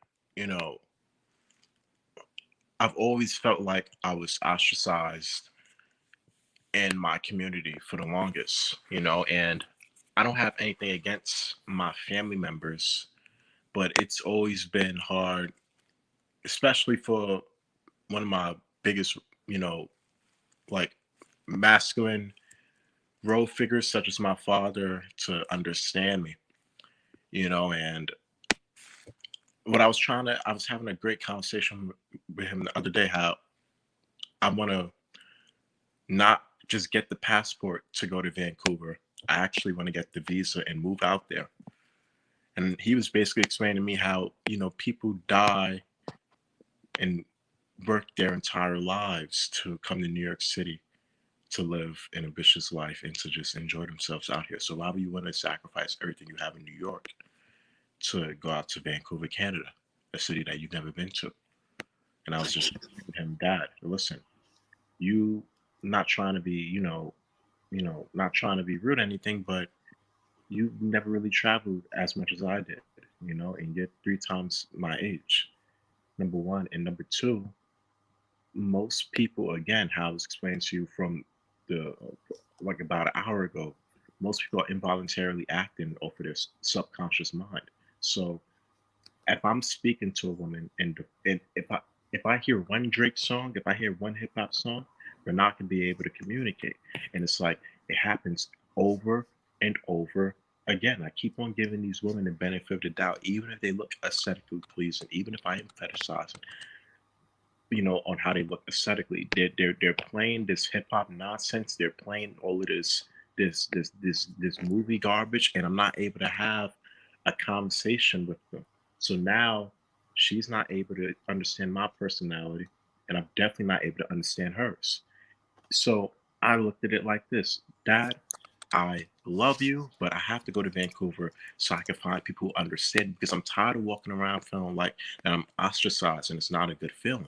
I've always felt like I was ostracized in my community for the longest. And I don't have anything against my family members, but it's always been hard, especially for one of my biggest, like masculine role figures such as my father to understand me, and I was having a great conversation with him the other day, how I want to not just get the passport to go to Vancouver. I actually want to get the visa and move out there. And he was basically explaining to me how, people die and work their entire lives to come to New York City to live an ambitious life and to just enjoy themselves out here. So why would you want to sacrifice everything you have in New York to go out to Vancouver, Canada, a city that you've never been to? And I was just telling him, Dad, listen, you not trying to be, not trying to be rude or anything, but you never really traveled as much as I did, and you're 3 times my age, number one. And number two, most people, again, how I was explained to you from the like about an hour ago, most people are involuntarily acting off of their subconscious mind. So if I'm speaking to a woman and if I hear one Drake song, if I hear one hip hop song, we're not gonna be able to communicate. And it's like it happens over and over again. I keep on giving these women the benefit of the doubt, even if they look aesthetically pleasing, even if I am fetishizing, on how they look aesthetically. They're playing this hip hop nonsense. They're playing all of this movie garbage, and I'm not able to have a conversation with them. So now she's not able to understand my personality, and I'm definitely not able to understand hers. So I looked at it like this: Dad, I love you, but I have to go to Vancouver so I can find people who understand, because I'm tired of walking around feeling like that I'm ostracized, and it's not a good feeling.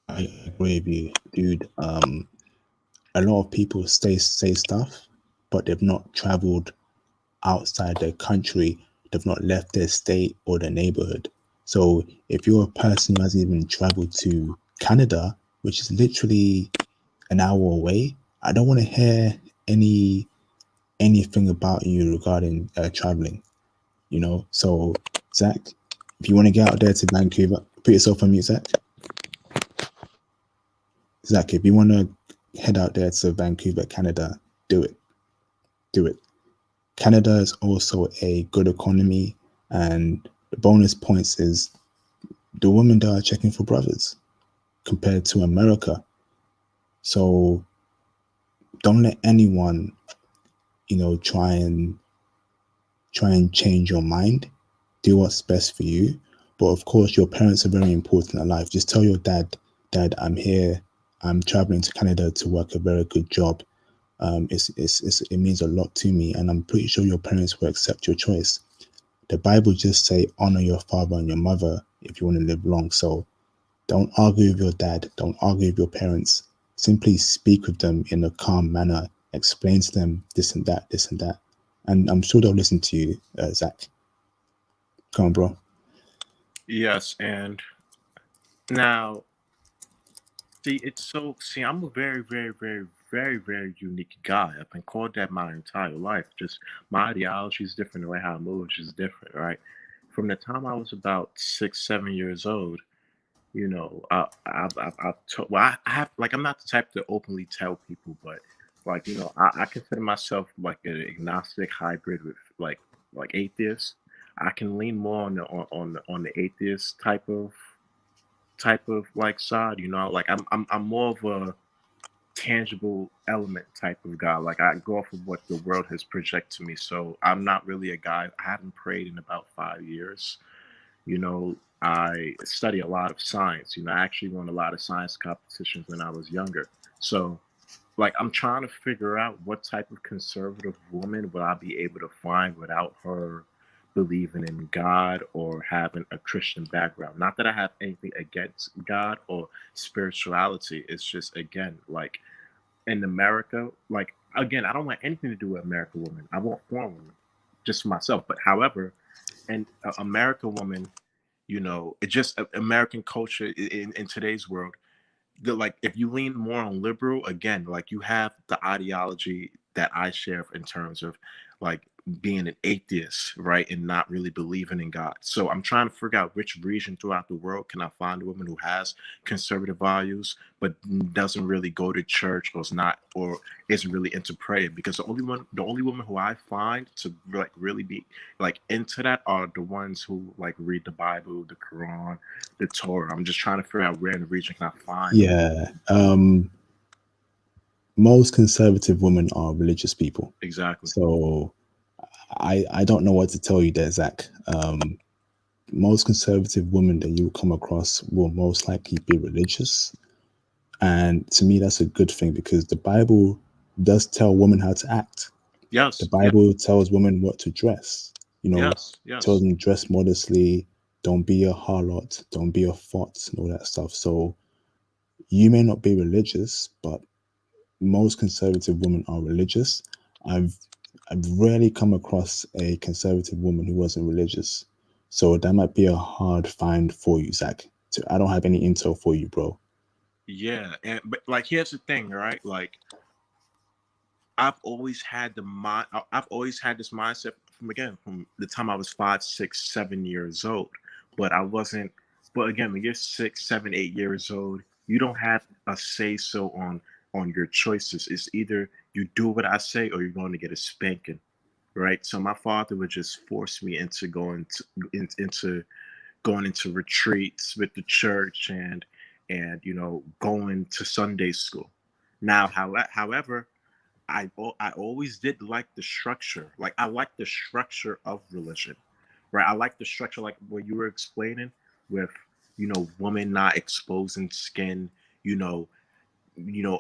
I agree with you, dude. A lot of people say stuff, but they've not traveled outside their country. They've not left their state or their neighborhood. So if you're a person who hasn't even traveled to Canada, which is literally an hour away, I don't want to hear anything about you regarding traveling. So Zach, if you want to get out there to Vancouver, put yourself on mute, Zach. Zach, if you want to head out there to Vancouver, Canada, do it. Canada is also a good economy, and the bonus points is the women that are checking for brothers compared to America. So don't let anyone, try and try and change your mind, do what's best for you. But of course, your parents are very important in life. Just tell your dad, Dad, I'm here. I'm traveling to Canada to work a very good job. It means a lot to me, and I'm pretty sure your parents will accept your choice. The Bible just say honor your father and your mother if you want to live long. So don't argue with your dad. Don't argue with your parents. Simply speak with them in a calm manner. Explain to them this and that, this and that, and I'm sure they'll listen to you, Zach. Come on, bro. Yes, and now, see, I'm a very, very, very, very, very unique guy. I've been called that my entire life. Just my ideology is different, the way how I move is just different, right? From the time I was about 6, 7 years old, I have, like, I'm not the type to openly tell people, but like, I consider myself like an agnostic hybrid with like atheist. I can lean more on the atheist type of like side, like I'm more of a tangible element type of guy. Like I go off of what the world has projected to me. So I'm not really a guy. I haven't prayed in about 5 years. I study a lot of science. I actually won a lot of science competitions when I was younger. So, like, I'm trying to figure out what type of conservative woman will I be able to find without her believing in God or having a Christian background. Not that I have anything against God or spirituality. It's just, again, like in America, like, again, I don't want anything to do with American women. I want foreign women just for myself. But however, an American woman, it just American culture in today's world. Like if you lean more on liberal, again, like you have the ideology that I share in terms of like being an atheist, right, and not really believing in God. So I'm trying to figure out which region throughout the world can I find a woman who has conservative values but doesn't really go to church or is not or isn't really into prayer, because the only woman who I find to like really be like into that are the ones who like read the Bible, the Quran, the Torah. I'm just trying to figure out where in the region can I find them. Yeah. Most conservative women are religious people. Exactly. So I don't know what to tell you there, Zach. Most conservative women that you will come across will most likely be religious. And to me, that's a good thing because the Bible does tell women how to act. Yes. The Bible tells women what to dress. Yes. Tells them dress modestly, don't be a harlot, don't be a fox, and all that stuff. So you may not be religious, but most conservative women are religious. I've rarely come across a conservative woman who wasn't religious. So that might be a hard find for you, Zach. So I don't have any intel for you, bro. Yeah, but like here's the thing, right? Like I've always had I've always had this mindset from the time I was 5, 6, 7 years old. But I wasn't. But again, when you're 6, 7, 8 years old, you don't have a say so on your choices. It's either you do what I say or you're going to get a spanking, right? So my father would just force me into going into retreats with the church and going to Sunday school. Now, however, I always did like the structure. Like I like the structure of religion, right? I like the structure, like what you were explaining with women not exposing skin, you know, you know,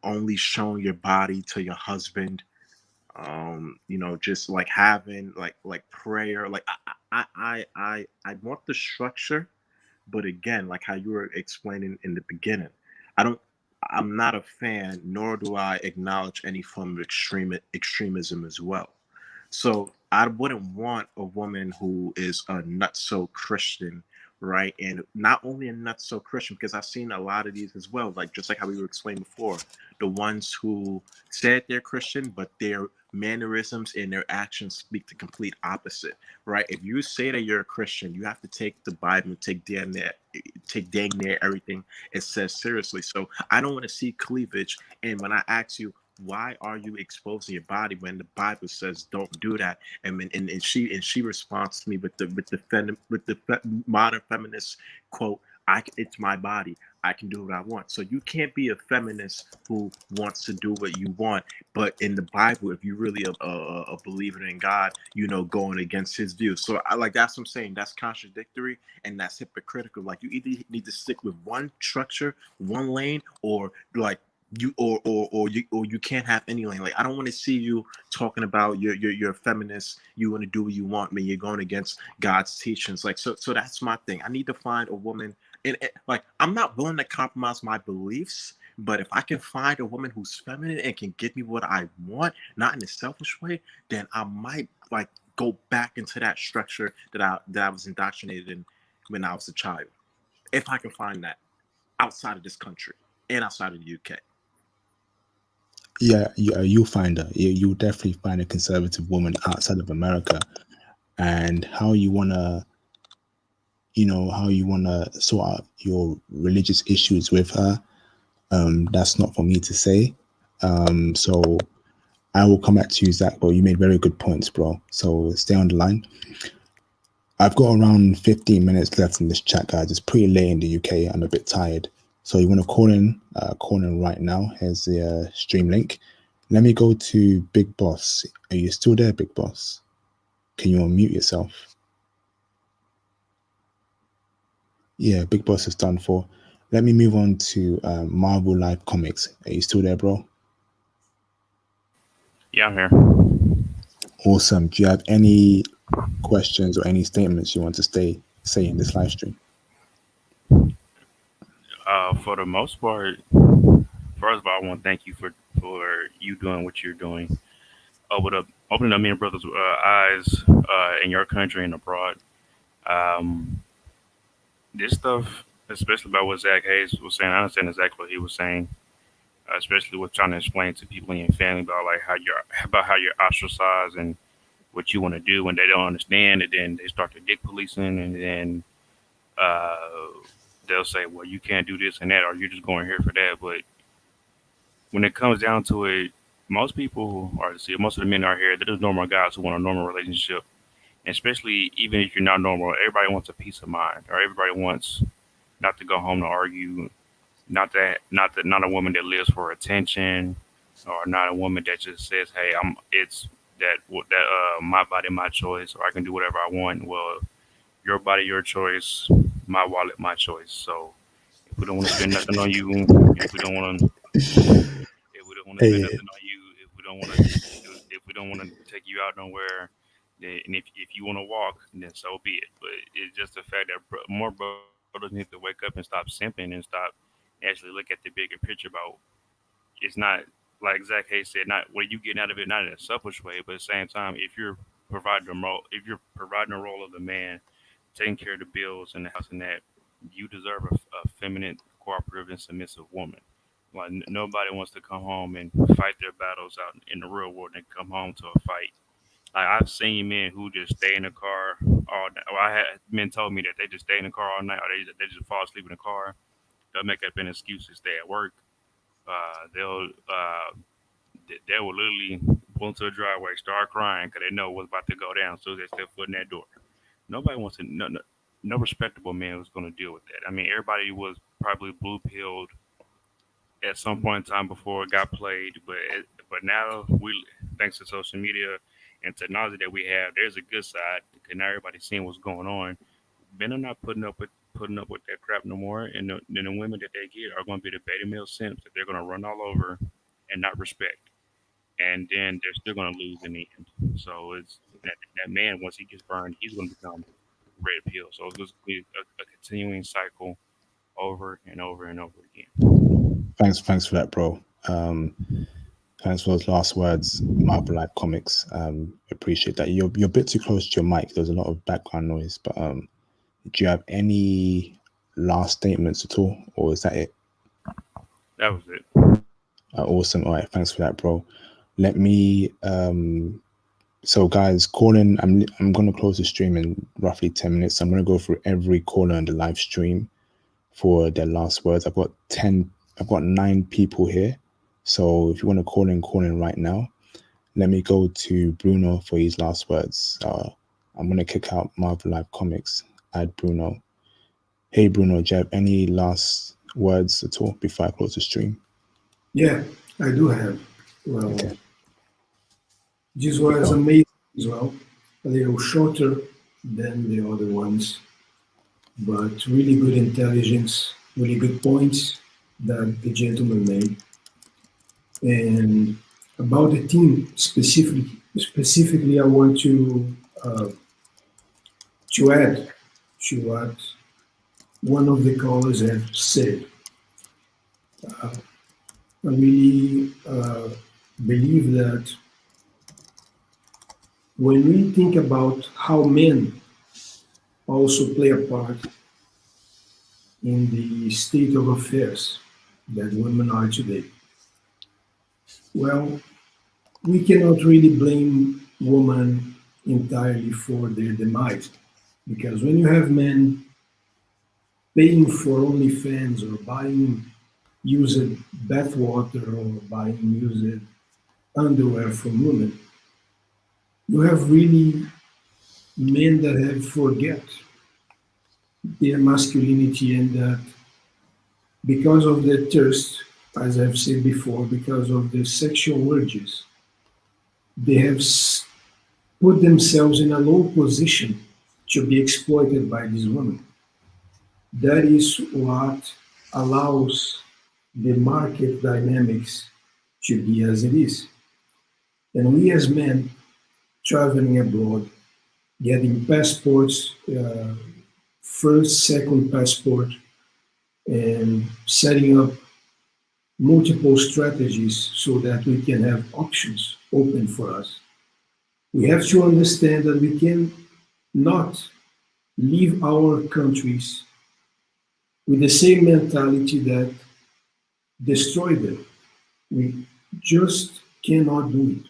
only showing your body to your husband, just like having like prayer. Like I want the structure, but again, like how you were explaining in the beginning, I don't. I'm not a fan, nor do I acknowledge any form of extremism as well. So I wouldn't want a woman who is a nutso Christian, right? And not only a nutso Christian, because I've seen a lot of these as well, like just like how we were explaining before, the ones who said they're Christian, but their mannerisms and their actions speak the complete opposite, right? If you say that you're a Christian, you have to take the Bible and take dang near everything it says seriously. So I don't want to see cleavage. And when I ask you, why are you exposing your body when the Bible says don't do that? And she responds to me with the modern feminist quote, it's my body. I can do what I want. So you can't be a feminist who wants to do what you want, but in the Bible, if you're really a believer in God, going against his views. So that's what I'm saying. That's contradictory and that's hypocritical. Like, you either need to stick with one structure, one lane, or like you can't have any lane. Like, I don't want to see you talking about you're a feminist, you want to do what you want, man, you're going against God's teachings. Like, so that's my thing. I need to find a woman, and like, I'm not willing to compromise my beliefs, but if I can find a woman who's feminine and can give me what I want, not in a selfish way, then I might like go back into that structure that I was indoctrinated in when I was a child, if I can find that outside of this country and outside of the UK. Yeah, you'll find her. You'll definitely find a conservative woman outside of America. And how you wanna sort out your religious issues with her, that's not for me to say. So I will come back to you, Zach, but you made very good points, bro. So stay on the line. I've got around 15 minutes left in this chat, guys. It's pretty late in the UK. I'm a bit tired. So you want to call in right now. Here's the stream link. Let me go to Big Boss. Are you still there, Big Boss? Can you unmute yourself? Yeah, Big Boss is done for. Let me move on to Marvel Live Comics. Are you still there, bro? Yeah, I'm here. Awesome. Do you have any questions or any statements you want to say in this live stream? For the most part, first of all, I want to thank you for you doing what you're doing. Opening up me and brothers' eyes in your country and abroad. This stuff, especially about what Zach Hayes was saying, I understand exactly what he was saying. Especially with trying to explain to people in your family about like how you're ostracized and what you want to do when they don't understand, and then they start to dick policing, and then uh, they'll say, well, you can't do this and that, or you're just going here for that. But when it comes down to it, most people most of the men are here. They're just normal guys who want a normal relationship. And especially even if you're not normal, everybody wants a peace of mind, or everybody wants not to go home to argue, not a woman that lives for attention, or not a woman that just says, "Hey, it's my body, my choice, or I can do whatever I want." Well, your body, your choice, my wallet, my choice. So if we don't want to spend nothing on you, if we don't want to, spend nothing on you, if we don't want to take you out nowhere, and if you want to walk, then so be it. But it's just the fact that more brothers need to wake up and stop simping and stop actually look at the bigger picture about it's not like Zach Hayes said, not what you getting out of it, not in a selfish way, but at the same time, if you're providing the role of the man, taking care of the bills and the house and that, you deserve a feminine, cooperative, and submissive woman. Like nobody wants to come home and fight their battles out in the real world and come home to a fight. Like I've seen men who just stay in the car all night. Well, I had men told me that they just stay in the car all night, or they just fall asleep in the car. They'll make up an excuse to stay at work. They'll they will literally pull into a driveway, start crying because they know what's about to go down as soon as they step foot in that door. Nobody wants to. No respectable man was going to deal with that. I mean, everybody was probably blue pilled at some point in time before it got played, but now thanks to social media and technology that we have, there's a good side because now everybody's seeing what's going on. Men are not putting up with that crap no more, and the women that they get are going to be the beta male simps that they're going to run all over and not respect, and then they're still going to lose in the end. So it's that man, once he gets burned, he's going to become red pill. So it's just a continuing cycle over and over and over again. Thanks for that, bro. Thanks for those last words, Marvel Live Comics. Appreciate that. You're a bit too close to your mic. There's a lot of background noise, but do you have any last statements at all, or is that it? That was it. Awesome. All right, thanks for that, bro. Let me so guys, call in. I'm gonna close the stream in roughly 10 minutes. I'm gonna go through every caller in the live stream for their last words. I've got 9 people here. So if you want to call in right now. Let me go to Bruno for his last words. I'm gonna kick out Marvel Live Comics. Add Bruno. Hey Bruno, do you have any last words at all before I close the stream? Yeah, I do have. Well, Okay. this was amazing as well. A little shorter than the other ones, but really good intelligence, really good points that the gentleman made. And about the team specifically, I want to add to what one of the callers have said. I really believe that when we think about how men also play a part in the state of affairs that women are today, well, we cannot really blame women entirely for their demise. Because when you have men paying for OnlyFans or buying used bathwater or buying used underwear from women, you have really men that have forget their masculinity and that because of their thirst, as I've said before, because of their sexual urges, they have put themselves in a low position to be exploited by these women. That is what allows the market dynamics to be as it is. And we as men traveling abroad, getting passports, first, second passport, and setting up multiple strategies so that we can have options open for us. We have to understand that we can not leave our countries with the same mentality that destroyed them. We just cannot do it.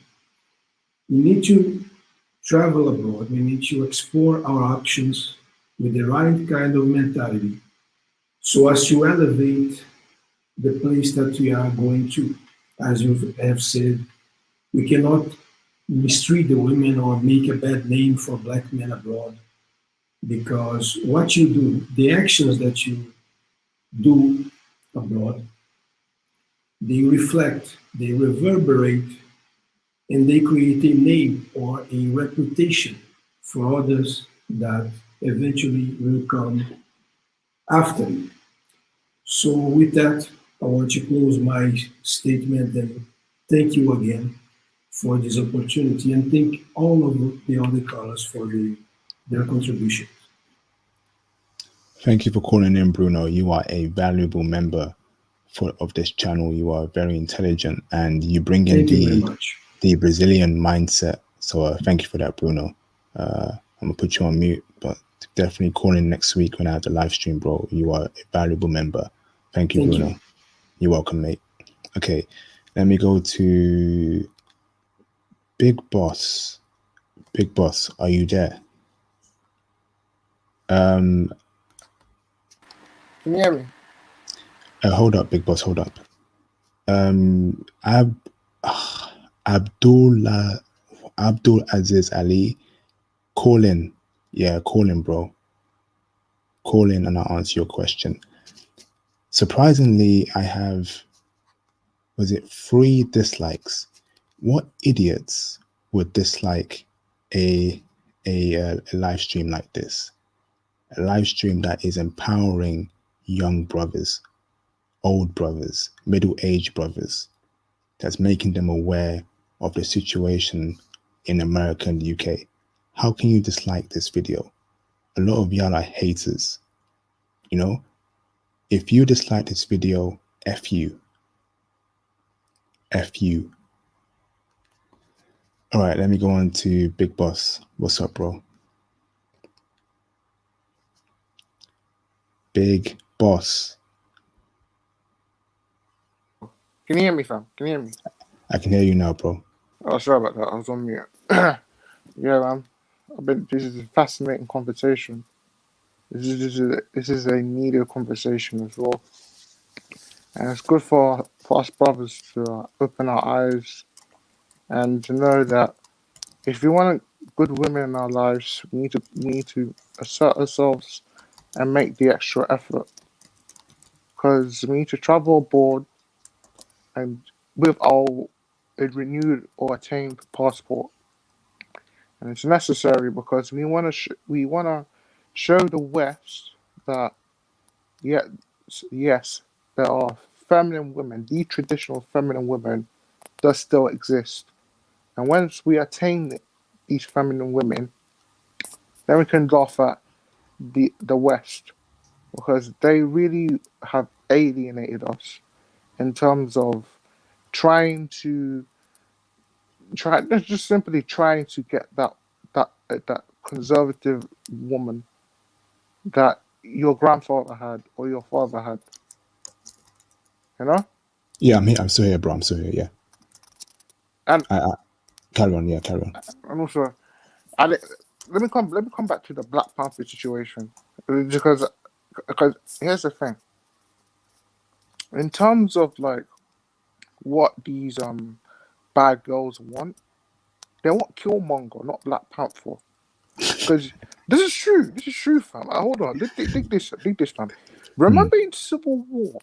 We need to travel abroad. We need to explore our options with the right kind of mentality so as to elevate the place that we are going to. As you have said, we cannot mistreat the women or make a bad name for black men abroad because what you do, the actions that you do abroad, they reflect, they reverberate, and they create a name or a reputation for others that eventually will come after you. So with that, I want to close my statement and thank you again for this opportunity and thank all of the other callers for their contribution. Thank you for calling in, Bruno. You are a valuable member of this channel. You are very intelligent and you bring in Thank you very much. the Brazilian mindset. So thank you for that, Bruno. I'm gonna put you on mute, but definitely call in next week when I have the live stream, bro. You are a valuable member. Thank you, Bruno. You're welcome, mate. Okay, let me go to Big Boss. Big Boss, are you there? Can you hear me? Hold up, Big Boss, hold up. Abdul Aziz Ali, call in. Yeah, call in, bro. Call in and I'll answer your question. Surprisingly, I have, was it 3 dislikes? What idiots would dislike a live stream like this? A live stream that is empowering young brothers, old brothers, middle-aged brothers, that's making them aware of the situation in America and the UK. How can you dislike this video? A lot of y'all are haters. You know, if you dislike this video, F you. F you. All right, let me go on to Big Boss. What's up, bro? Big Boss. Can you hear me, fam? Can you hear me? I can hear you now, bro. Oh, sorry about that. I was on mute. Yeah, man. This is a fascinating conversation. This is a needed conversation as well. And it's good for us brothers to open our eyes and to know that if we want good women in our lives, we need to assert ourselves and make the extra effort. because we need to travel abroad and with our a renewed or attained passport, and it's necessary because we want to show the West that yeah, yes, there are feminine women. The traditional feminine women does still exist, and once we attain these feminine women, then we can laugh at the West because they really have alienated us in terms of trying to just simply trying to get that conservative woman that your grandfather had or your father had, you know. Yeah, I'm here. I'm still here, bro. I'm still here. Yeah. And Carry on. Yeah, carry on. and also, let me come back to the Black Panther situation because here's the thing. In terms of like what these bad girls want, they want Killmonger, not Black Panther. Because this is true. This is true, fam. Hold on. Dig this, fam. Remember in Civil War,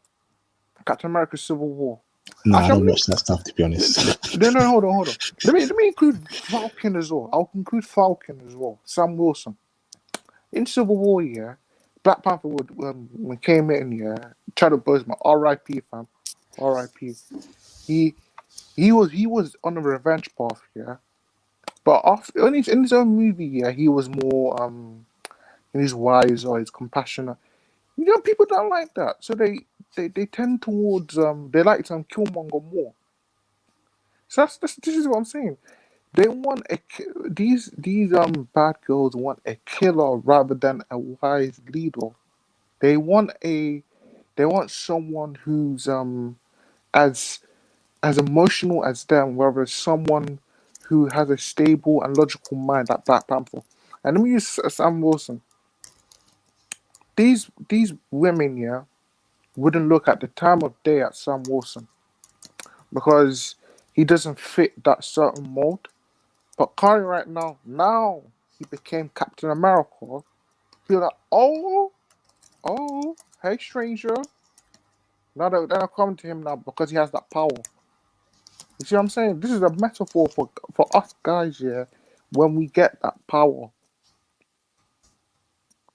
Captain America's Civil War. No, I Actually, don't watch that stuff, to be honest. no, hold on. Let me include Falcon as well. I'll include Falcon as well. Sam Wilson in Civil War. Yeah, Black Panther would when came in. Yeah, Chadwick Boseman, R.I.P. fam, R.I.P. He was on a revenge path. Yeah, but after in his own movie, yeah, he was more he's wise or he's compassionate. You know, people don't like that, so they tend towards they like Killmonger more. So this is what I'm saying. They want these bad girls want a killer rather than a wise leader. They want someone who's as emotional as them, whereas someone who has a stable and logical mind like Black Panther. And let me use Sam Wilson. These women, yeah, wouldn't look at the time of day at Sam Wilson because he doesn't fit that certain mold. But Kanye right now he became Captain America. He'll like, hey stranger. Now they're coming to him now because he has that power. You see what I'm saying? This is a metaphor for us guys, yeah. When we get that power,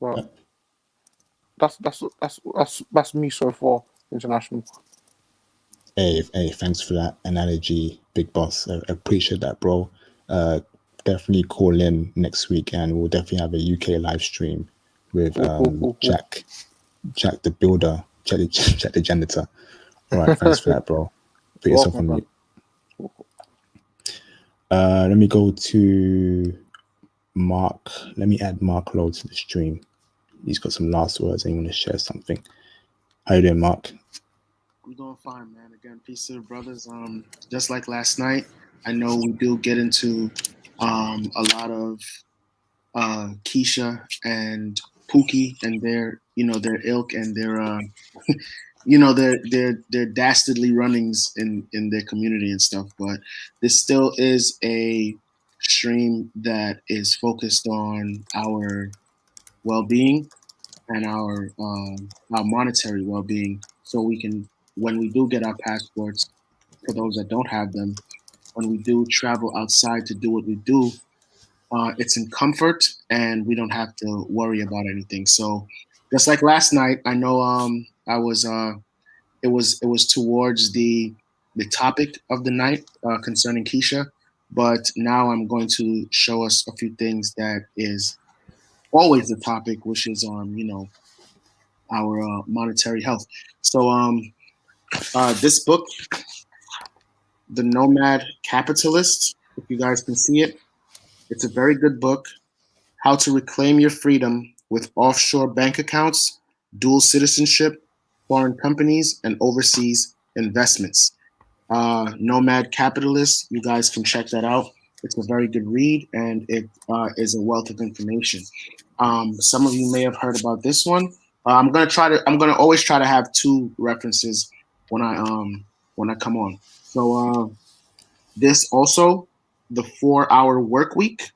well, that's me so far. International. Hey, thanks for that analogy, Big Boss. I appreciate that, bro. Definitely call in next week, and we'll definitely have a UK live stream with Cool. Jack the Builder, Jack the Janitor. All right, thanks for that, bro. Put yourself on mute. Let me go to Mark. Let me add Mark Lowe to the stream. He's got some last words and he want to share something. How you doing, Mark? I'm doing fine, man. Again, peace to the brothers. Just like last night, I know we do get into a lot of Keisha and Pookie and their ilk and their their dastardly runnings in their community and stuff. But this still is a stream that is focused on our well-being and our monetary well-being, so we can, when we do get our passports, for those that don't have them, when we do travel outside to do what we do, it's in comfort and we don't have to worry about anything. So just like last night, I know I was it was towards the topic of the night concerning Keisha, but now I'm going to show us a few things that is always the topic, which is our monetary health. So this book, The Nomad Capitalist, if you guys can see it, it's a very good book. How to Reclaim Your Freedom with Offshore Bank Accounts, Dual Citizenship, Foreign Companies, and Overseas Investments. Nomad Capitalist, you guys can check that out. It's a very good read, and it is a wealth of information. Some of you may have heard about this one. I'm gonna always try to have two references when I come on. So this also, the 4-Hour Work Week.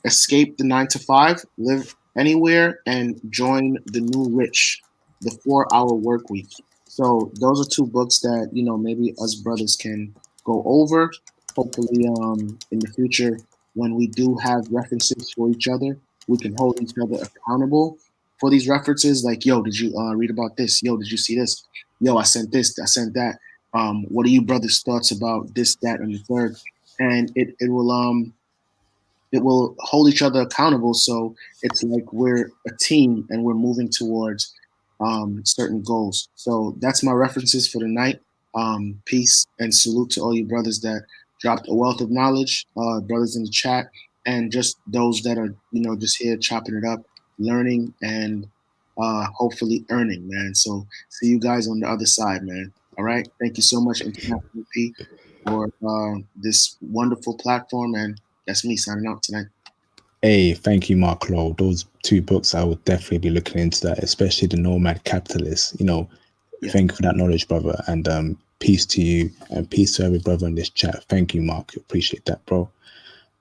Escape the 9 to 5, live anywhere, and join the new rich. The 4 Hour Work Week. So those are two books that maybe us brothers can go over. Hopefully, in the future, when we do have references for each other, we can hold each other accountable for these references. Like, yo, did you read about this? Yo, did you see this? Yo, I sent this. I sent that. What are you brothers' thoughts about this, that, and the third? And it will hold each other accountable. So it's like we're a team and we're moving towards certain goals. So that's my references for tonight. Peace and salute to all you brothers that dropped a wealth of knowledge, brothers in the chat, and just those that are just here chopping it up, learning and hopefully earning, man. So see you guys on the other side, man. All right. Thank you so much, International P, for this wonderful platform, and that's me signing out tonight. Hey, thank you, Mark Lowe. Those two books, I would definitely be looking into that, especially The Nomad Capitalist. Thank you for that knowledge, brother. And peace to you and peace to every brother in this chat. Thank you, Mark. Appreciate that, bro.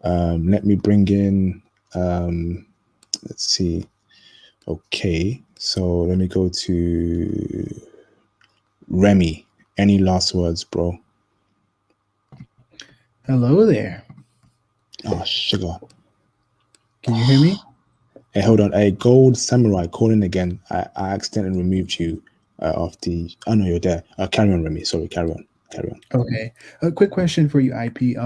Let me bring in, let's see. Okay, so let me go to Remy. Any last words, bro? Hello there. Oh, sugar. Can you hear me? Hey, hold on. Hey, Gold Samurai, call in again. I accidentally removed you off the... Oh, no, you're there. Carry on, Remy. Sorry, carry on. Okay. A quick question for you, IP.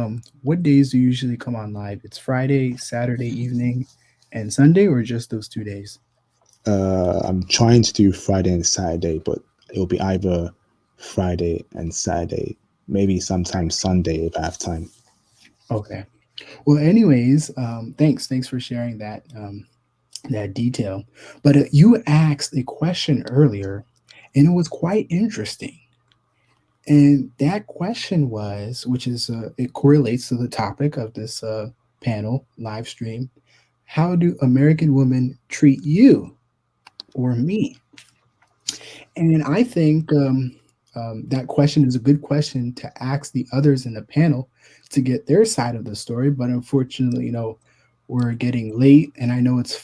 What days do you usually come on live? It's Friday, Saturday evening, and Sunday, or just those 2 days? I'm trying to do Friday and Saturday, but it'll be either Friday and Saturday, maybe sometimes Sunday if I have time. Okay. Well, anyways, thanks for sharing that that detail. But you asked a question earlier, and it was quite interesting. And that question was, which is it correlates to the topic of this panel live stream. How do American women treat you or me? And I think that question is a good question to ask the others in the panel to get their side of the story. But unfortunately, we're getting late, and I know it's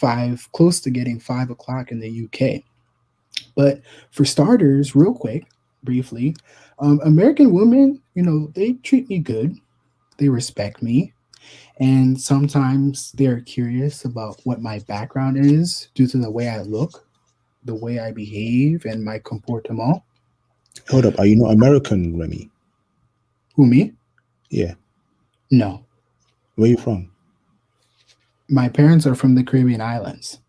close to getting 5 o'clock in the UK. But for starters, real quick, briefly, American women, they treat me good. They respect me. And sometimes they're curious about what my background is due to the way I look, the way I behave, and my comportement. Hold up. Are you not American, Remy? Who, me? Yeah. No. Where are you from? My parents are from the Caribbean islands.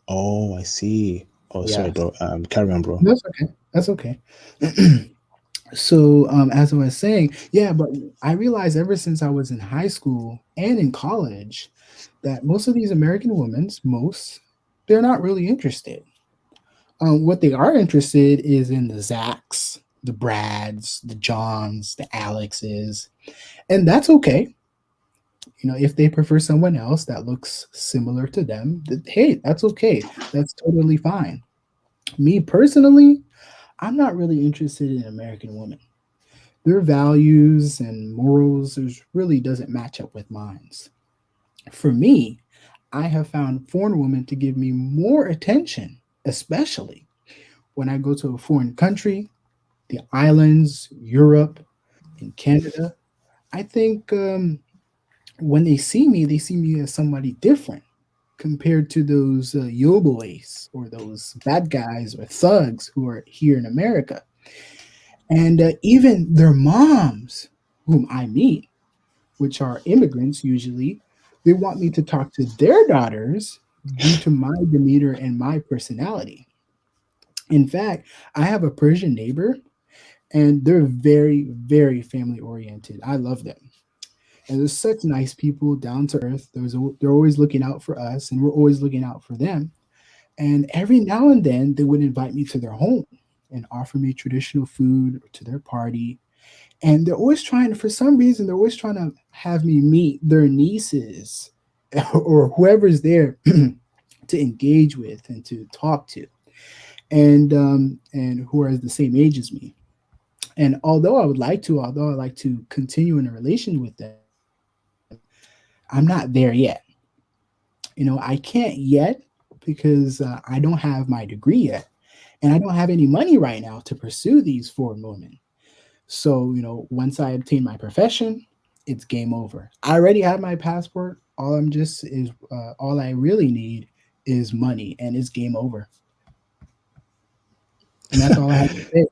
Oh, I see. Oh, Yeah. sorry, bro. Carry on, bro. That's okay. So, as I was saying, yeah, but I realized ever since I was in high school and in college that most of these American women, they're not really interested. What they are interested is in the Zachs, the Brads, the Johns, the Alexes, and that's okay. If they prefer someone else that looks similar to them, hey, that's okay. That's totally fine. Me personally, I'm not really interested in American women. Their values and morals really doesn't match up with mine. For me, I have found foreign women to give me more attention, especially when I go to a foreign country, the islands, Europe, and Canada. I think when they see me as somebody different compared to those yo boys or those bad guys or thugs who are here in America. And even their moms, whom I meet, which are immigrants usually, they want me to talk to their daughters due to my demeanor and my personality. In fact, I have a Persian neighbor, and they're very, very family oriented. I love them. And they're such nice people, down to earth. They're always looking out for us, and we're always looking out for them. And every now and then, they would invite me to their home and offer me traditional food to their party. And for some reason, they're always trying to have me meet their nieces or whoever's there to engage with and to talk to, and who are the same age as me. And although I like to continue in a relation with them, I'm not there yet. I can't yet because I don't have my degree yet. and I don't have any money right now to pursue these foreign women. So, once I obtain my profession, it's game over. I already have my passport. All I really need is money, and it's game over. And that's all I have to say.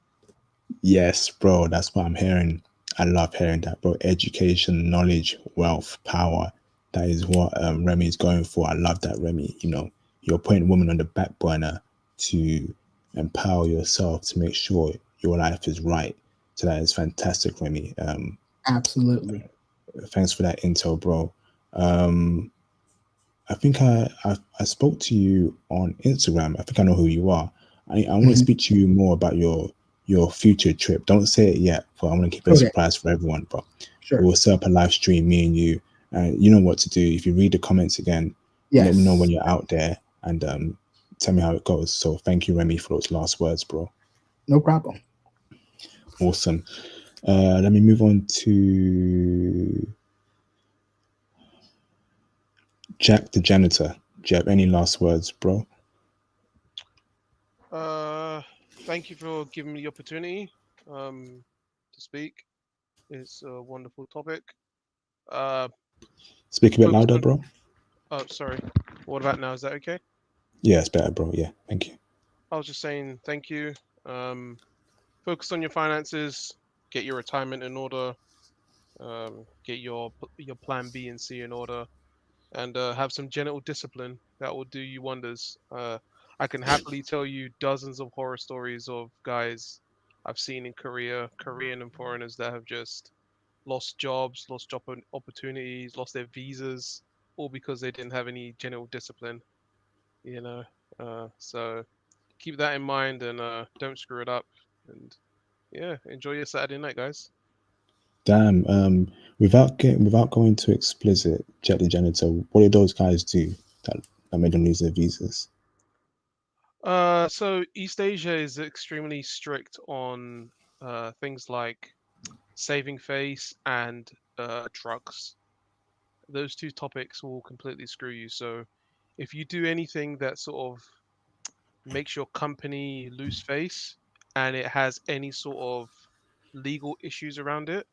Yes, bro, that's what I'm hearing. I love hearing that, bro. Education, knowledge, wealth, power. That is what Remy is going for. I love that, Remy. You're putting women on the back burner to empower yourself to make sure your life is right. So that is fantastic, Remy. Absolutely. Thanks for that intel, bro. I think I spoke to you on Instagram. I think I know who you are. I want to Mhm. speak to you more about your future trip. Don't say it yet, but I want to keep it a Okay, surprise for everyone. But sure. we'll set up a live stream, me and you, and you know what to do. If you read the comments again, let me know when Yes, you're out there and tell me how it goes. So thank you, Remy, for those last words, bro. no problem. Awesome. Let me move on to Jack the janitor. Do you have any last words, bro? Thank you for giving me the opportunity to speak. It's a wonderful topic. Uh, Speak a bit focus louder, on. bro. Oh, sorry. What about now? Is that okay? Yeah, it's better, bro. Yeah, thank you. I was just saying thank you. Um, Focus on your finances. Get your retirement in order. Get your plan B and C in order, and have some genital discipline. That will do you wonders. I can happily tell you dozens of horror stories of guys I've seen in Korea, Korean and foreigners that have just lost jobs, lost job opportunities, lost their visas, all because they didn't have any genital discipline. You know, so keep that in mind and don't screw it up. And yeah, enjoy your Saturday night, guys. Damn. Without going too explicit, Jet the janitor. What did those guys do that made them lose their visas? So East Asia is extremely strict on things like saving face and drugs. Those two topics will completely screw you. So if you do anything that sort of makes your company lose face and it has any sort of legal issues around it,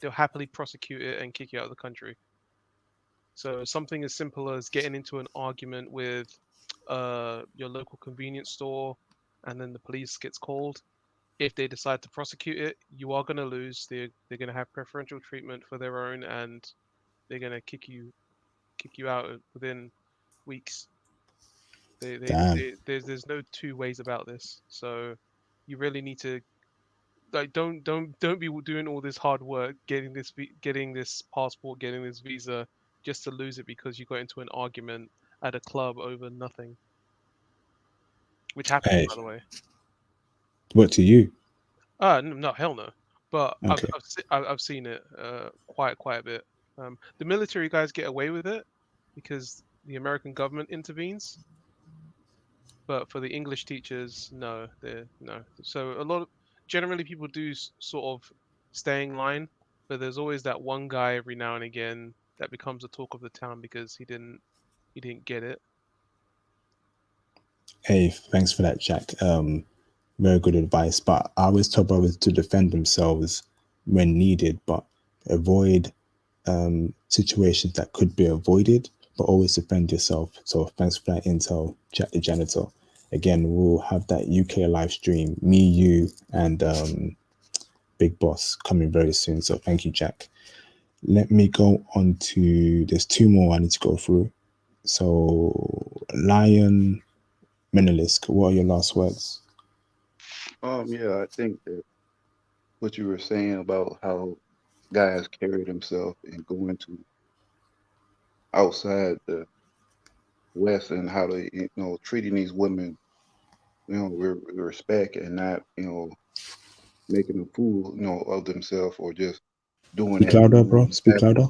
they'll happily prosecute it and kick you out of the country. So something as simple as getting into an argument with your local convenience store, and then the police gets called. If they decide to prosecute it, you are going to lose. They're going to have preferential treatment for their own, and they're going to kick you out within weeks. Damn. There's no two ways about this. So you really need to like don't be doing all this hard work getting this passport, getting this visa just to lose it because you got into an argument at a club over nothing, which happens Hey, by the way. what to you? No, hell no. But Okay. I've seen it quite a bit. The military guys get away with it because the American government intervenes, but for the English teachers, no, they're no. So a lot of generally people do sort of stay in line, but there's always that one guy every now and again that becomes the talk of the town because he didn't get it. Hey, thanks for that, Jack. Very good advice. But I always tell brothers to defend themselves when needed, but avoid situations that could be avoided, but always defend yourself. So thanks for that intel, Jack the janitor. Again, we'll have that UK live stream, me, you, and Big Boss coming very soon. So thank you, Jack. Let me go on to, there's two more I need to go through. So Lion Menelisk, what are your last words? Yeah, I think that what you were saying about how guys carry themselves and going to outside the West and how they, treating these women, with respect and not, making a fool, of themselves or just doing Speak that, louder, bro. Speak louder.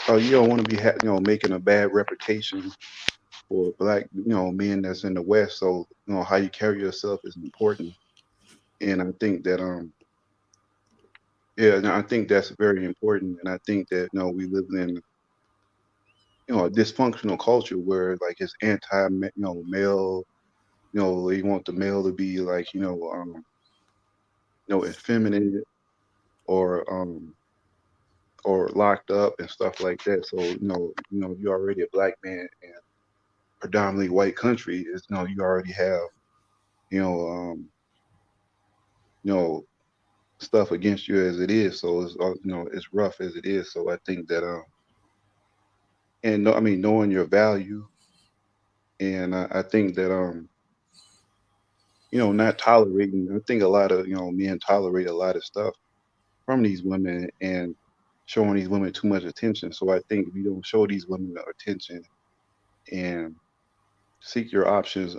Oh, you don't want to be, making a bad reputation for black, men that's in the West. So, how you carry yourself is important. And I think that, yeah, no, I think that's very important. And I think that, we live in, a dysfunctional culture where like it's anti, male, they want the male to be like, effeminate or locked up and stuff like that. So, you're already a black man in predominantly white country. It's, you already have, you know, you know, stuff against you as it is. So it's, it's rough as it is. So I think that, and no, I mean, knowing your value, and I think that, not tolerating. I think a lot of, men tolerate a lot of stuff from these women and showing these women too much attention. So I think if you don't show these women the attention and seek your options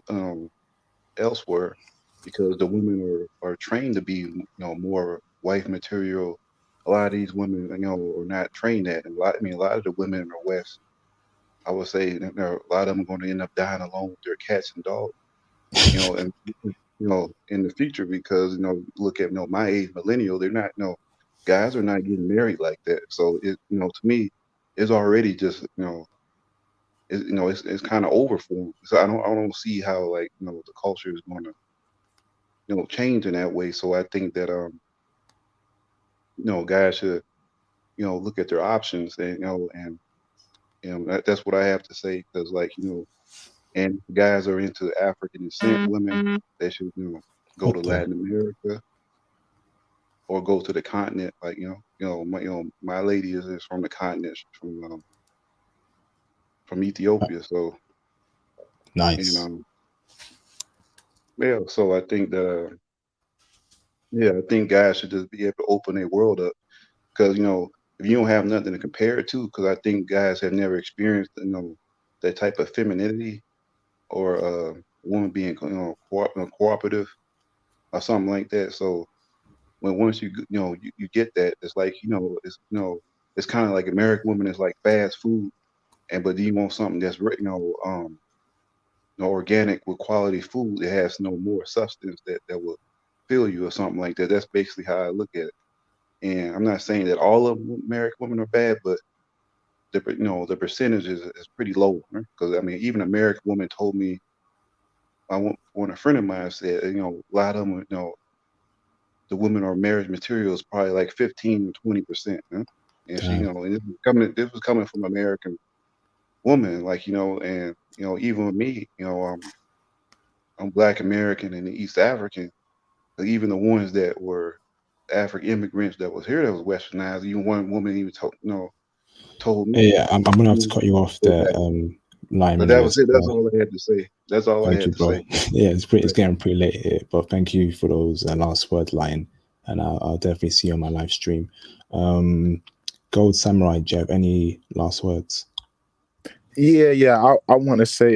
elsewhere, because the women are trained to be, more wife material. A lot of these women, are not trained that. And a lot of the women in the West, I would say, a lot of them are going to end up dying alone with their cats and dogs. And in the future, because look at my age, millennial, they're not, guys are not getting married like that. So it, to me, it's already just, it's kind of over for them. So I don't see how, like, the culture is going to, change in that way. So I think that guys should, look at their options, and that's what I have to say. Because, like, and if guys are into African descent women, they should, go to What the? Latin America or go to the continent. Like, my lady is from the continent, from Ethiopia. So, and Nice. yeah, so I think that yeah, I think guys should just be able to open their world up, because if you don't have nothing to compare it to, because I think guys have never experienced, that type of femininity, or a woman being, cooperative or something like that. So when once you get that, it's like, it's kind of like American women is like fast food, and but you want something that's organic with quality food. It has no more substance that will fill you or something like that. That's basically how I look at it. And I'm not saying that all of American women are bad, but the percentage is pretty low. Because I mean, even American woman told me, when a friend of mine said, a lot of them, the women are marriage material is probably like 15 to 20%. And she, Damn. and this was coming from American woman, like, and even with me, I'm Black American and East African. Like, even the ones that were African immigrants that was here that was westernized, even one woman even told me. Yeah, I'm gonna have to cut you off there, Lime. But that was Anyways, it. That's all I had to say. That's all I thank had you, to bro. say. Yeah, it's getting pretty late here, but thank you for those last words, Lion, and I'll definitely see you on my live stream. Gold Samurai, do you have any last words? Yeah. I want to say,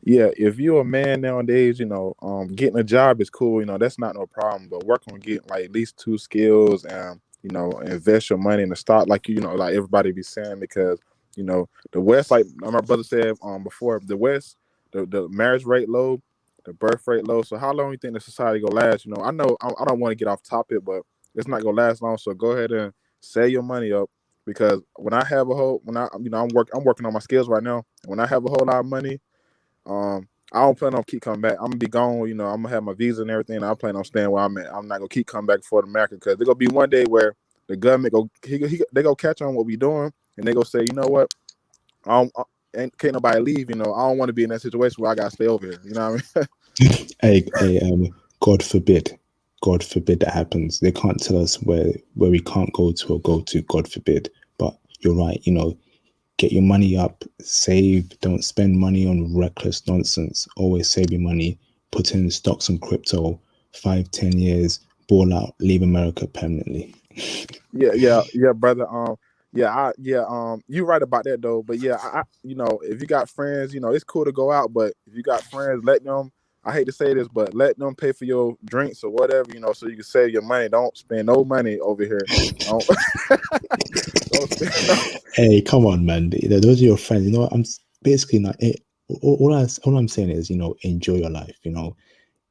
yeah, if you're a man nowadays, getting a job is cool. That's not no problem. But work on getting like at least 2 skills, and invest your money in the stock, like like everybody be saying, because the West, like my brother said before, the West, the marriage rate low, the birth rate low. So how long you think the society gonna last? I know I don't want to get off topic, but it's not gonna last long. So go ahead and save your money up, because when I have a whole, when I, I'm working on my skills right now. When I have a whole lot of money, I don't plan on keep coming back. I'm gonna be gone. I'm gonna have my visa and everything. And I plan on staying where I'm at. I'm not gonna keep coming back for America, because there's gonna be one day where the government they go catch on what we doing, and they go say, you know what, can't nobody leave. I don't want to be in that situation where I gotta stay over here. You know what I mean? Hey, God forbid that happens. They can't tell us where we can't go to or go to. God forbid. But you're right. Get your money up, save. Don't spend money on reckless nonsense. Always save your money. Put in stocks and crypto. 5-10 years. Ball out. Leave America permanently. Yeah, brother. You're right about that though. But yeah, if you got friends, it's cool to go out. But if you got friends, let them. I hate to say this, but let them pay for your drinks or whatever, so you can save your money. Don't spend no money over here. Don't, don't spend. Hey, come on, man. Those are your friends. I'm basically not. All I'm saying is, enjoy your life.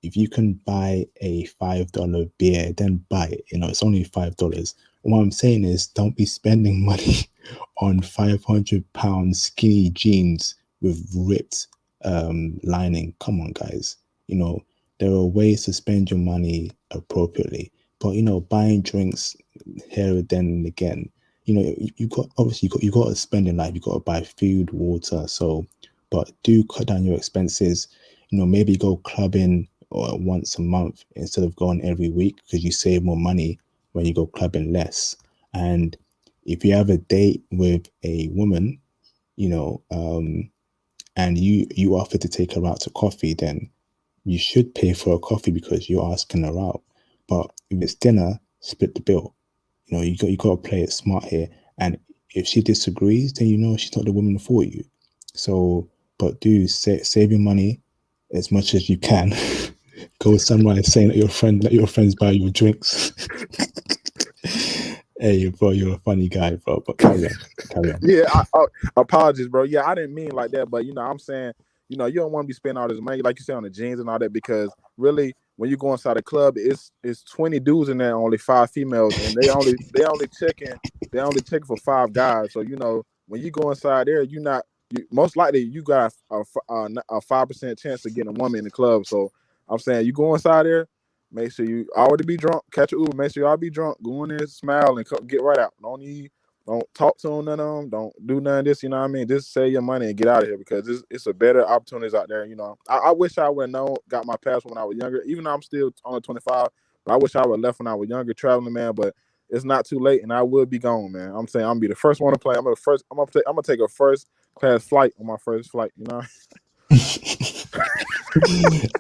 If you can buy a $5 beer, then buy it. It's only $5. What I'm saying is, don't be spending money on 500-pound skinny jeans with ripped lining. Come on, guys. You know, there are ways to spend your money appropriately. But you know, buying drinks here and then and again, you know, you got obviously you got to spend in life. You got to buy food, water. So, but do cut down your expenses. You know, maybe go clubbing or once a month instead of going every week, because you save more money when you go clubbing less. And if you have a date with a woman, you know, and you offer to take her out to coffee, then you should pay for a coffee because you're asking her out. But if it's dinner, split the bill. You know, you got to play it smart here. And if she disagrees, then you know she's not the woman for you. So, but do save your money as much as you can. Go somewhere saying that let your friends buy you drinks. Hey, bro, you're a funny guy, bro. But carry on. Yeah, apologies, bro. Yeah, I didn't mean like that, but I'm saying, you don't want to be spending all this money, like you said, on the jeans and all that, because really, when you go inside a club, it's 20 dudes in there, only 5 females, and they only checking for 5 guys. So when you go inside there, most likely you got a 5% chance of getting a woman in the club. So I'm saying, you go inside there, make sure you already be drunk, catch an Uber, make sure y'all be drunk, go in there, smile, and get right out. Don't talk to them, none of them. Don't do none of this, you know what I mean? Just save your money and get out of here, because it's a better opportunities out there, I wish I would have known, got my passport when I was younger, even though I'm still only 25, but I wish I would have left when I was younger traveling, man, but it's not too late, and I will be gone, man. I'm saying I'm going to be the first one to play. I'm going to take a first class flight on my first flight,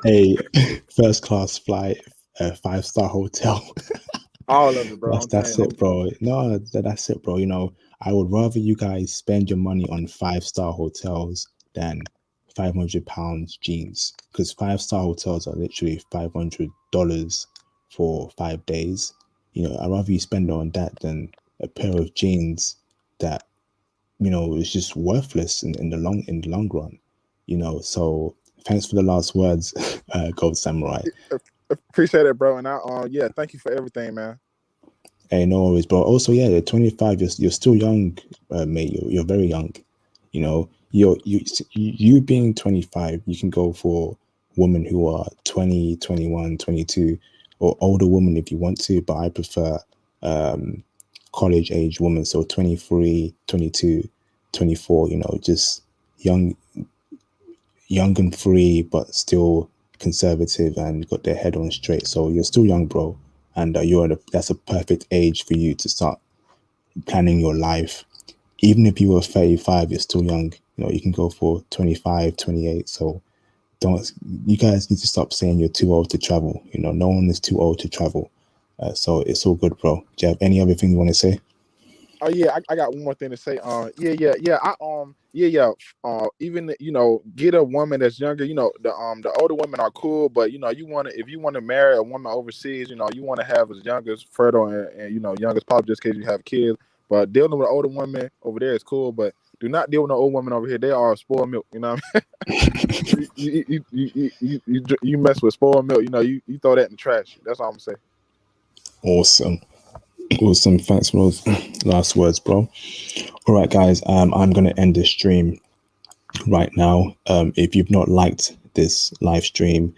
Hey, first class flight, 5-star hotel. All of it, bro. That's it, bro. No, that's it, bro. I would rather you guys spend your money on 5-star hotels than £500 jeans, because 5-star hotels are literally $500 for 5 days. I'd rather you spend on that than a pair of jeans that is just worthless in the long run. So thanks for the last words, Gold Samurai. Appreciate it, bro. And thank you for everything, man. Hey, no worries, bro. Also, yeah, you're 25. You're still young, mate. You're very young. You being 25, you can go for women who are 20, 21, 22, or older women if you want to. But I prefer college age women, so 23, 22, 24. Just young and free, but still conservative and got their head on straight. So you're still young, bro, and that's a perfect age for you to start planning your life. Even if you were 35, you're still young. You can go for 25, 28. So you guys need to stop saying you're too old to travel. No one is too old to travel. So it's all good, bro. Do you have any other thing you want to say? Oh yeah, I got one more thing to say. Even get a woman that's younger. The older women are cool, but if you want to marry a woman overseas, you want to have as young as fertile and young as possible, just in case you have kids. But dealing with an older woman over there is cool, but do not deal with an old woman over here. They are spoiled milk. You know what I mean? you mess with spoiled milk. You throw that in the trash. That's all I'm saying. Awesome. Thanks for those last words, bro. All right, guys. I'm gonna end this stream right now. If you've not liked this live stream,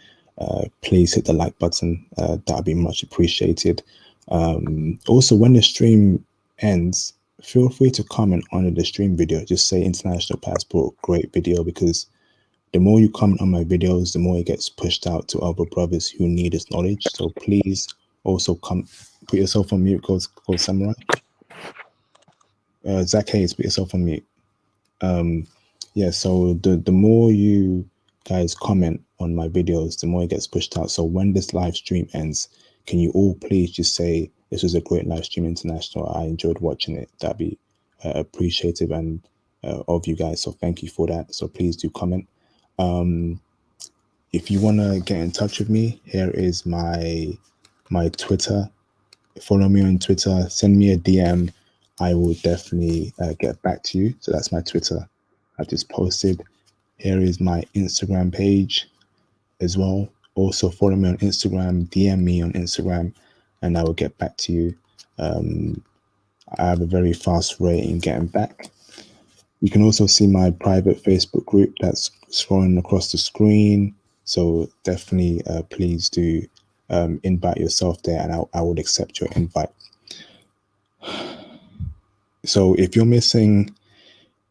please hit the like button. That'd be much appreciated. Also, when the stream ends, feel free to comment under the stream video. Just say International Passport, great video, because the more you comment on my videos, the more it gets pushed out to other brothers who need this knowledge. So please also put yourself on mute, Gold Samurai. Zach Hayes, put yourself on mute. So the more you guys comment on my videos, the more it gets pushed out. So when this live stream ends, can you all please just say, this was a great live stream, International, I enjoyed watching it. That'd be appreciative and of you guys, so thank you for that. So please do comment. If you want to get in touch with me, here is my Twitter. Follow me on Twitter, send me a DM. I will definitely get back to you. So that's my Twitter. I just posted. Here is my Instagram page as well. Also follow me on Instagram, DM me on Instagram, and I will get back to you. I have a very fast rate in getting back. You can also see my private Facebook group that's scrolling across the screen. So definitely please do invite yourself there, and I would accept your invite. So if you're missing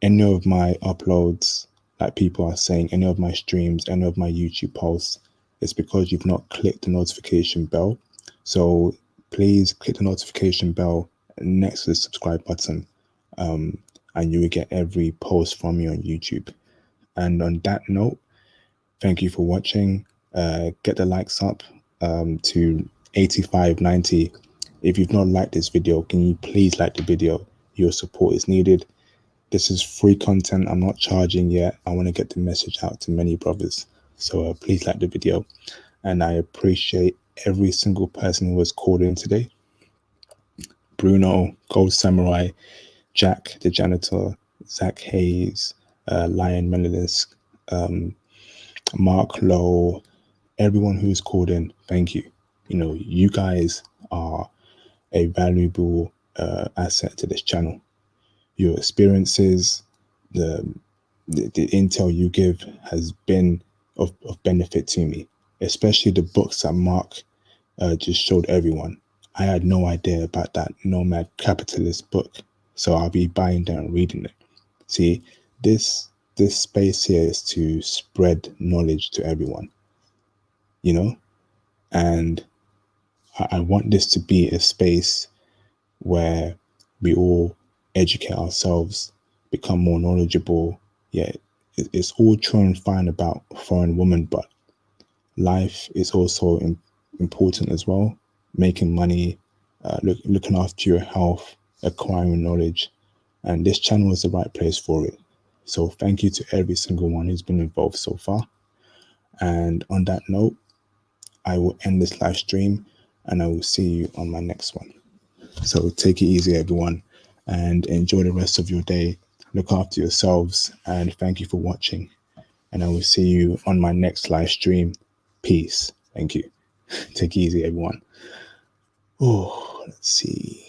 any of my uploads, like people are saying, any of my streams, any of my YouTube posts, it's because you've not clicked the notification bell. So please click the notification bell next to the subscribe button, and you will get every post from me on YouTube. And on that note, thank you for watching. Get the likes up to 85, 90. If you've not liked this video, can you please like the video? Your support is needed. This is free content. I'm not charging yet. I want to get the message out to many brothers. So please like the video. And I appreciate every single person who was called in today. Bruno, Gold Samurai, Jack the Janitor, Zach Hayes, Lion Melanis, Mark Lowe, everyone who's called in, thank you. You know, you guys are a valuable asset to this channel. Your experiences, the intel you give has been of benefit to me, especially the books that Mark just showed everyone. I had no idea about that Nomad Capitalist book, so I'll be buying that and reading it. See, this space here is to spread knowledge to everyone, you know, and I want this to be a space where we all educate ourselves, become more knowledgeable. Yeah, it's all true and fine about foreign women, but life is also important as well. Making money, looking after your health, acquiring knowledge, and this channel is the right place for it. So thank you to every single one who's been involved so far. And on that note, I will end this live stream, and I will see you on my next one. So take it easy, everyone, and enjoy the rest of your day. Look after yourselves, and thank you for watching. And I will see you on my next live stream. Peace. Thank you. Take it easy, everyone. Oh, let's see.